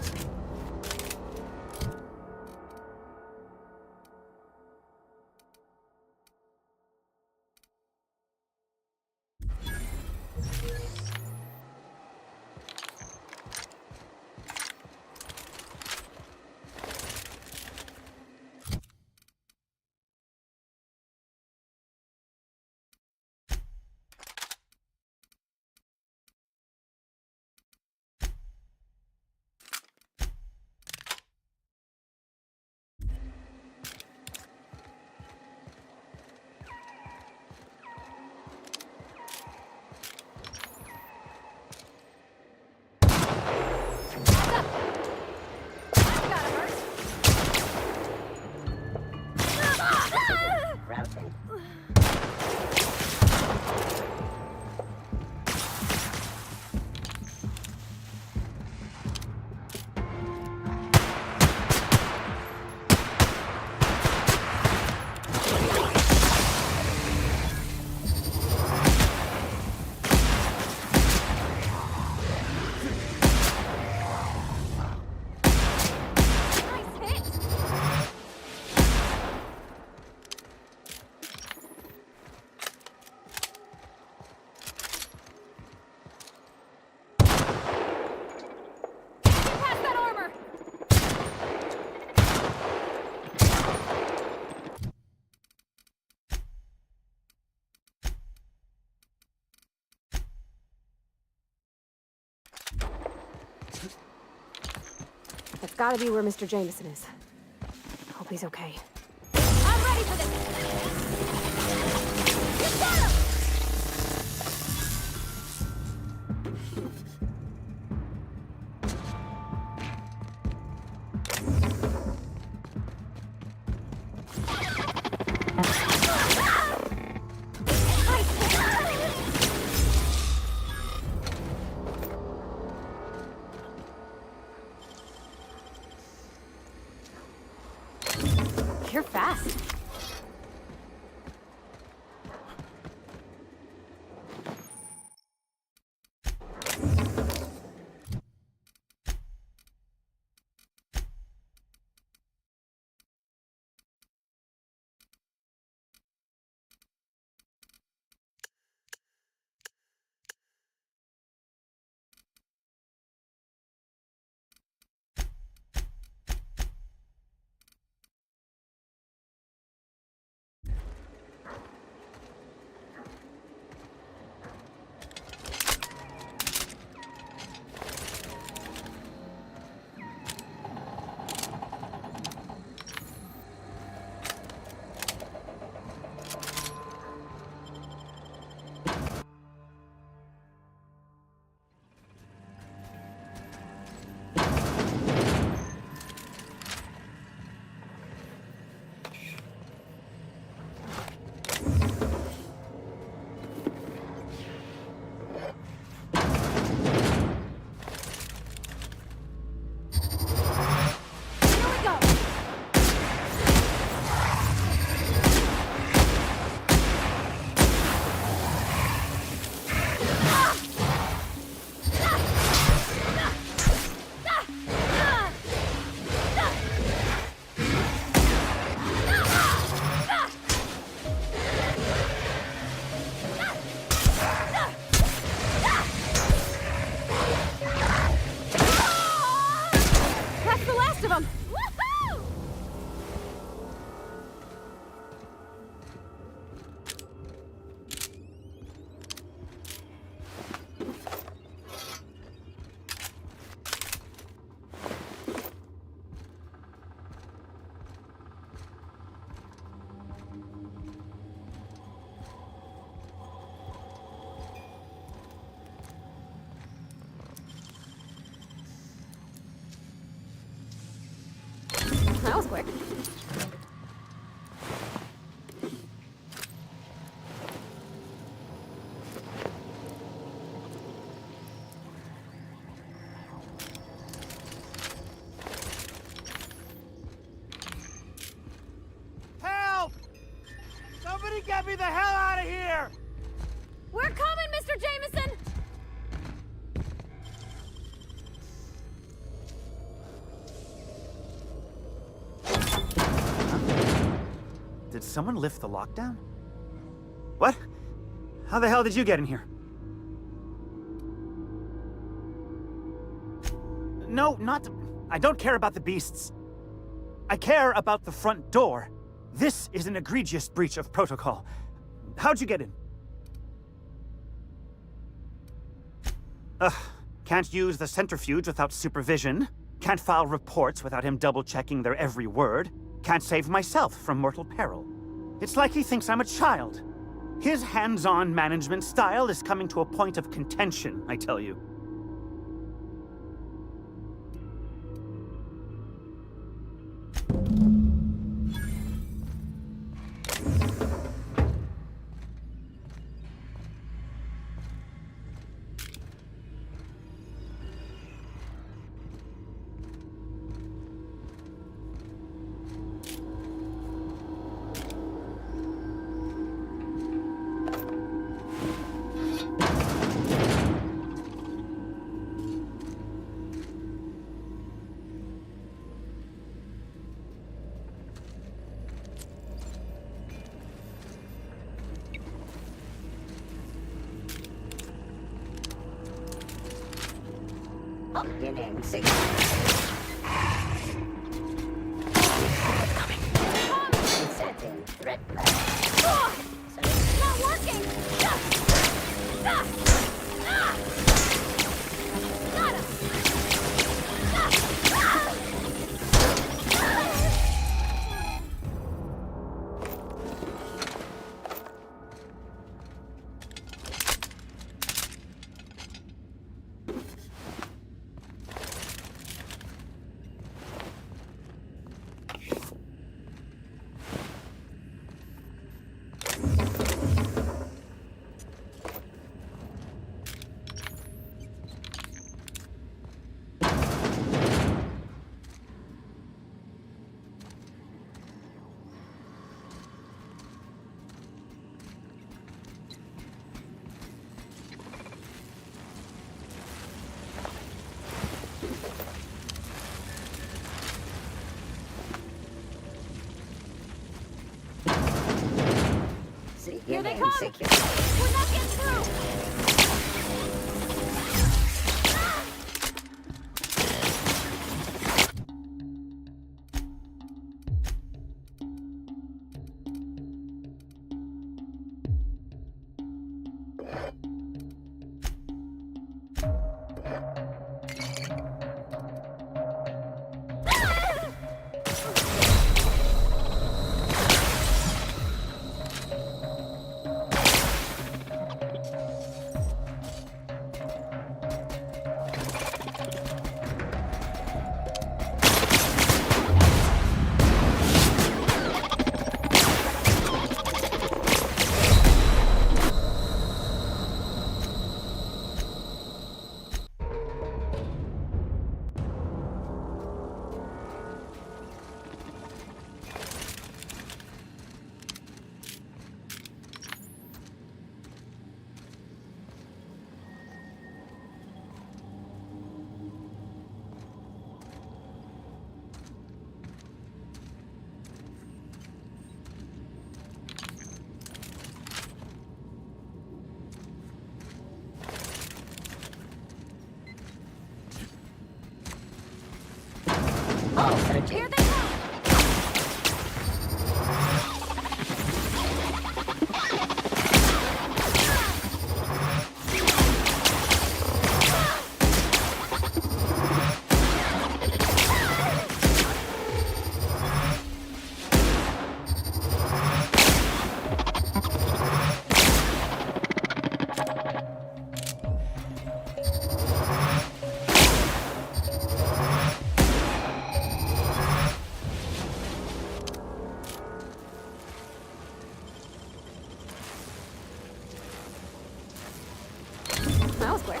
Routing. That's gotta be where Mr. Jameson is. Hope he's okay. I'm ready Somebody get me the hell out of here! We're coming, Mr. Jameson! Did someone lift the lockdown? What? How the hell did you get in here? No, not... I don't care about the beasts. I care about the front door. This is an egregious breach of protocol. How'd you get in? Can't use the centrifuge without supervision. Can't file reports without him double-checking their every word. Can't save myself from mortal peril. It's like he thinks I'm a child. His hands-on management style is coming to a point of contention, I tell you. Beginning 6. Setting threat level. It's not working! Got Here they come! We're not getting through! Here they come! That was quick.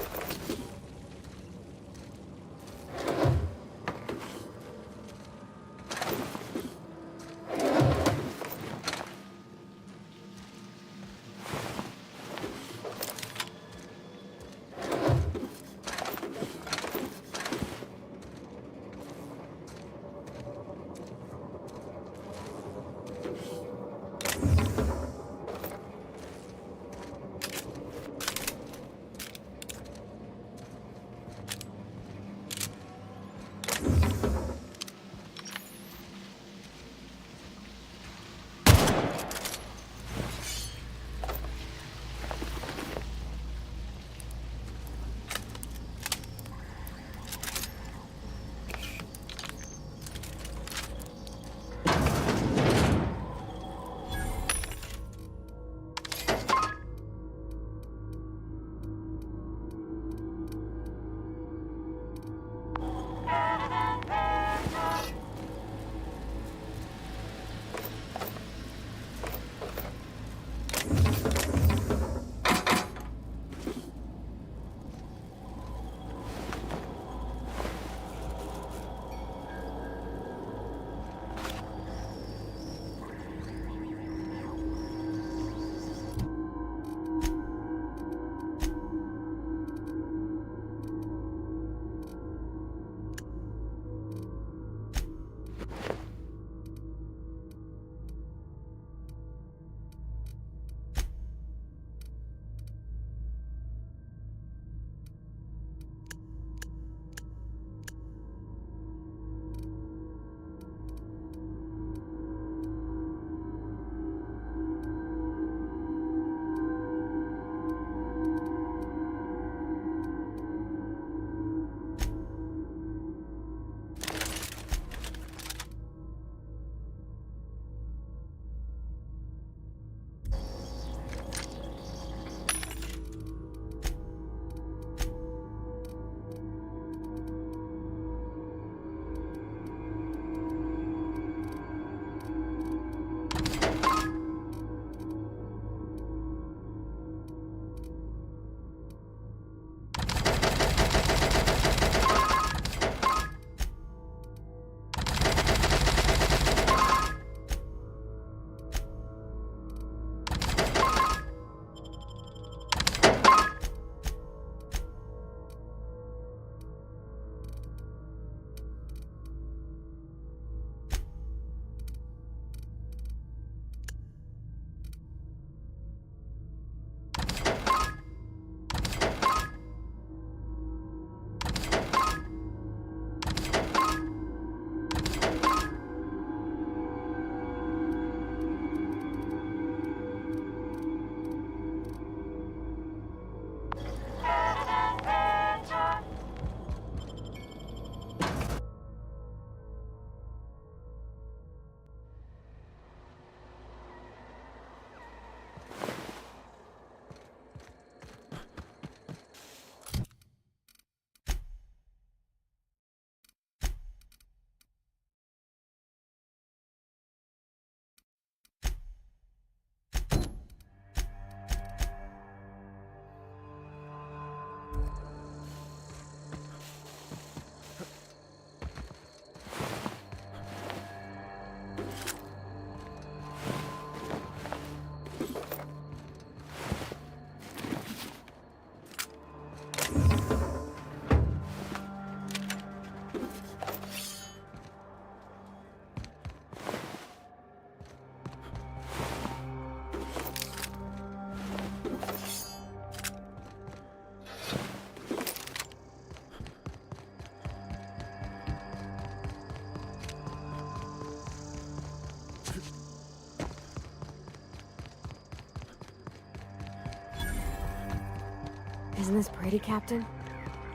Isn't this pretty, Captain?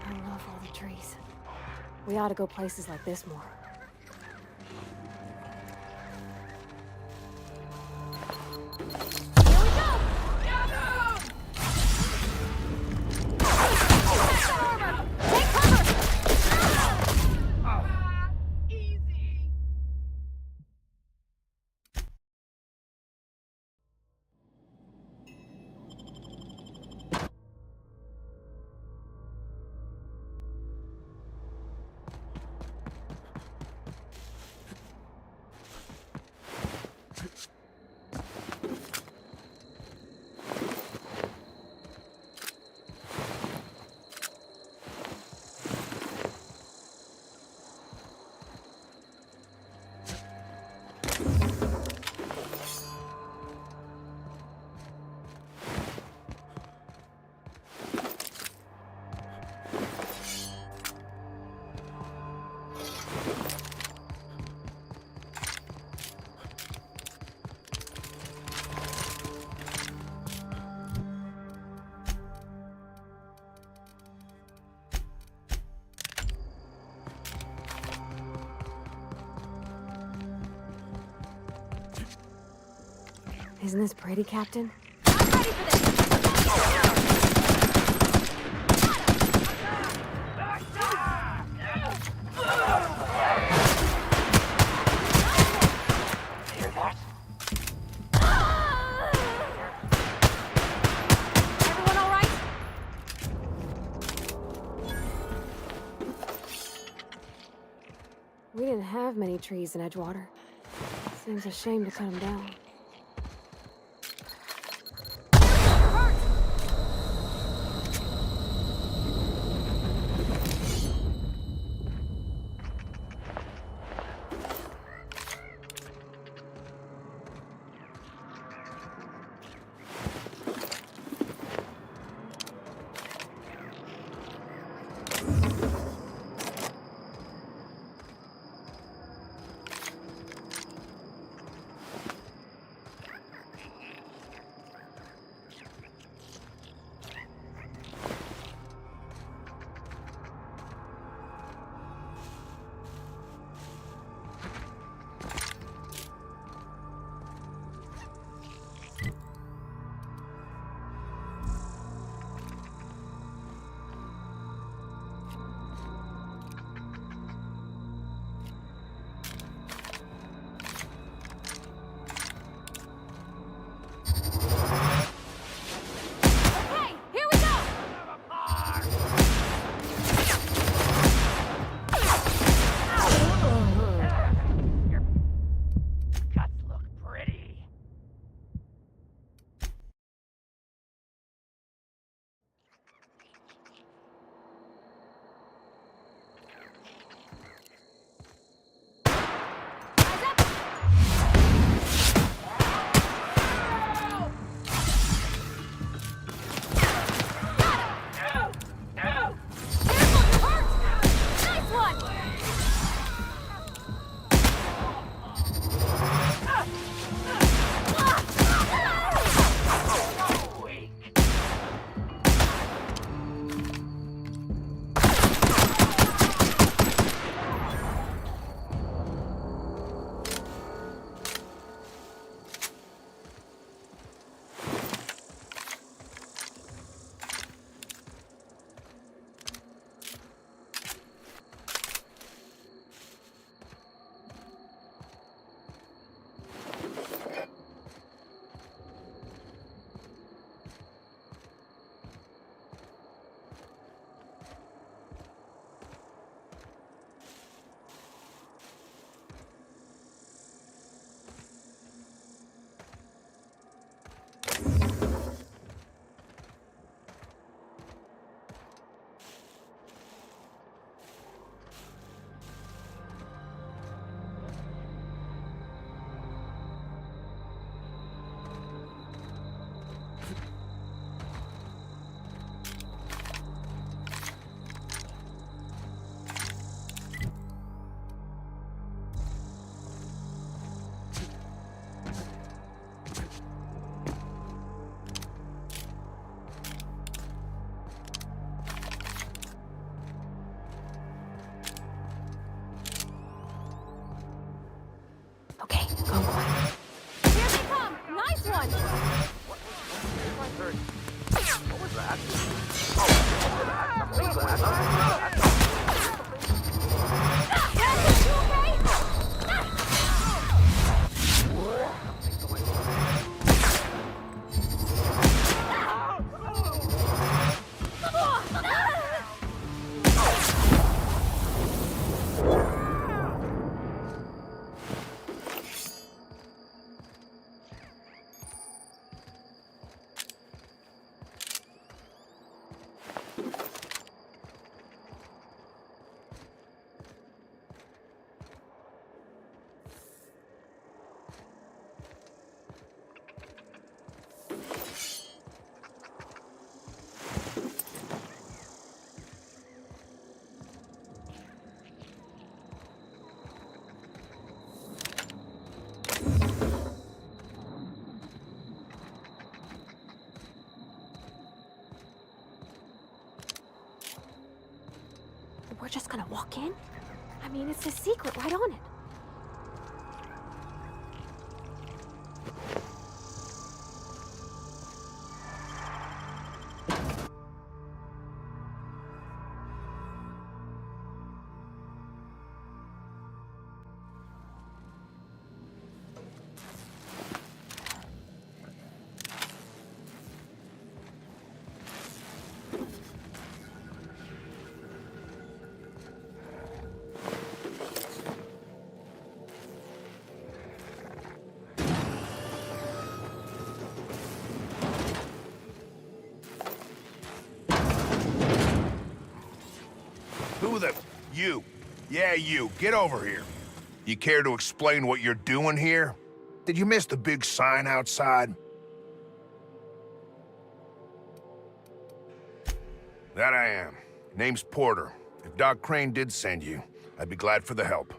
I love all the trees. We ought to go places like this more. Isn't this pretty, Captain? I'm ready for this! Everyone all right? We didn't have many trees in Edgewater. Seems a shame to cut them down. We're just gonna walk in? I mean, it's a secret right on it. Who the... You. Yeah, you. Get over here. You care to explain what you're doing here? Did you miss the big sign outside? That I am. Name's Porter. If Doc Crane did send you, I'd be glad for the help.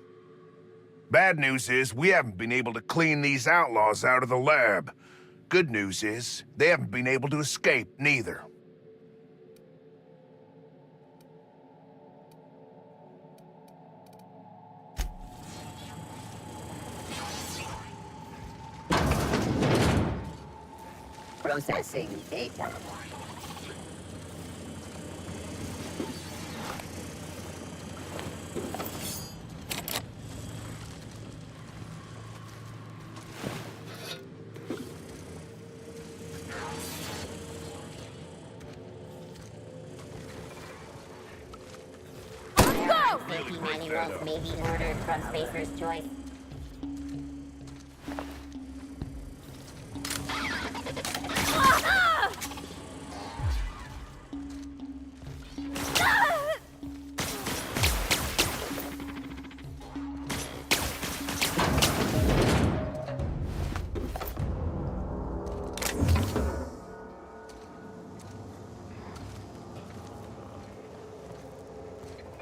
Bad news is, we haven't been able to clean these outlaws out of the lab. Good news is, they haven't been able to escape, neither. Processing data. Safety manuals may be ordered from Spacer's Choice.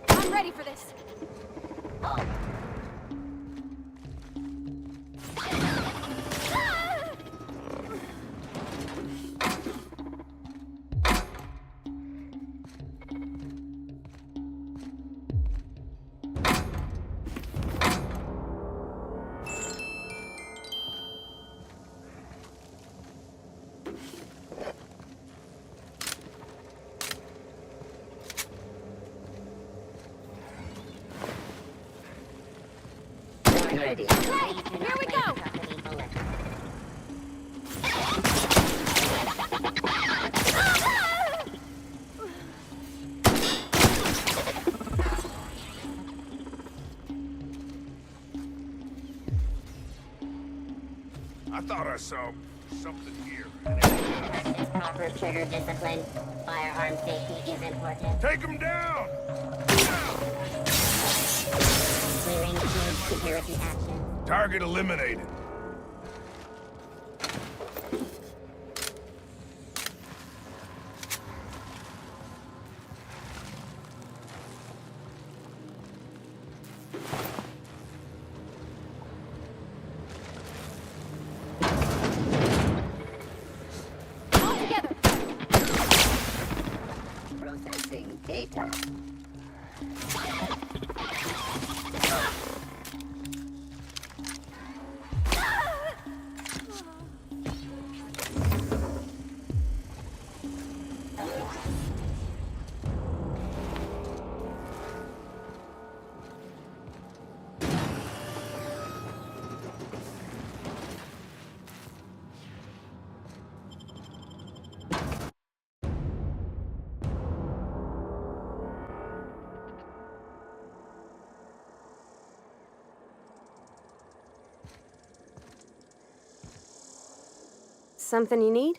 I'm ready for this. Ready. Okay, here we go. I thought I saw something here. Practice proper trigger discipline. Firearm safety is important. Take him down! Clearing huge security action. Target eliminated. All together. Processing data. Something you need?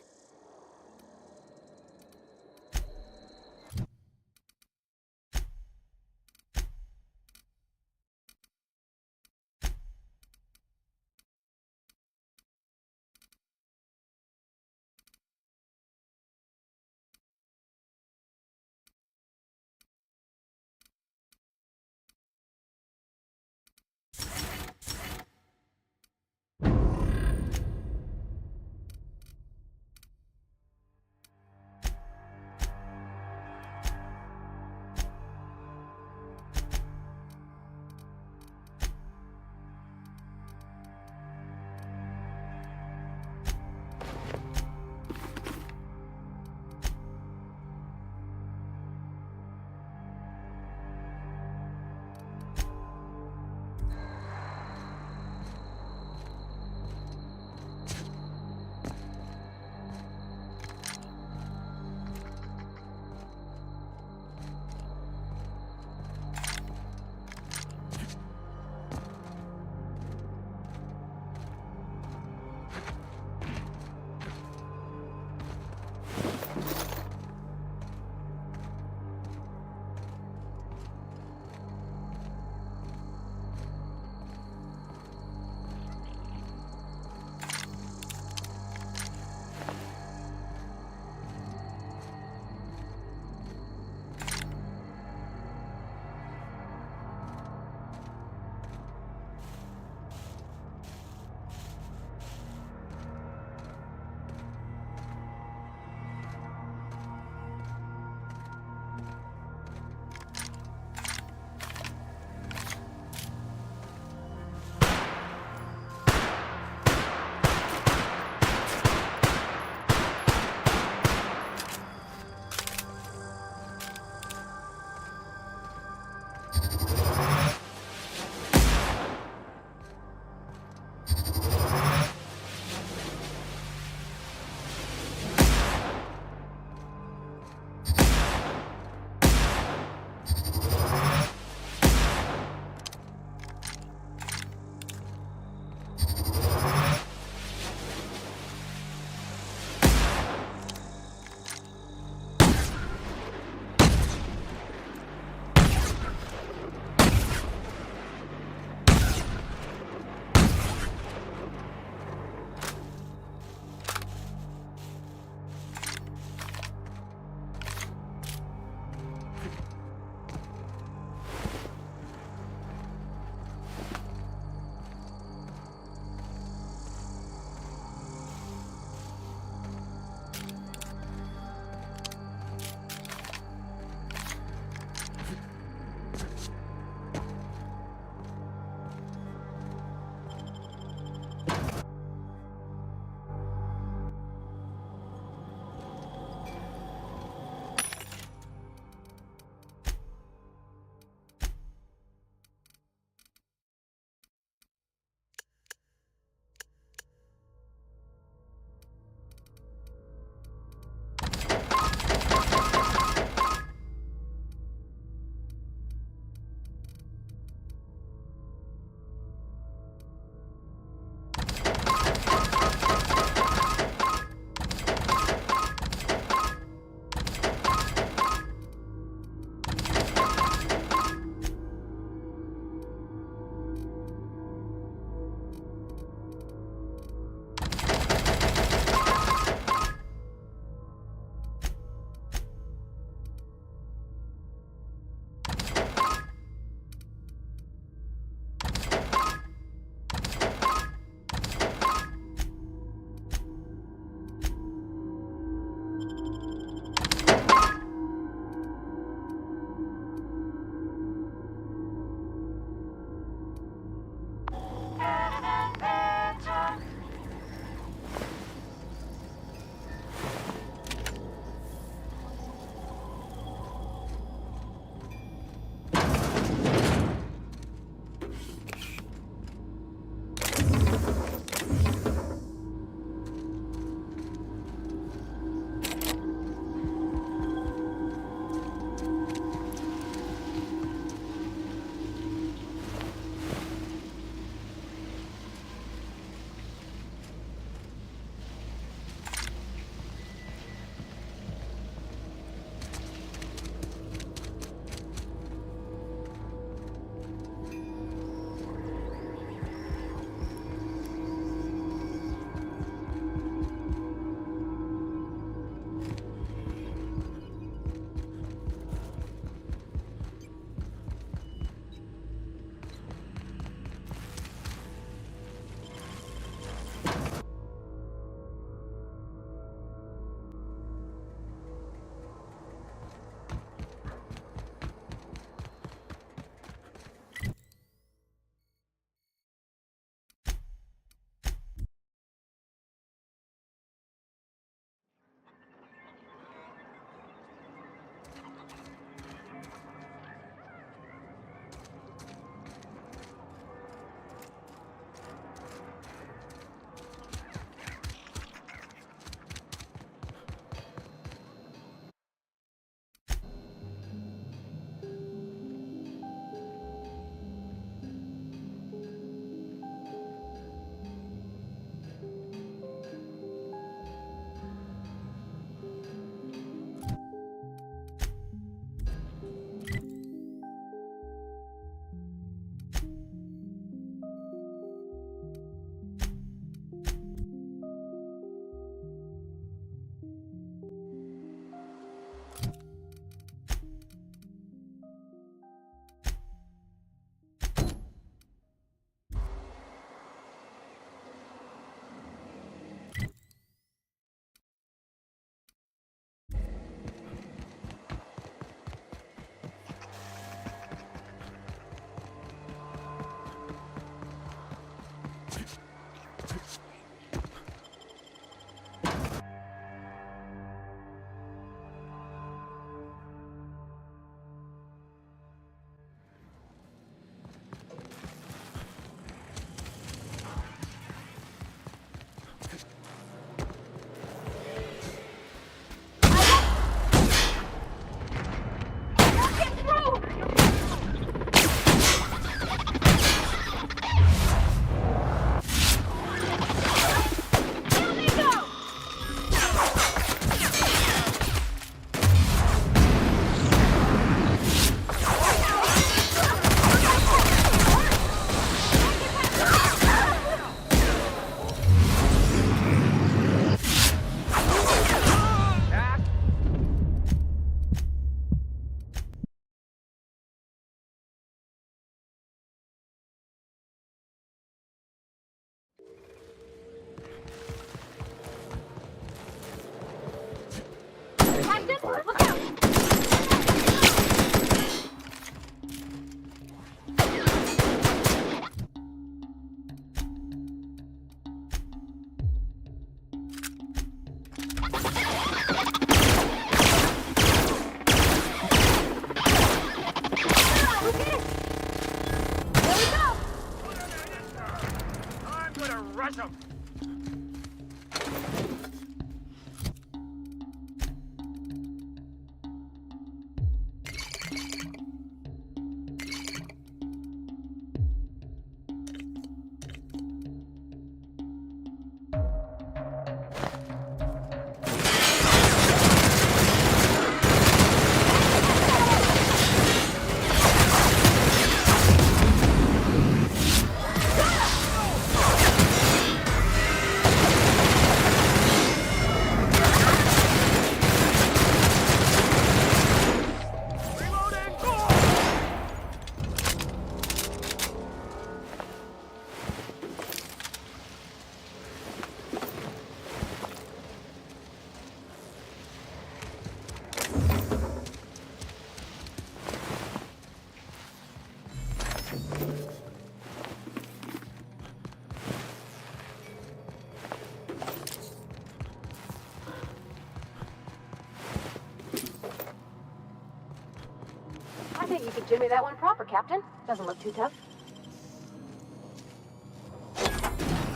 Jimmy that one proper, Captain. Doesn't look too tough.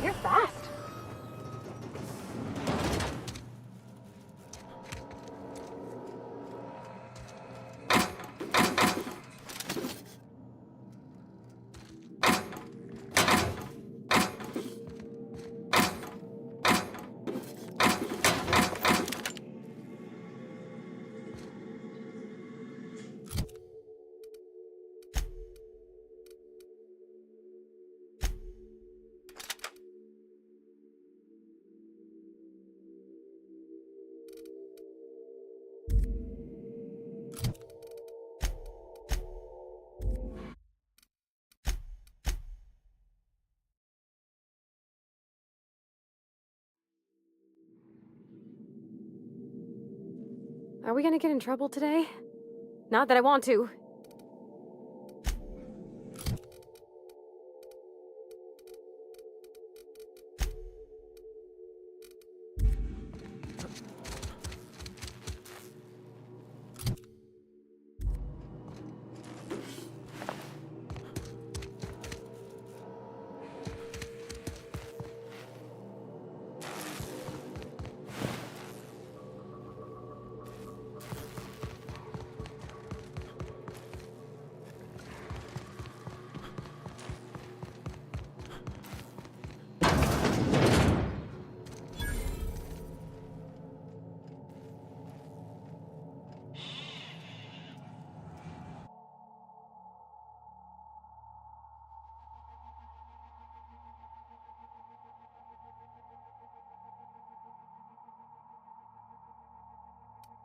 You're fast. Are we gonna get in trouble today? Not that I want to.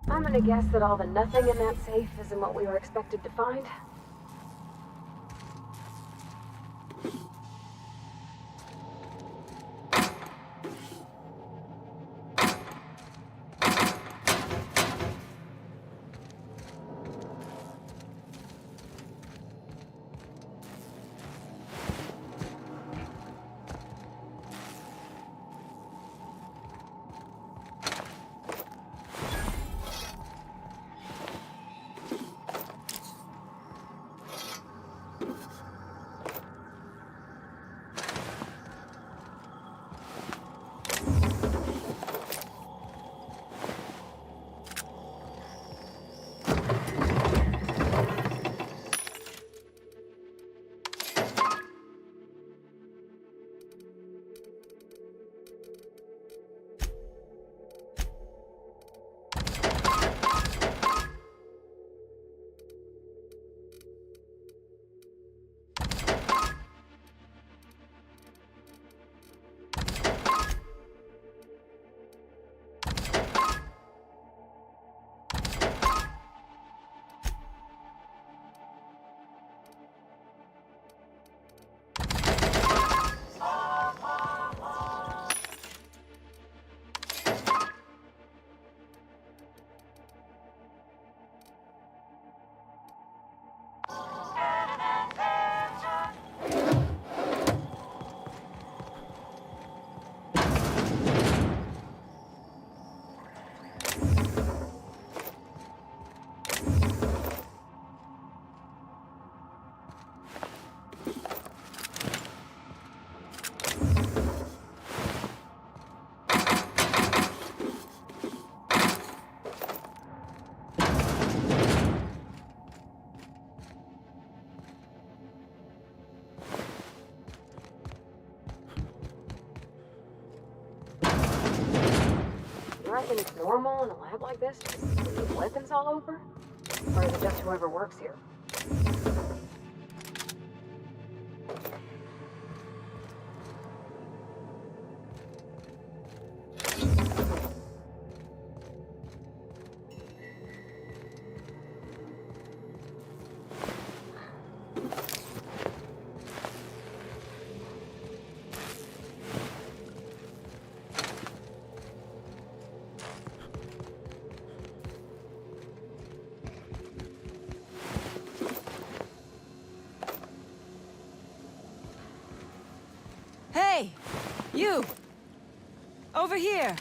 I'm gonna guess that all the nothing in that safe isn't what we were expected to find. You reckon it's normal in a lab like this to just leave weapons all over? Or is it just whoever works here? Hey! You! Over here!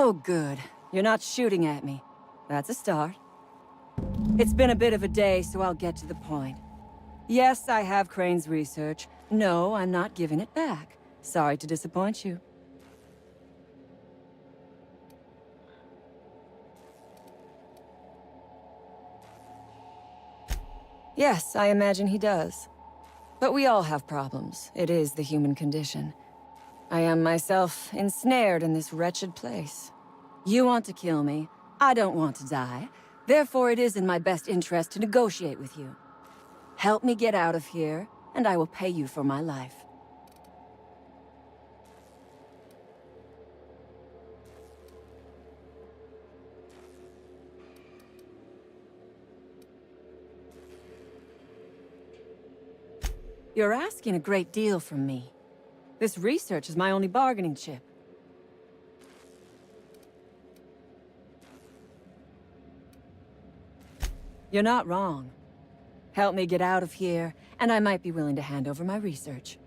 Oh, good. You're not shooting at me. That's a start. It's been a bit of a day, so I'll get to the point. Yes, I have Crane's research. No, I'm not giving it back. Sorry to disappoint you. Yes, I imagine he does. But we all have problems. It is the human condition. I am myself ensnared in this wretched place. You want to kill me. I don't want to die. Therefore, it is in my best interest to negotiate with you. Help me get out of here, and I will pay you for my life. You're asking a great deal from me. This research is my only bargaining chip. You're not wrong. Help me get out of here, and I might be willing to hand over my research.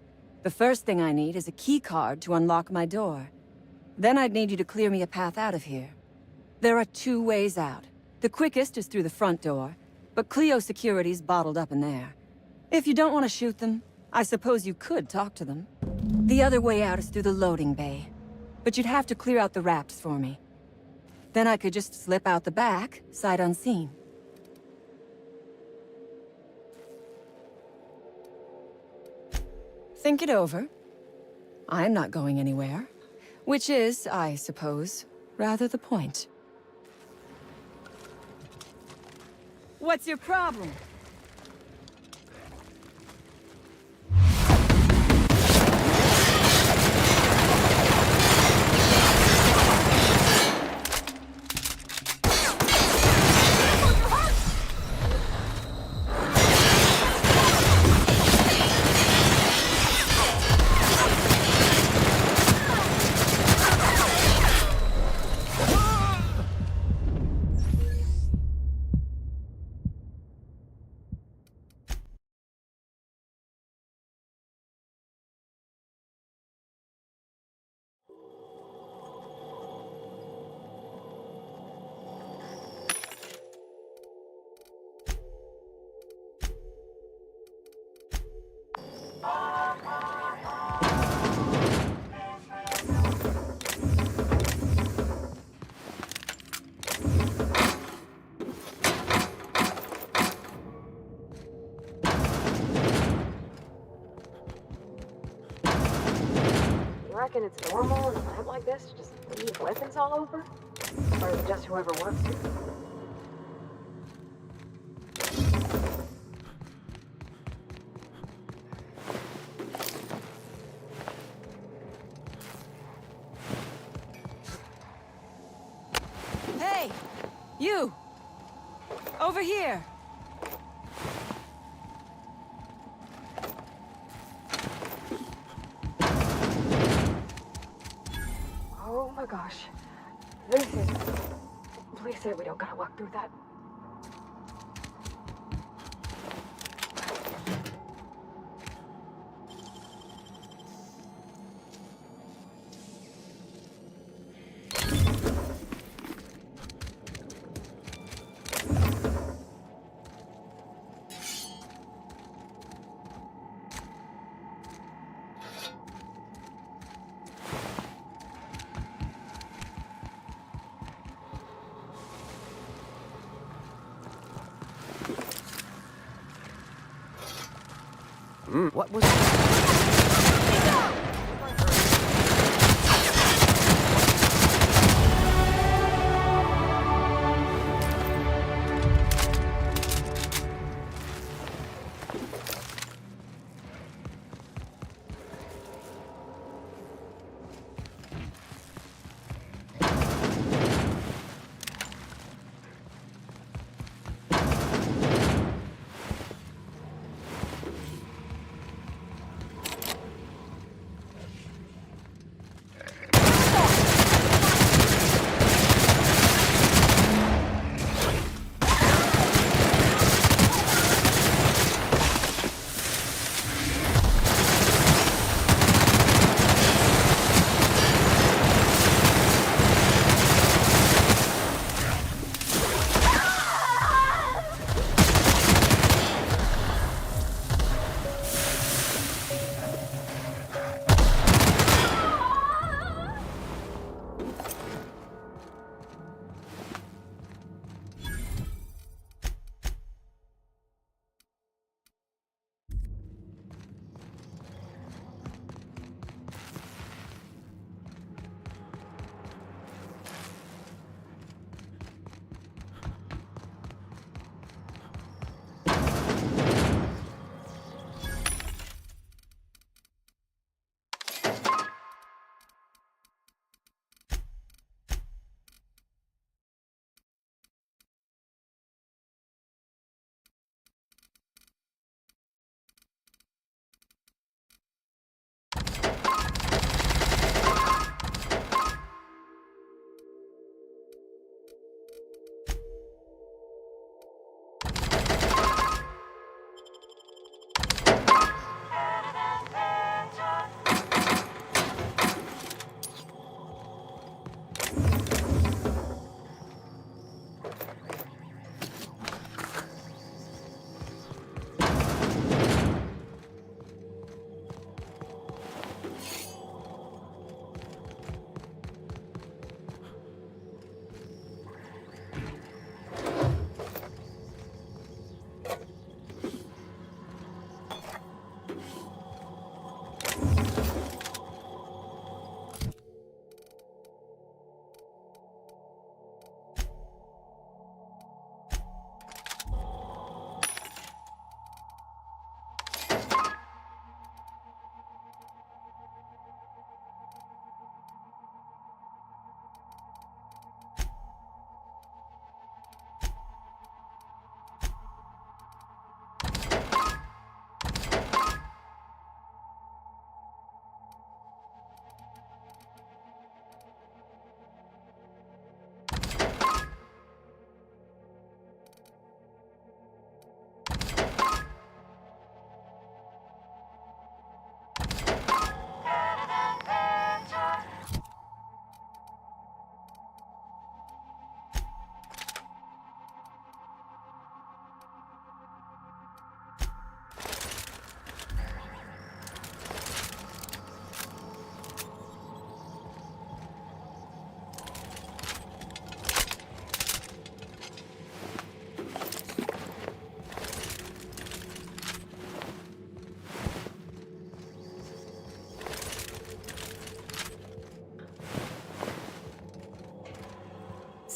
The first thing I need is a key card to unlock my door. Then I'd need you to clear me a path out of here. There are 2 ways out. The quickest is through the front door, but Clio security's bottled up in there. If you don't want to shoot them, I suppose you could talk to them. The other way out is through the loading bay, but you'd have to clear out the rafts for me. Then I could just slip out the back, sight unseen. Think it over. I'm not going anywhere. Which is, I suppose, rather the point. What's your problem? You reckon it's normal in a lab like this to just leave weapons all over? Or is it just whoever works here? Hey! You! Over here! Oh my gosh. This is... Please say we don't gotta walk through that. What was that?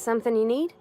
Something you need?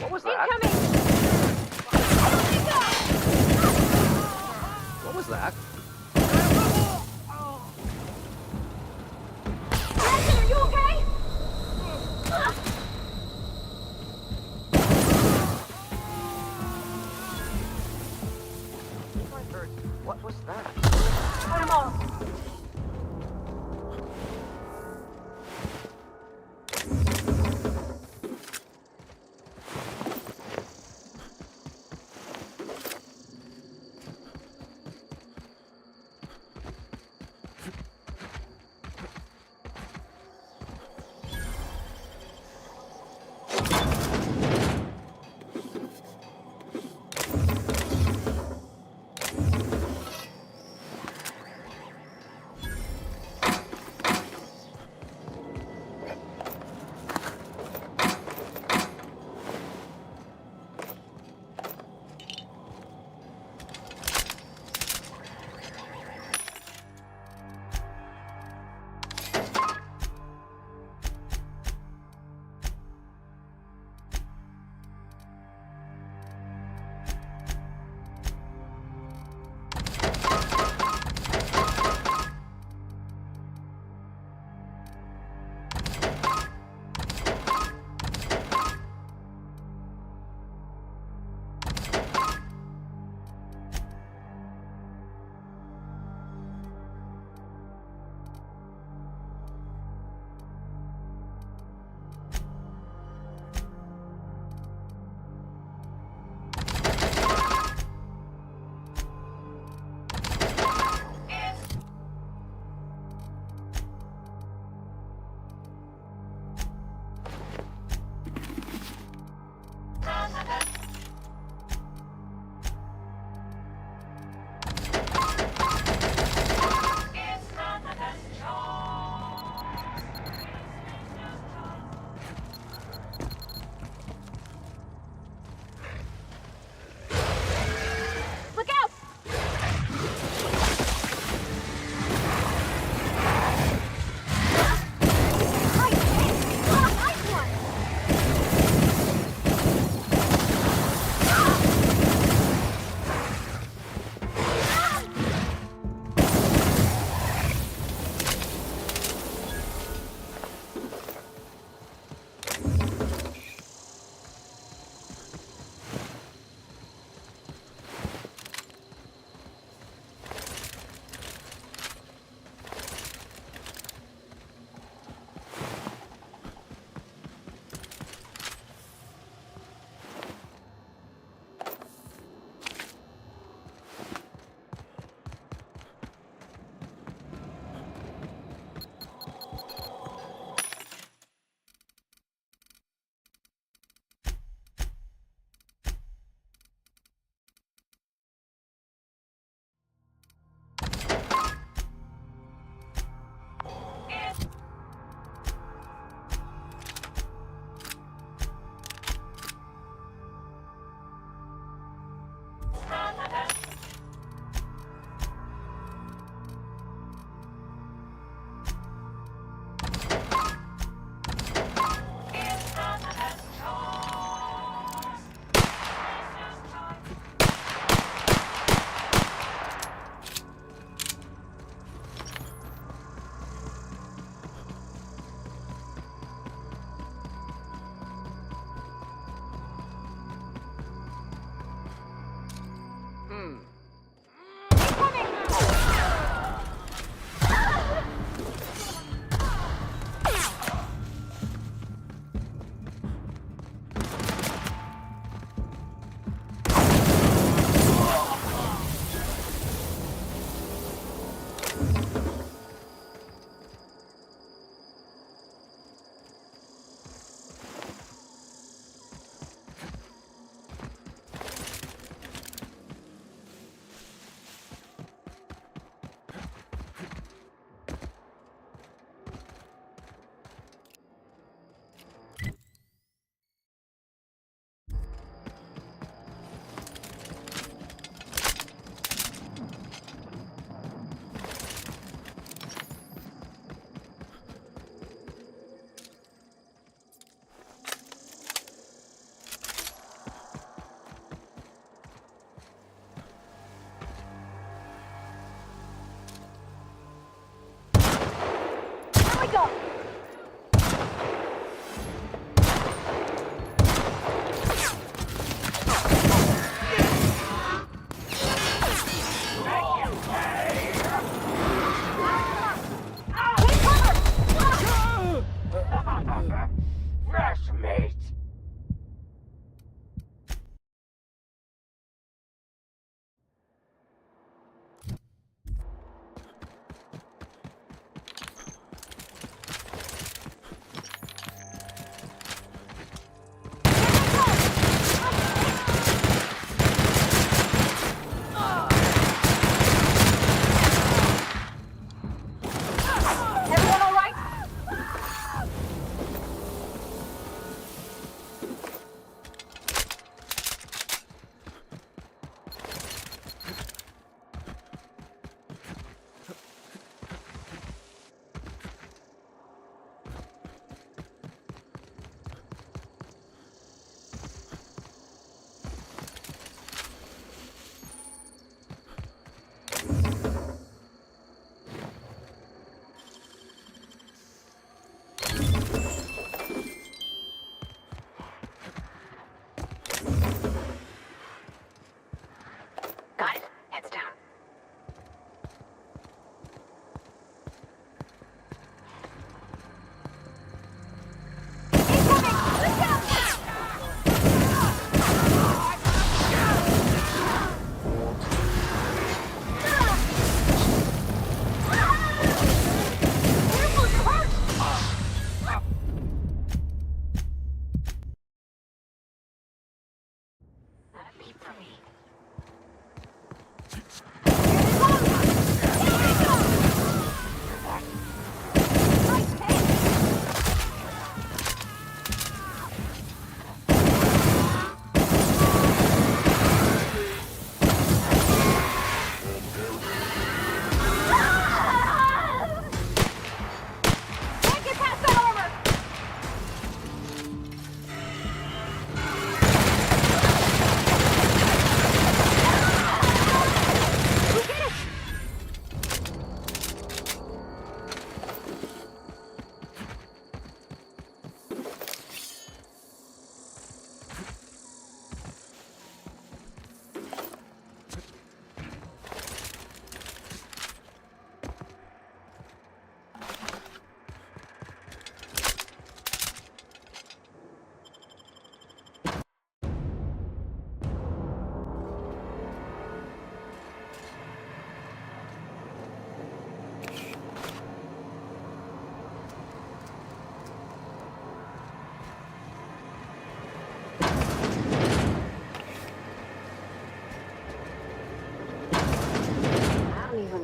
What was that? What was that? Are you okay? What was that? Put him off.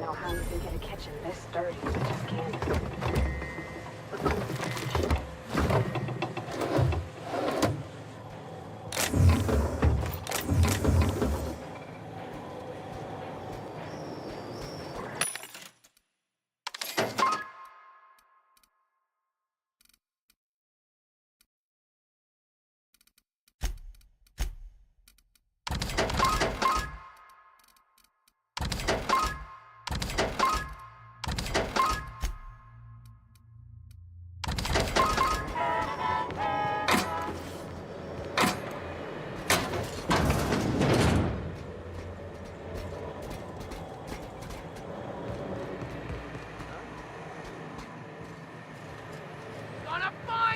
know how you can get a kitchen this dirty. I just can't.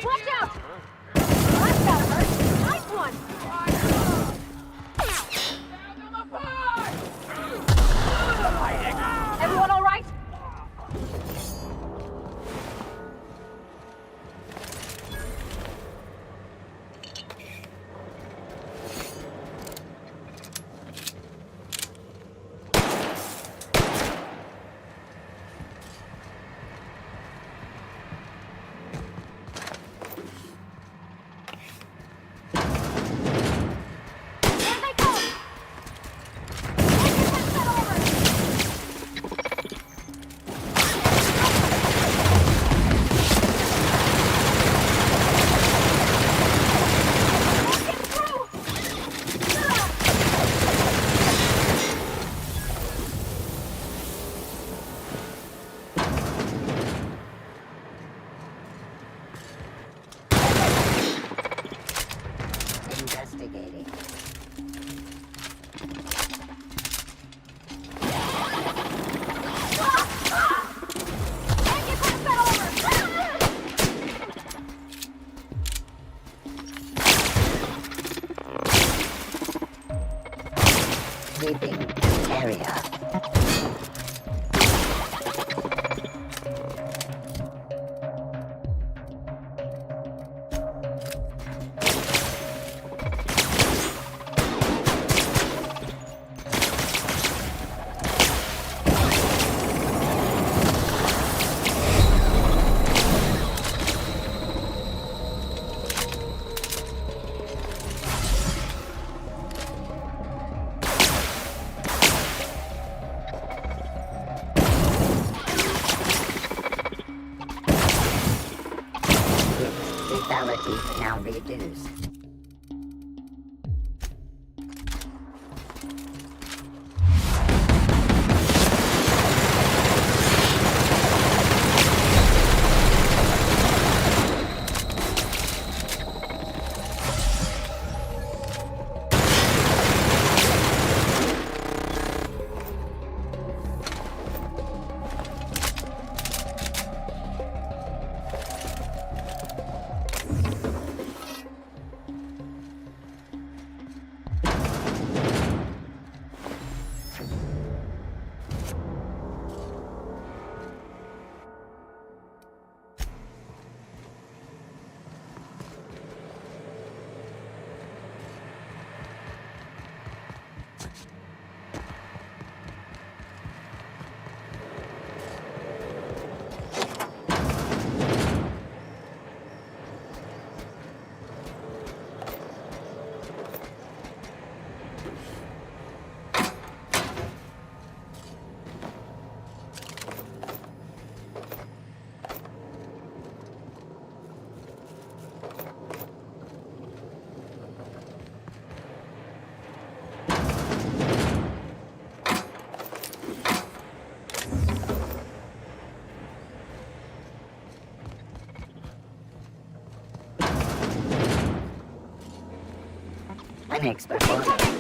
Watch out! That's gotta hurt. Nice one! Everyone all right? Investigating. Sweeping area. Lethality now reduced. Phoenix performance.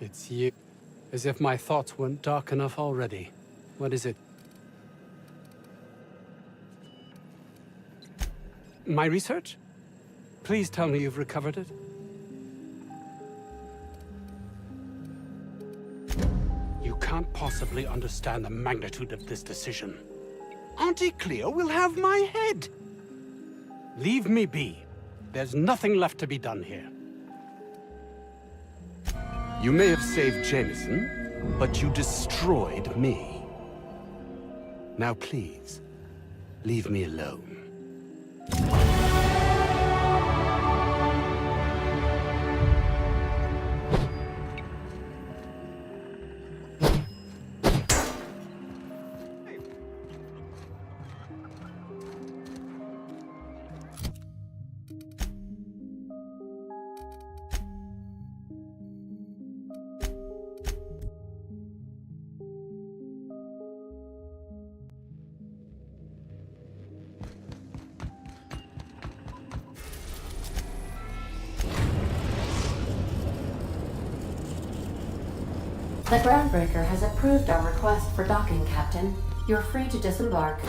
It's you. As if my thoughts weren't dark enough already. What is it? My research? Please tell me you've recovered it. You can't possibly understand the magnitude of this decision. Auntie Cleo will have my head! Leave me be. There's nothing left to be done here. You may have saved Jameson, but you destroyed me. Now please, leave me alone. The Groundbreaker has approved our request for docking, Captain. You're free to disembark.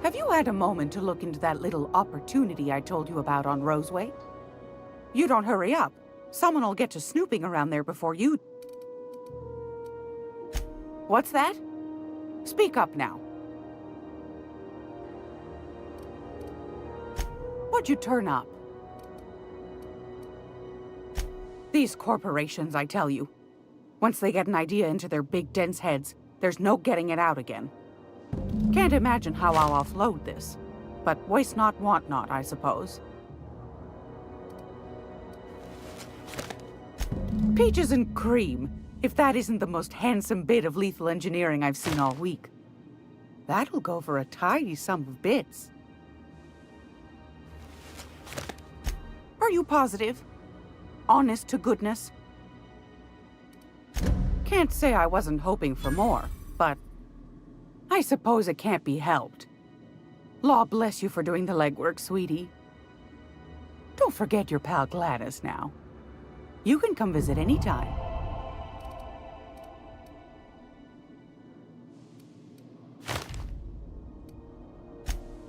Have you had a moment to look into that little opportunity I told you about on Roseway? You don't hurry up. Someone will get to snooping around there before you... What's that? Speak up now. What'd you turn up? These corporations, I tell you. Once they get an idea into their big dense heads, there's no getting it out again. Can't imagine how I'll offload this. But waste not, want not, I suppose. Peaches and cream, if that isn't the most handsome bit of lethal engineering I've seen all week. That'll go for a tidy sum of bits. Are you positive? Honest to goodness? Can't say I wasn't hoping for more, but I suppose it can't be helped. Law bless you for doing the legwork, sweetie. Don't forget your pal Gladys now. You can come visit anytime.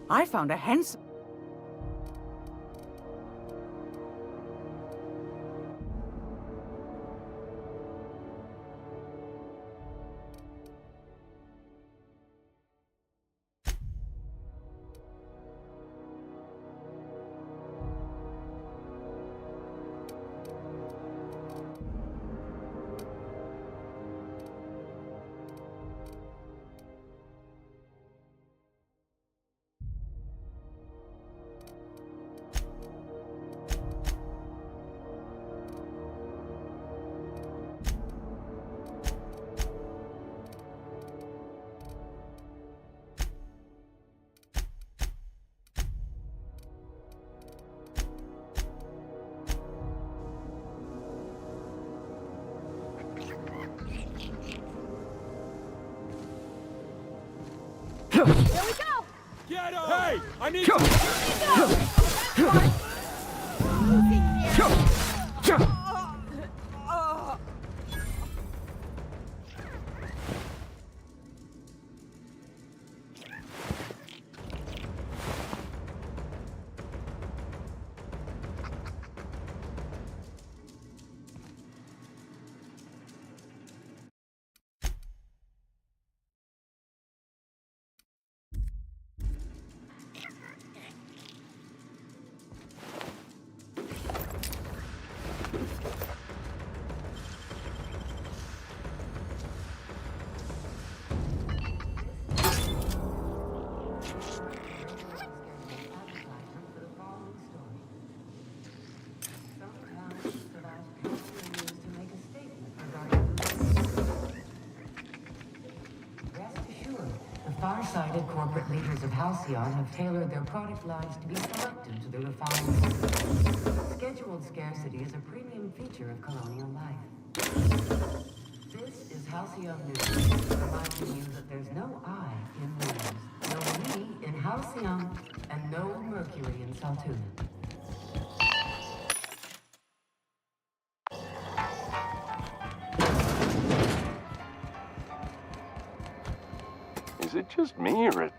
I found a handsome... Here we go! Get him! Hey! I need far-sighted corporate leaders of Halcyon have tailored their product lines to be selective to the refined systems. Scheduled scarcity is a premium feature of colonial life. This is Halcyon News, reminding you that there's no I in news, no me in Halcyon, and no Mercury in Saltuna. Is it just me, or it...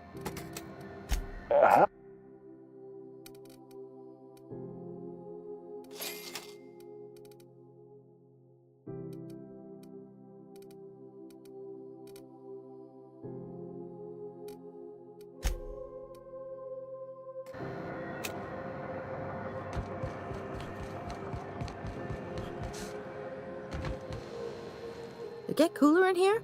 It get cooler in here?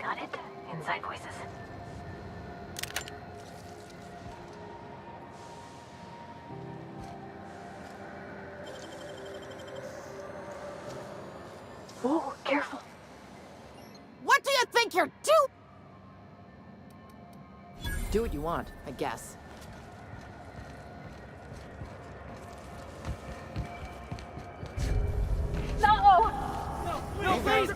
Got it? Inside voices. Oh, careful. What do you think you're doing? Do what you want, I guess. No! No, please!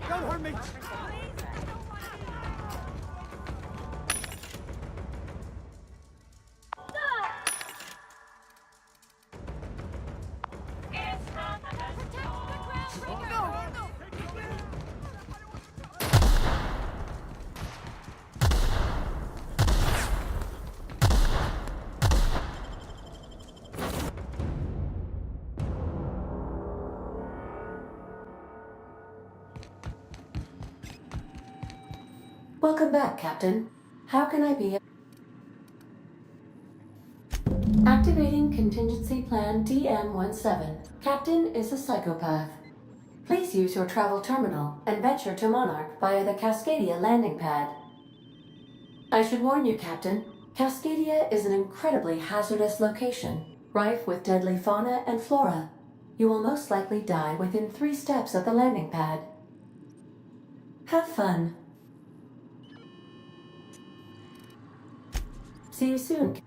Don't hurt me! Welcome back, Captain. How can I be... Activating Contingency Plan DM-17. Captain is a psychopath. Please use your travel terminal and venture to Monarch via the Cascadia landing pad. I should warn you, Captain, Cascadia is an incredibly hazardous location, rife with deadly fauna and flora. You will most likely die within 3 steps of the landing pad. Have fun. See you soon.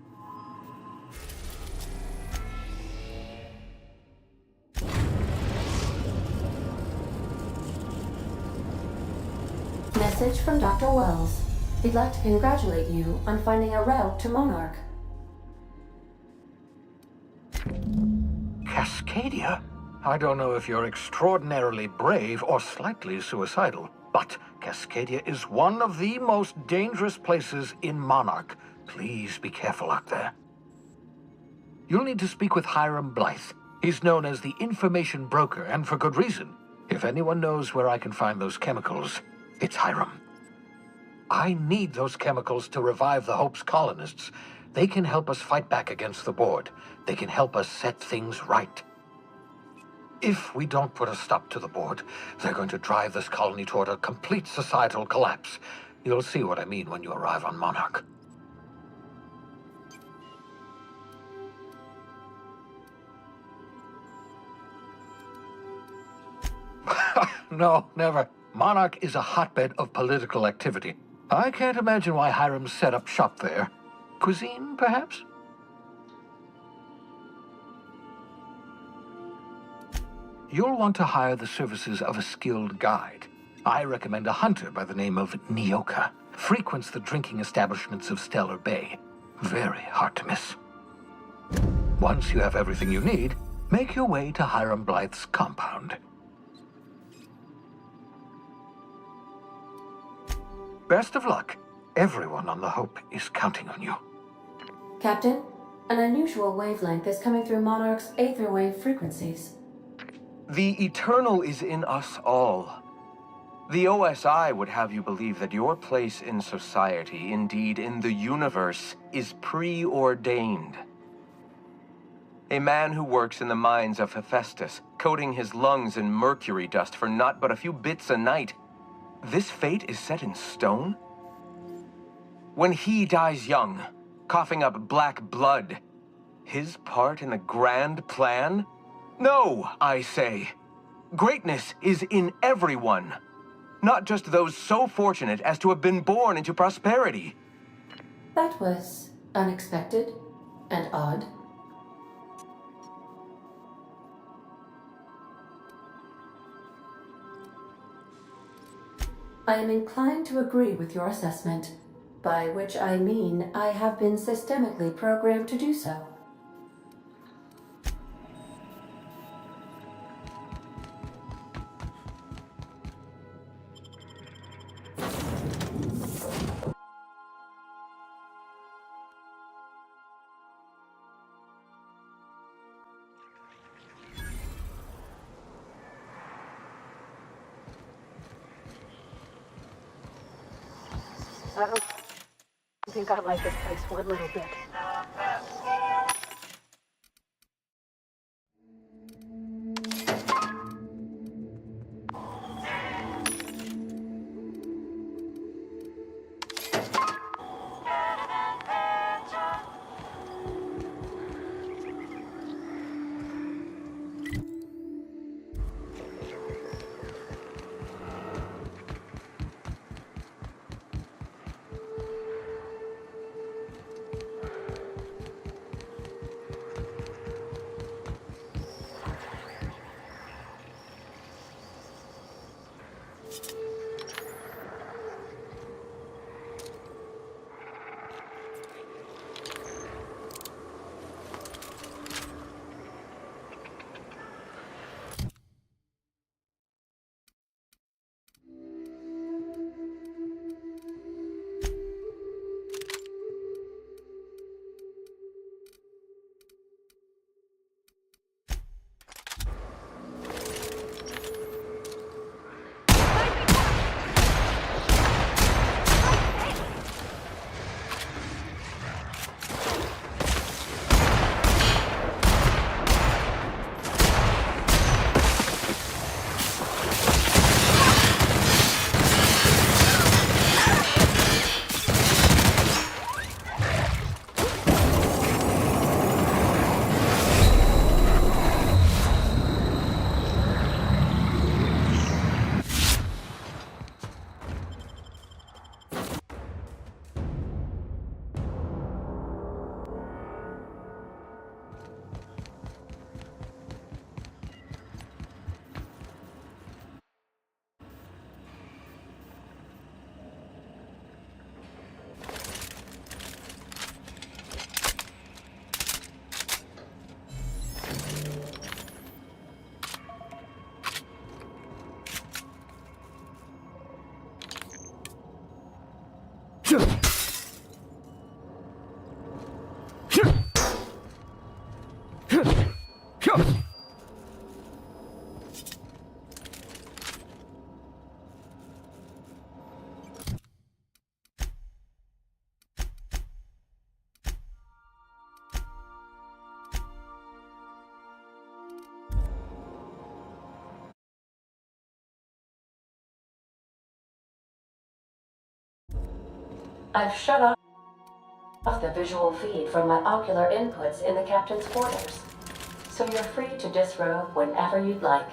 Message from Dr. Wells. He'd like to congratulate you on finding a route to Monarch. Cascadia? I don't know if you're extraordinarily brave or slightly suicidal, but Cascadia is one of the most dangerous places in Monarch. Please be careful out there. You'll need to speak with Hiram Blythe. He's known as the information broker, and for good reason. If anyone knows where I can find those chemicals, it's Hiram. I need those chemicals to revive the Hope's colonists. They can help us fight back against the Board. They can help us set things right. If we don't put a stop to the Board, they're going to drive this colony toward a complete societal collapse. You'll see what I mean when you arrive on Monarch. No, never. Monarch is a hotbed of political activity. I can't imagine why Hiram set up shop there. Cuisine, perhaps? You'll want to hire the services of a skilled guide. I recommend a hunter by the name of Nyoka. Frequents the drinking establishments of Stellar Bay. Very hard to miss. Once you have everything you need, make your way to Hiram Blythe's compound. Best of luck. Everyone on the Hope is counting on you. Captain, an unusual wavelength is coming through Monarch's aether wave frequencies. The Eternal is in us all. The OSI would have you believe that your place in society, indeed in the universe, is preordained. A man who works in the mines of Hephaestus, coating his lungs in mercury dust for not but a few bits a night. This fate is set in stone? when he dies young, coughing up black blood, his part in the grand plan? No, I say. Greatness is in everyone, not just those so fortunate as to have been born into prosperity. That was unexpected and odd. I am inclined to agree with your assessment, by which I mean I have been systemically programmed to do so. I don't think I like this place one little bit. I've shut off the visual feed from my ocular inputs in the captain's quarters, so you're free to disrobe whenever you'd like.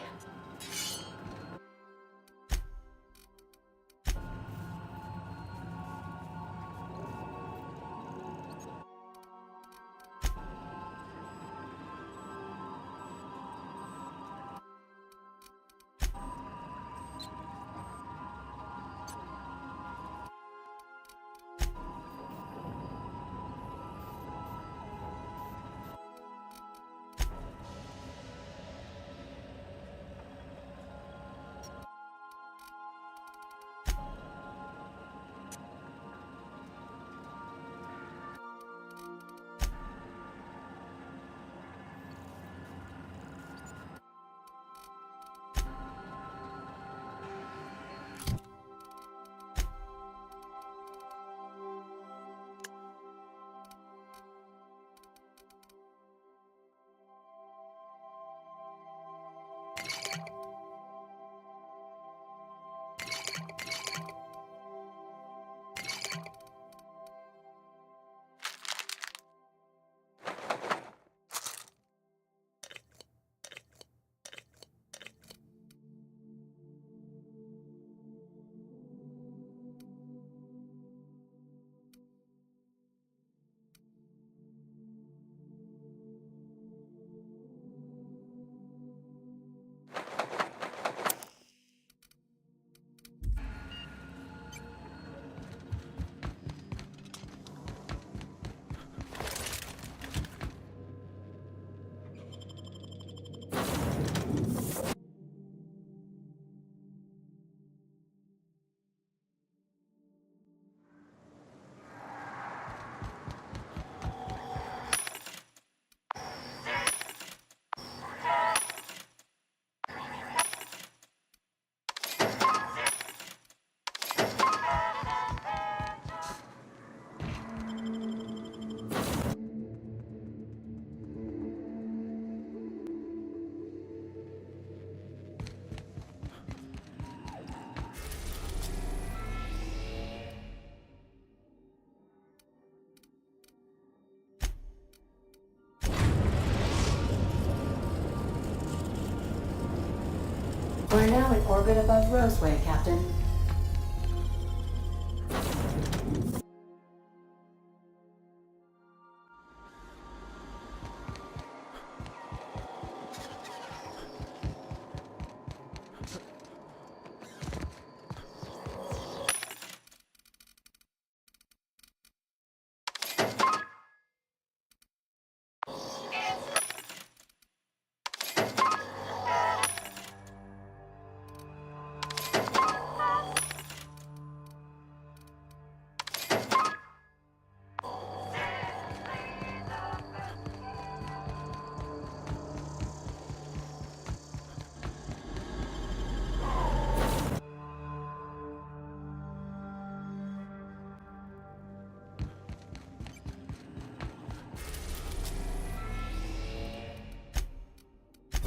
are now in orbit above Roseway, Captain.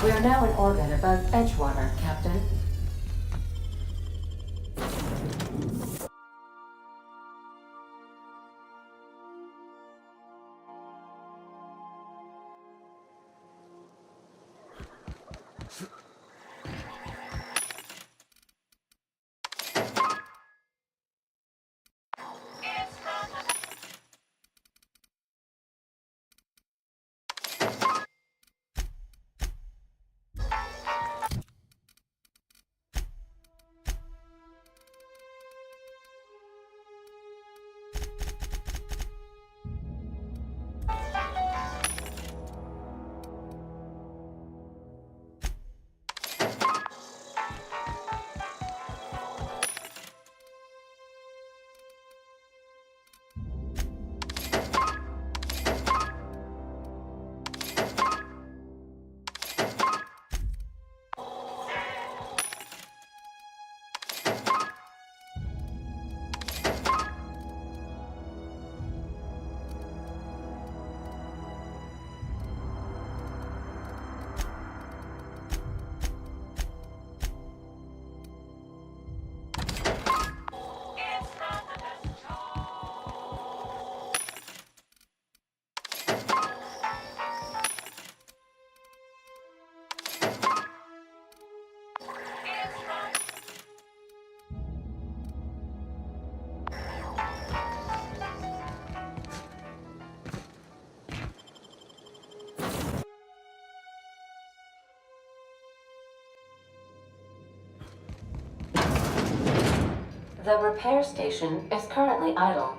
We are now in orbit above Edgewater, Captain. The repair station is currently idle.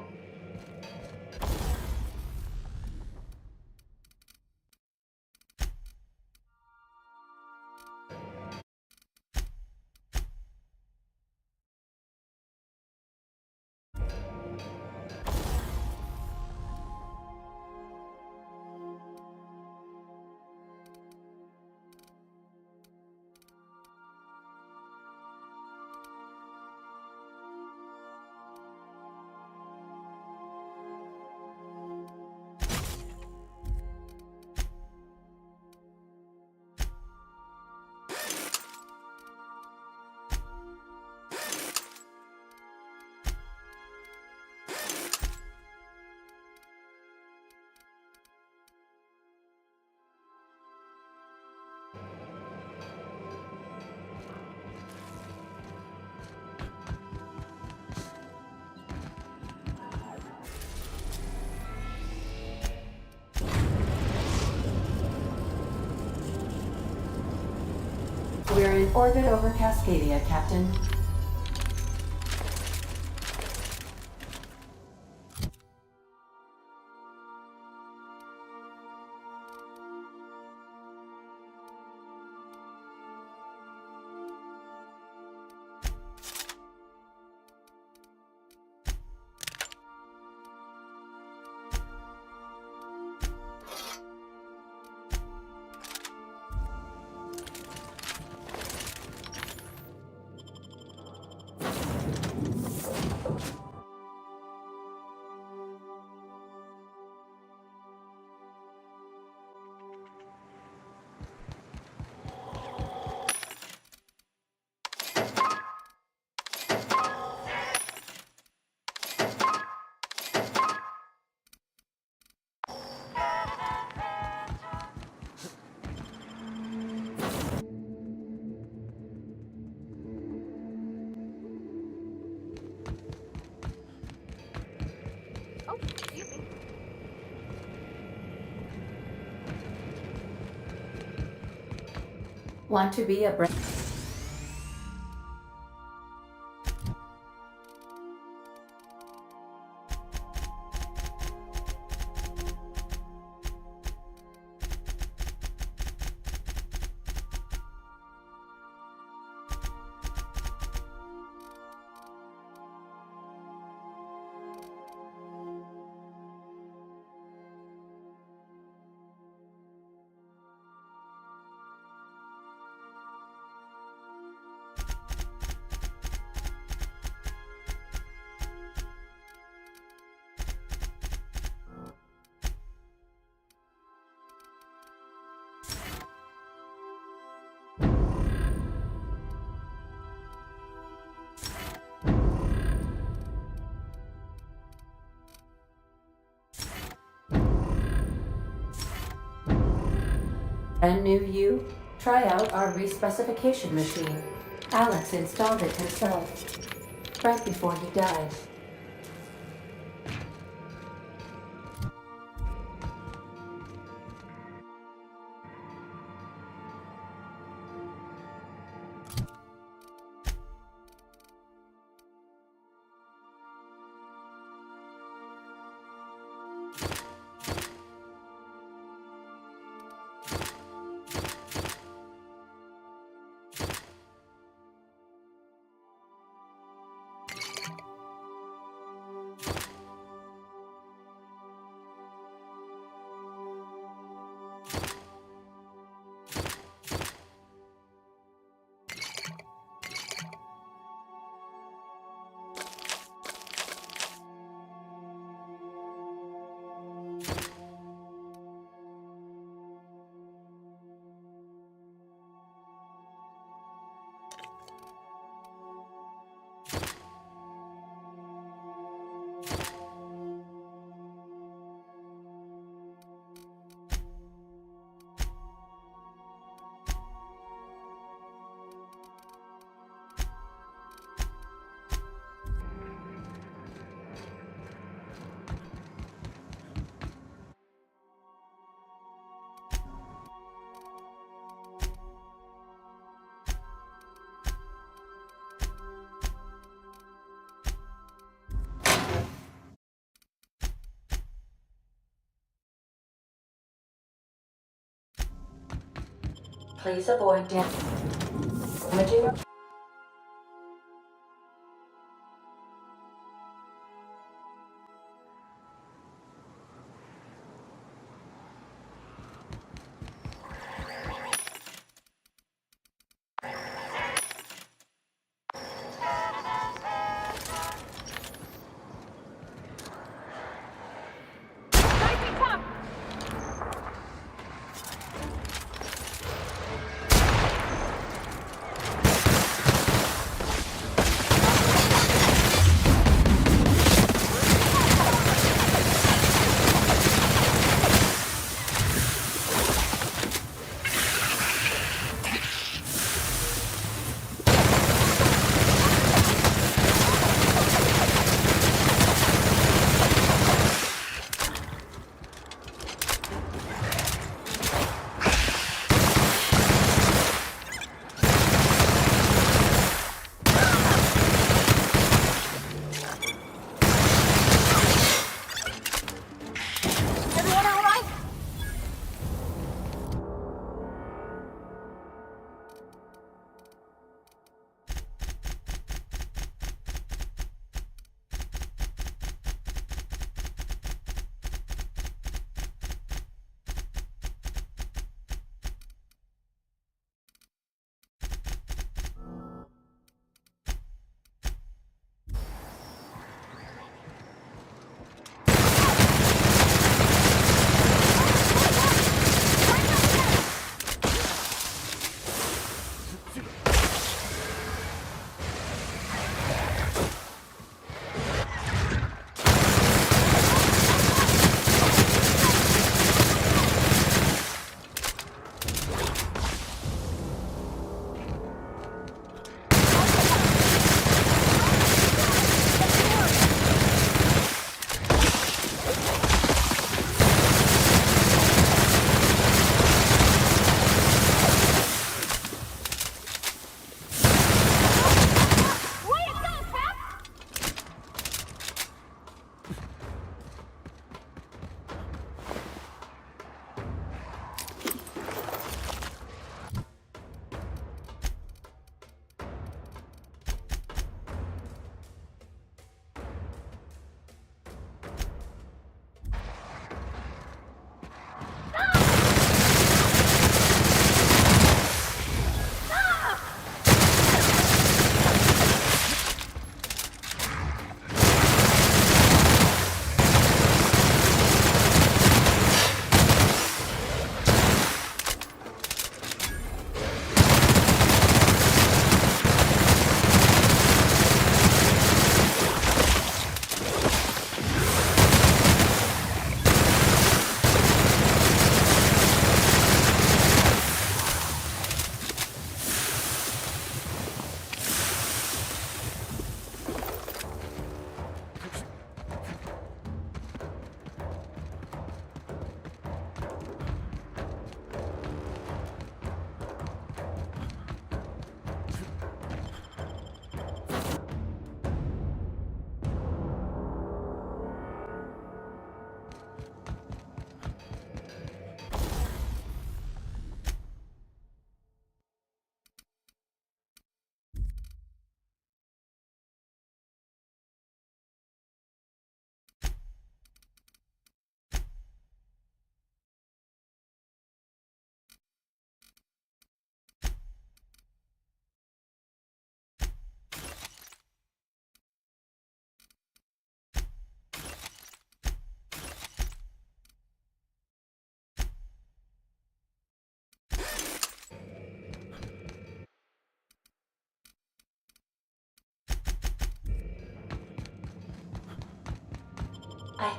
We're in orbit over Cascadia, Captain. Want to be a brand new you? Try out our respecification machine. Alex installed it himself, right before he died. Please avoid damaging.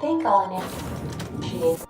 think I'll initiate.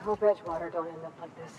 Hope Edgewater don't end up like this.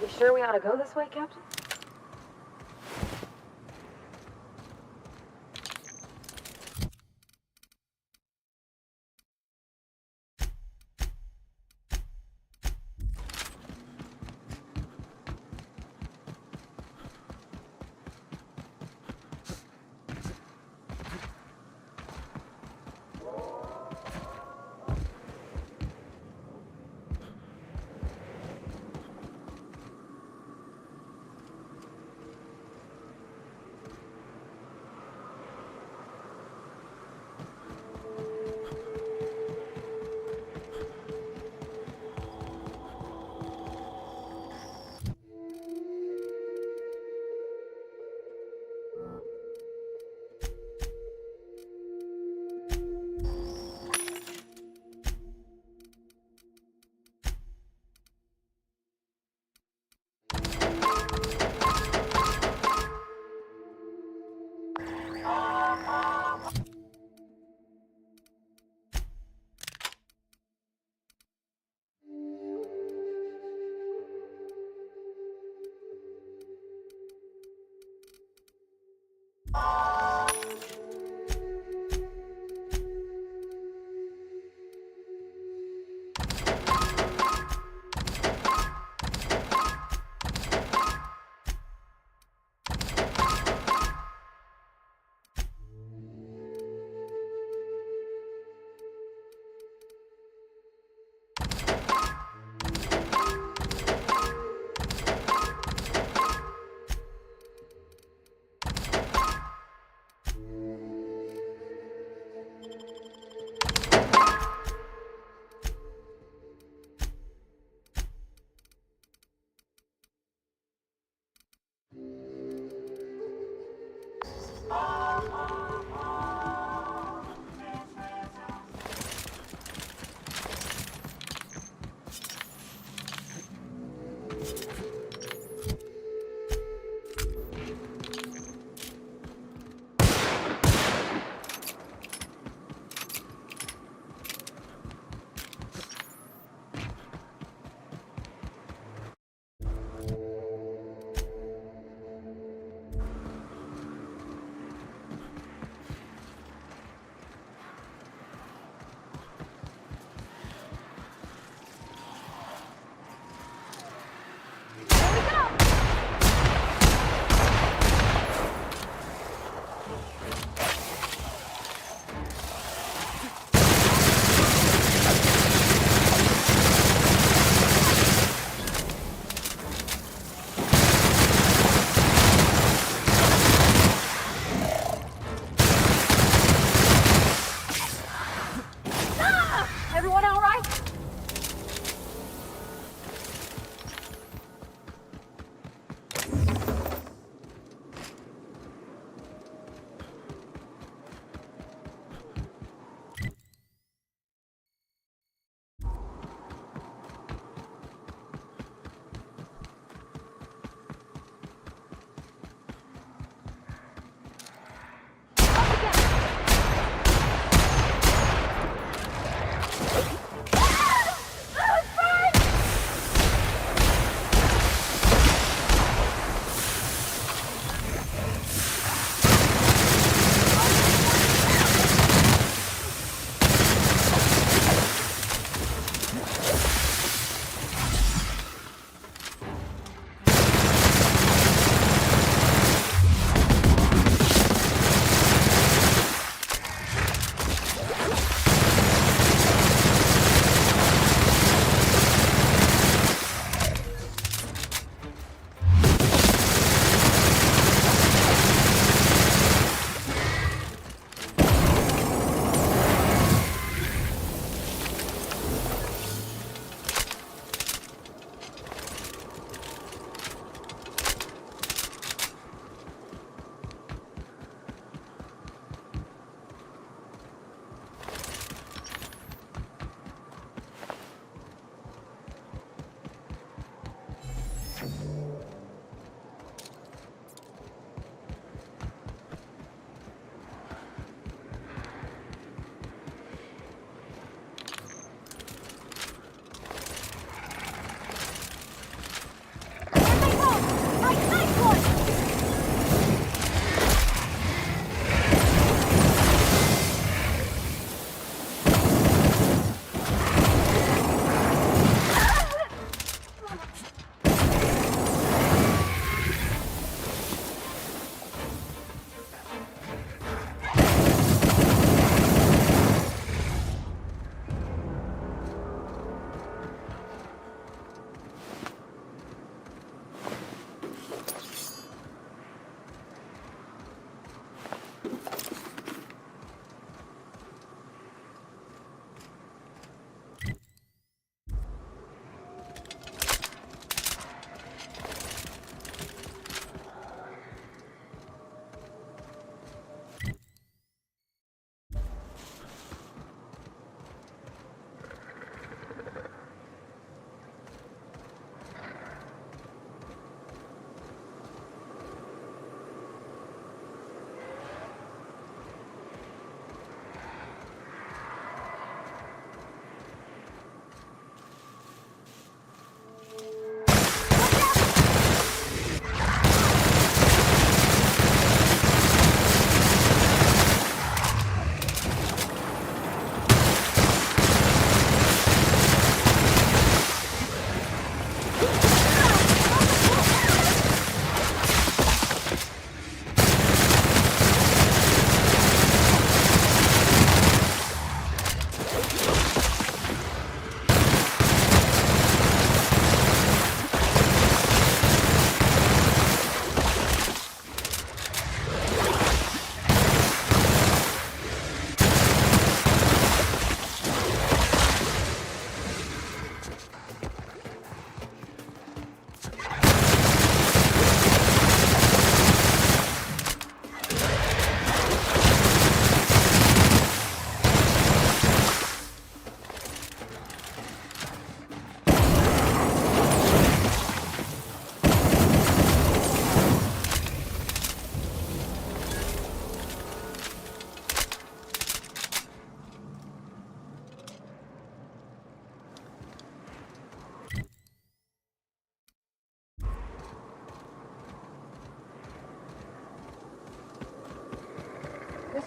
You sure we ought to go this way, Captain?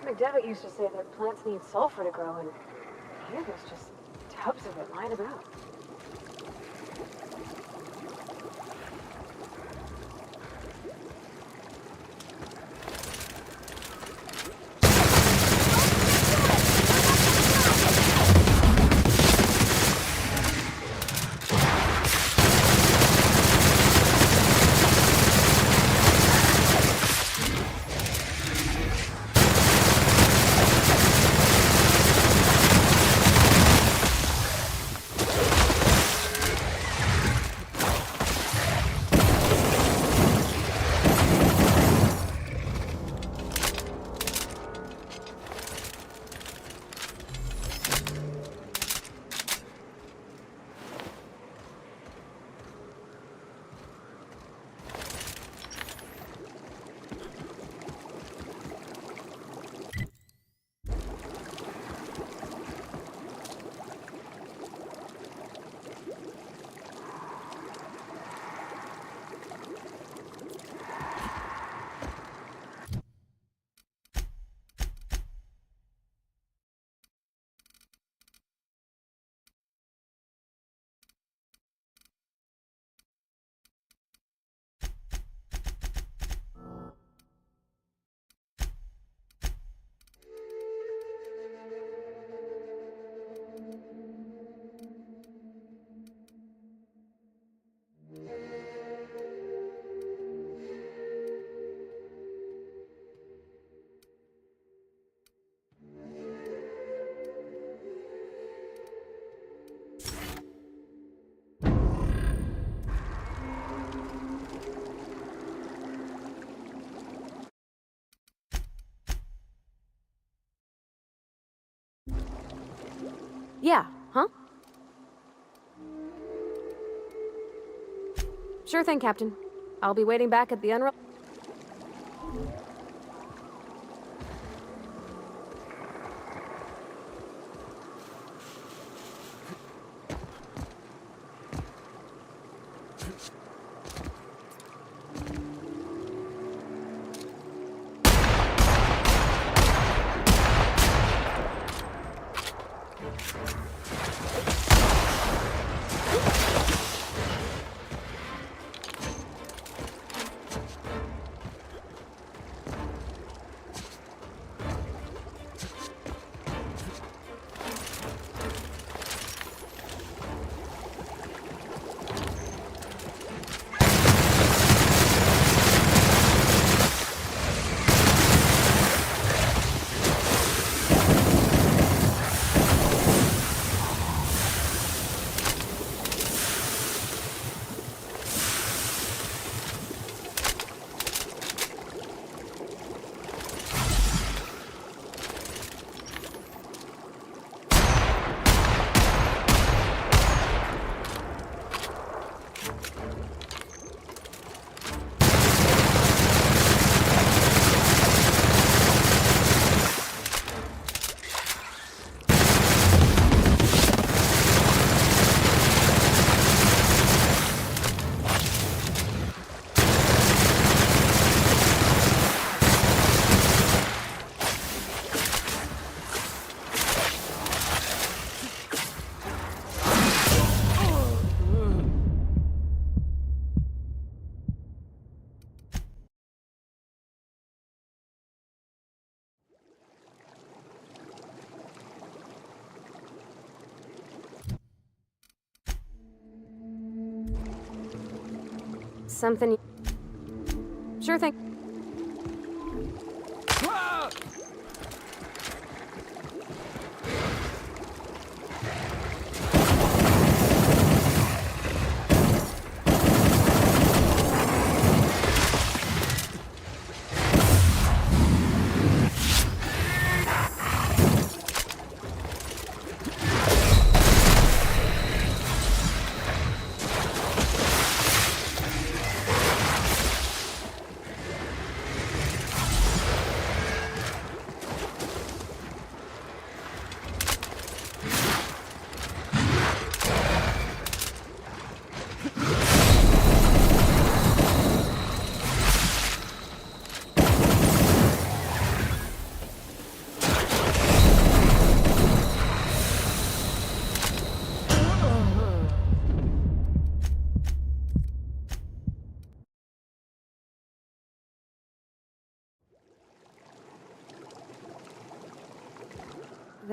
McDevitt used to say that plants need sulfur to grow, and here there's just tubs of it lying about. Yeah, huh? Sure thing, Captain. I'll be waiting back at the Unreal. Something. Sure thing.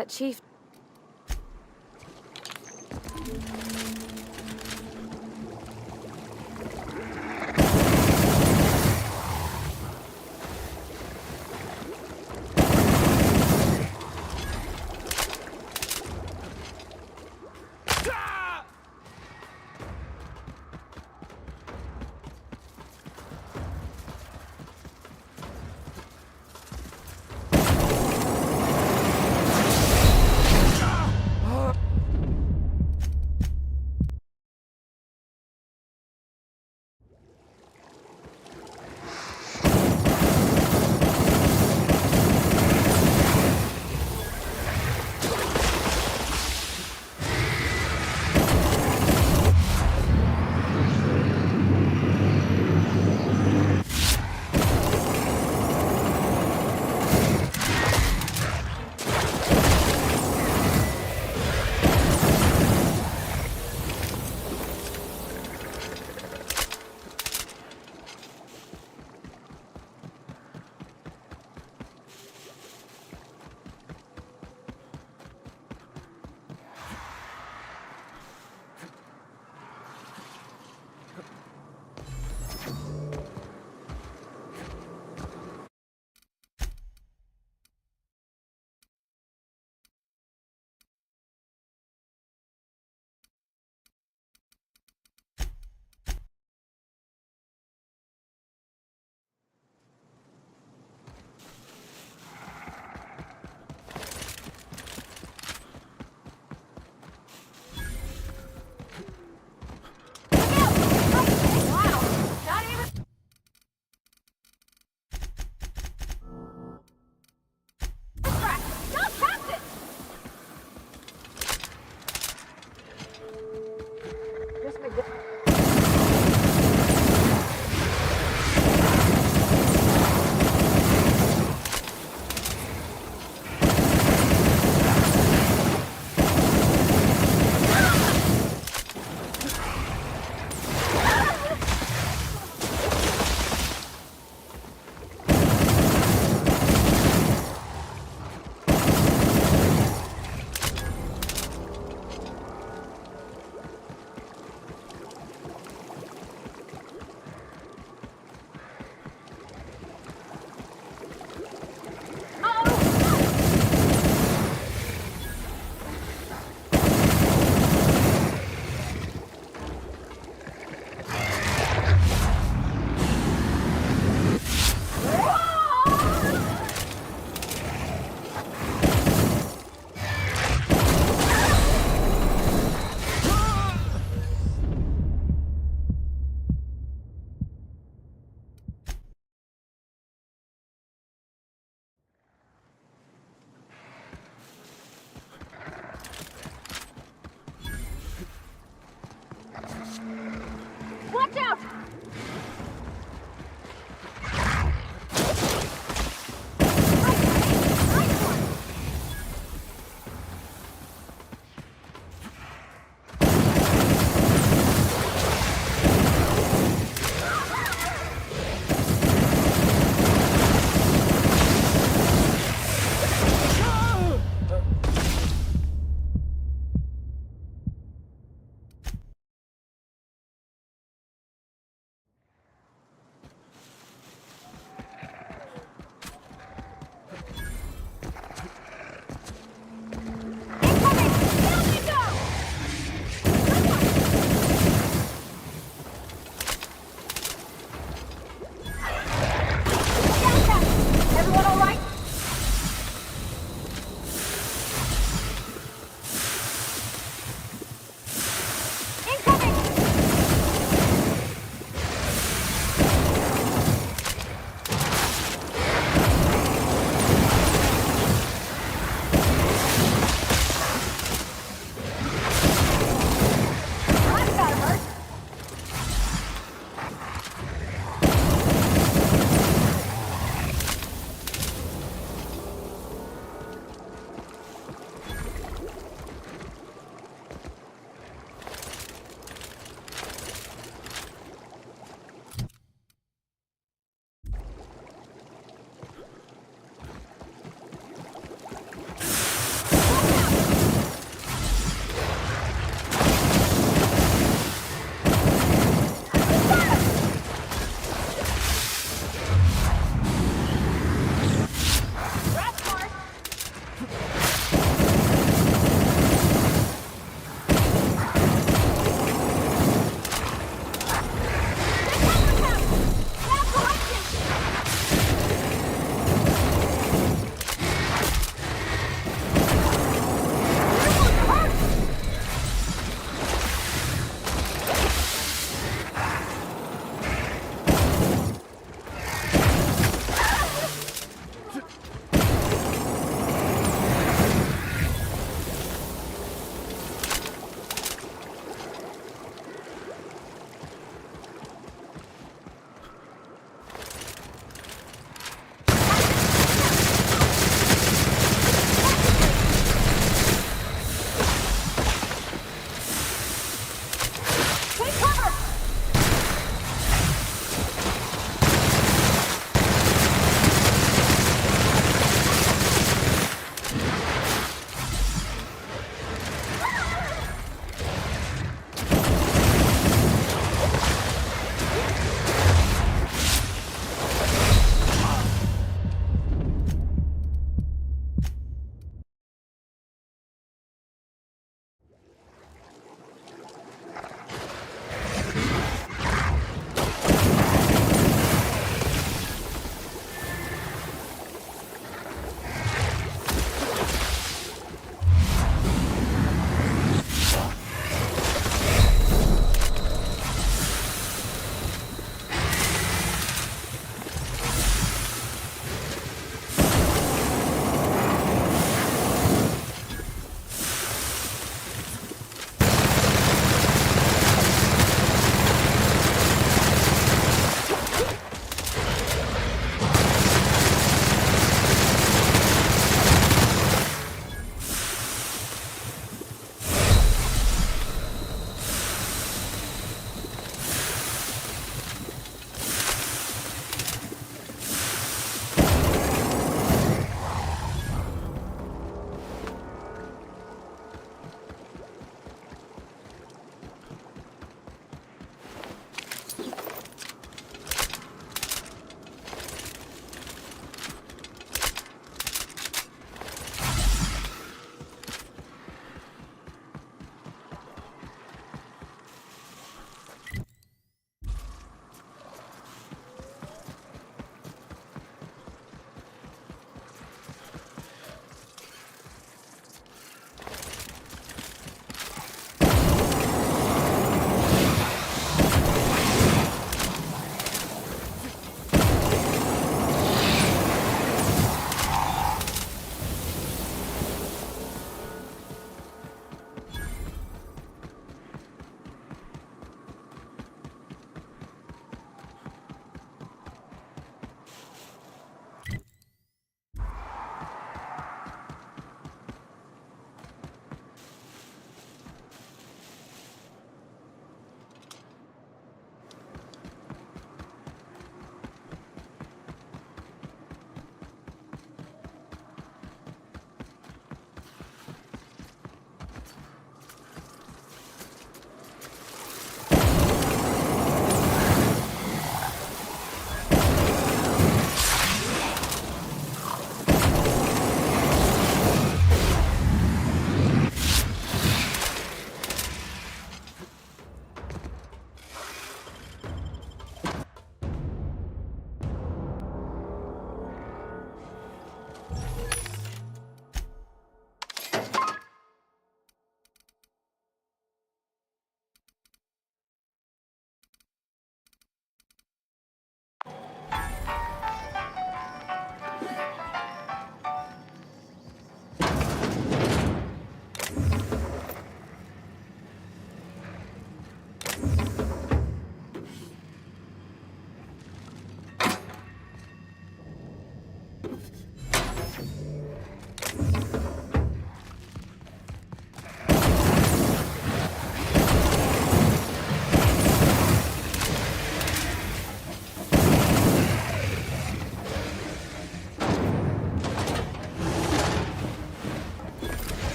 That chief...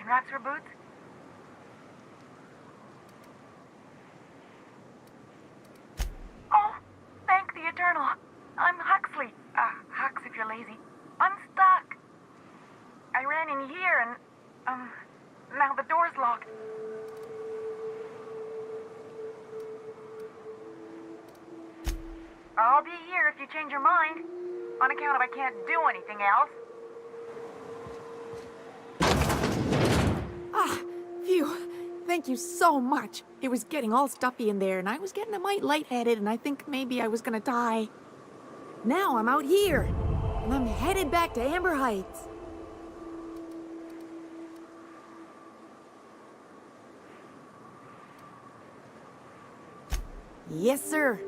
wraps for boots? Oh, thank the Eternal. I'm Huxley. Hux if you're lazy. I'm stuck. I ran in here and, now the door's locked. I'll be here if you change your mind. On account of I can't do anything else. Ah, phew. Thank you so much. It was getting all stuffy in there, and I was getting a mite lightheaded, and I think maybe I was gonna die. Now I'm out here, and I'm headed back to Amber Heights. Yes, sir.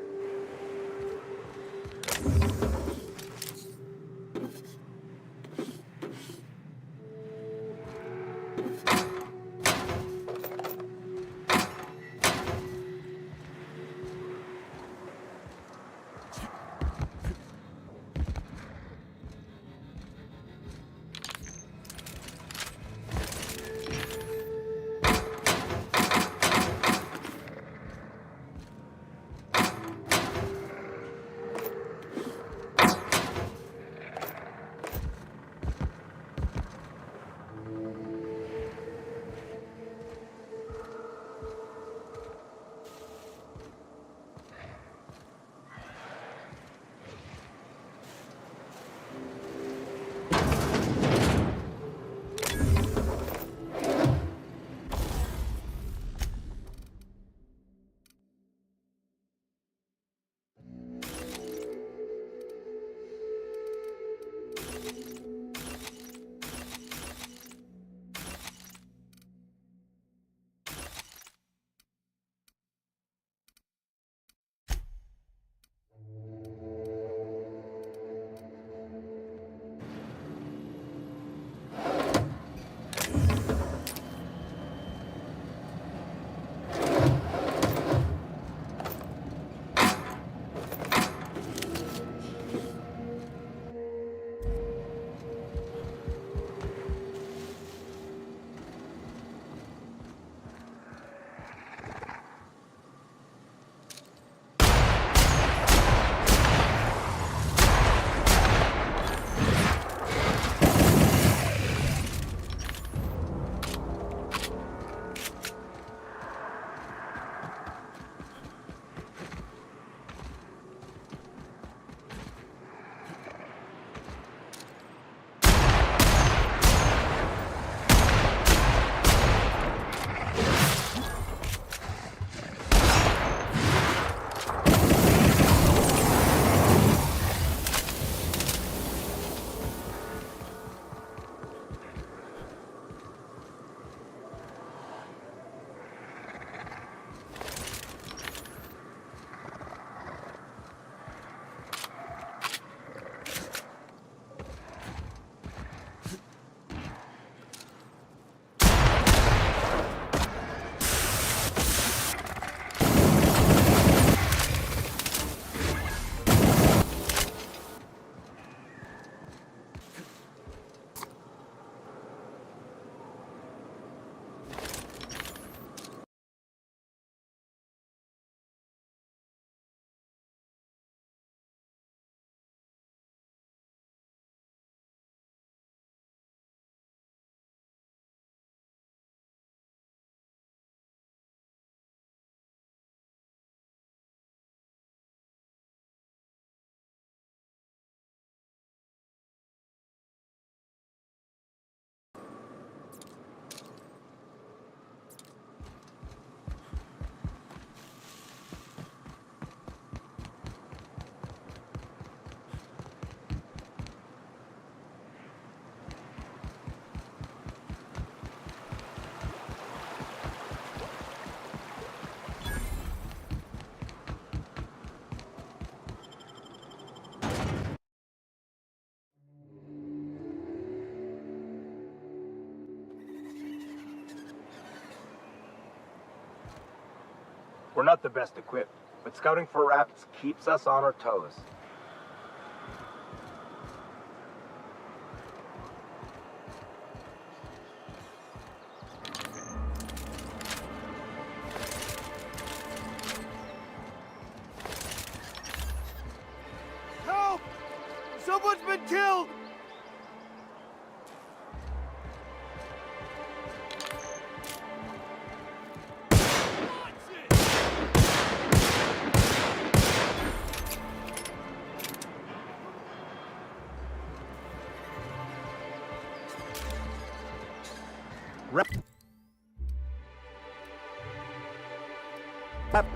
We're not the best equipped, but scouting for rats keeps us on our toes.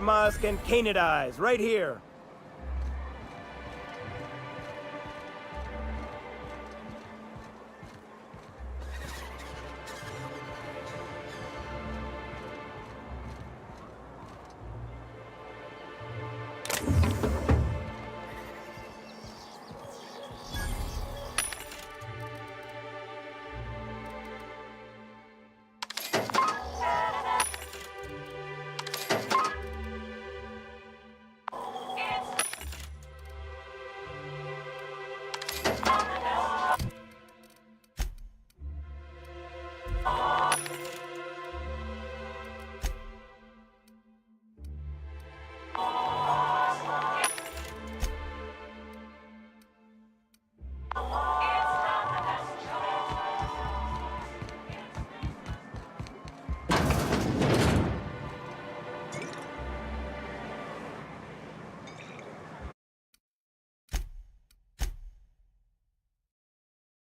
Musk and Canadize, right here.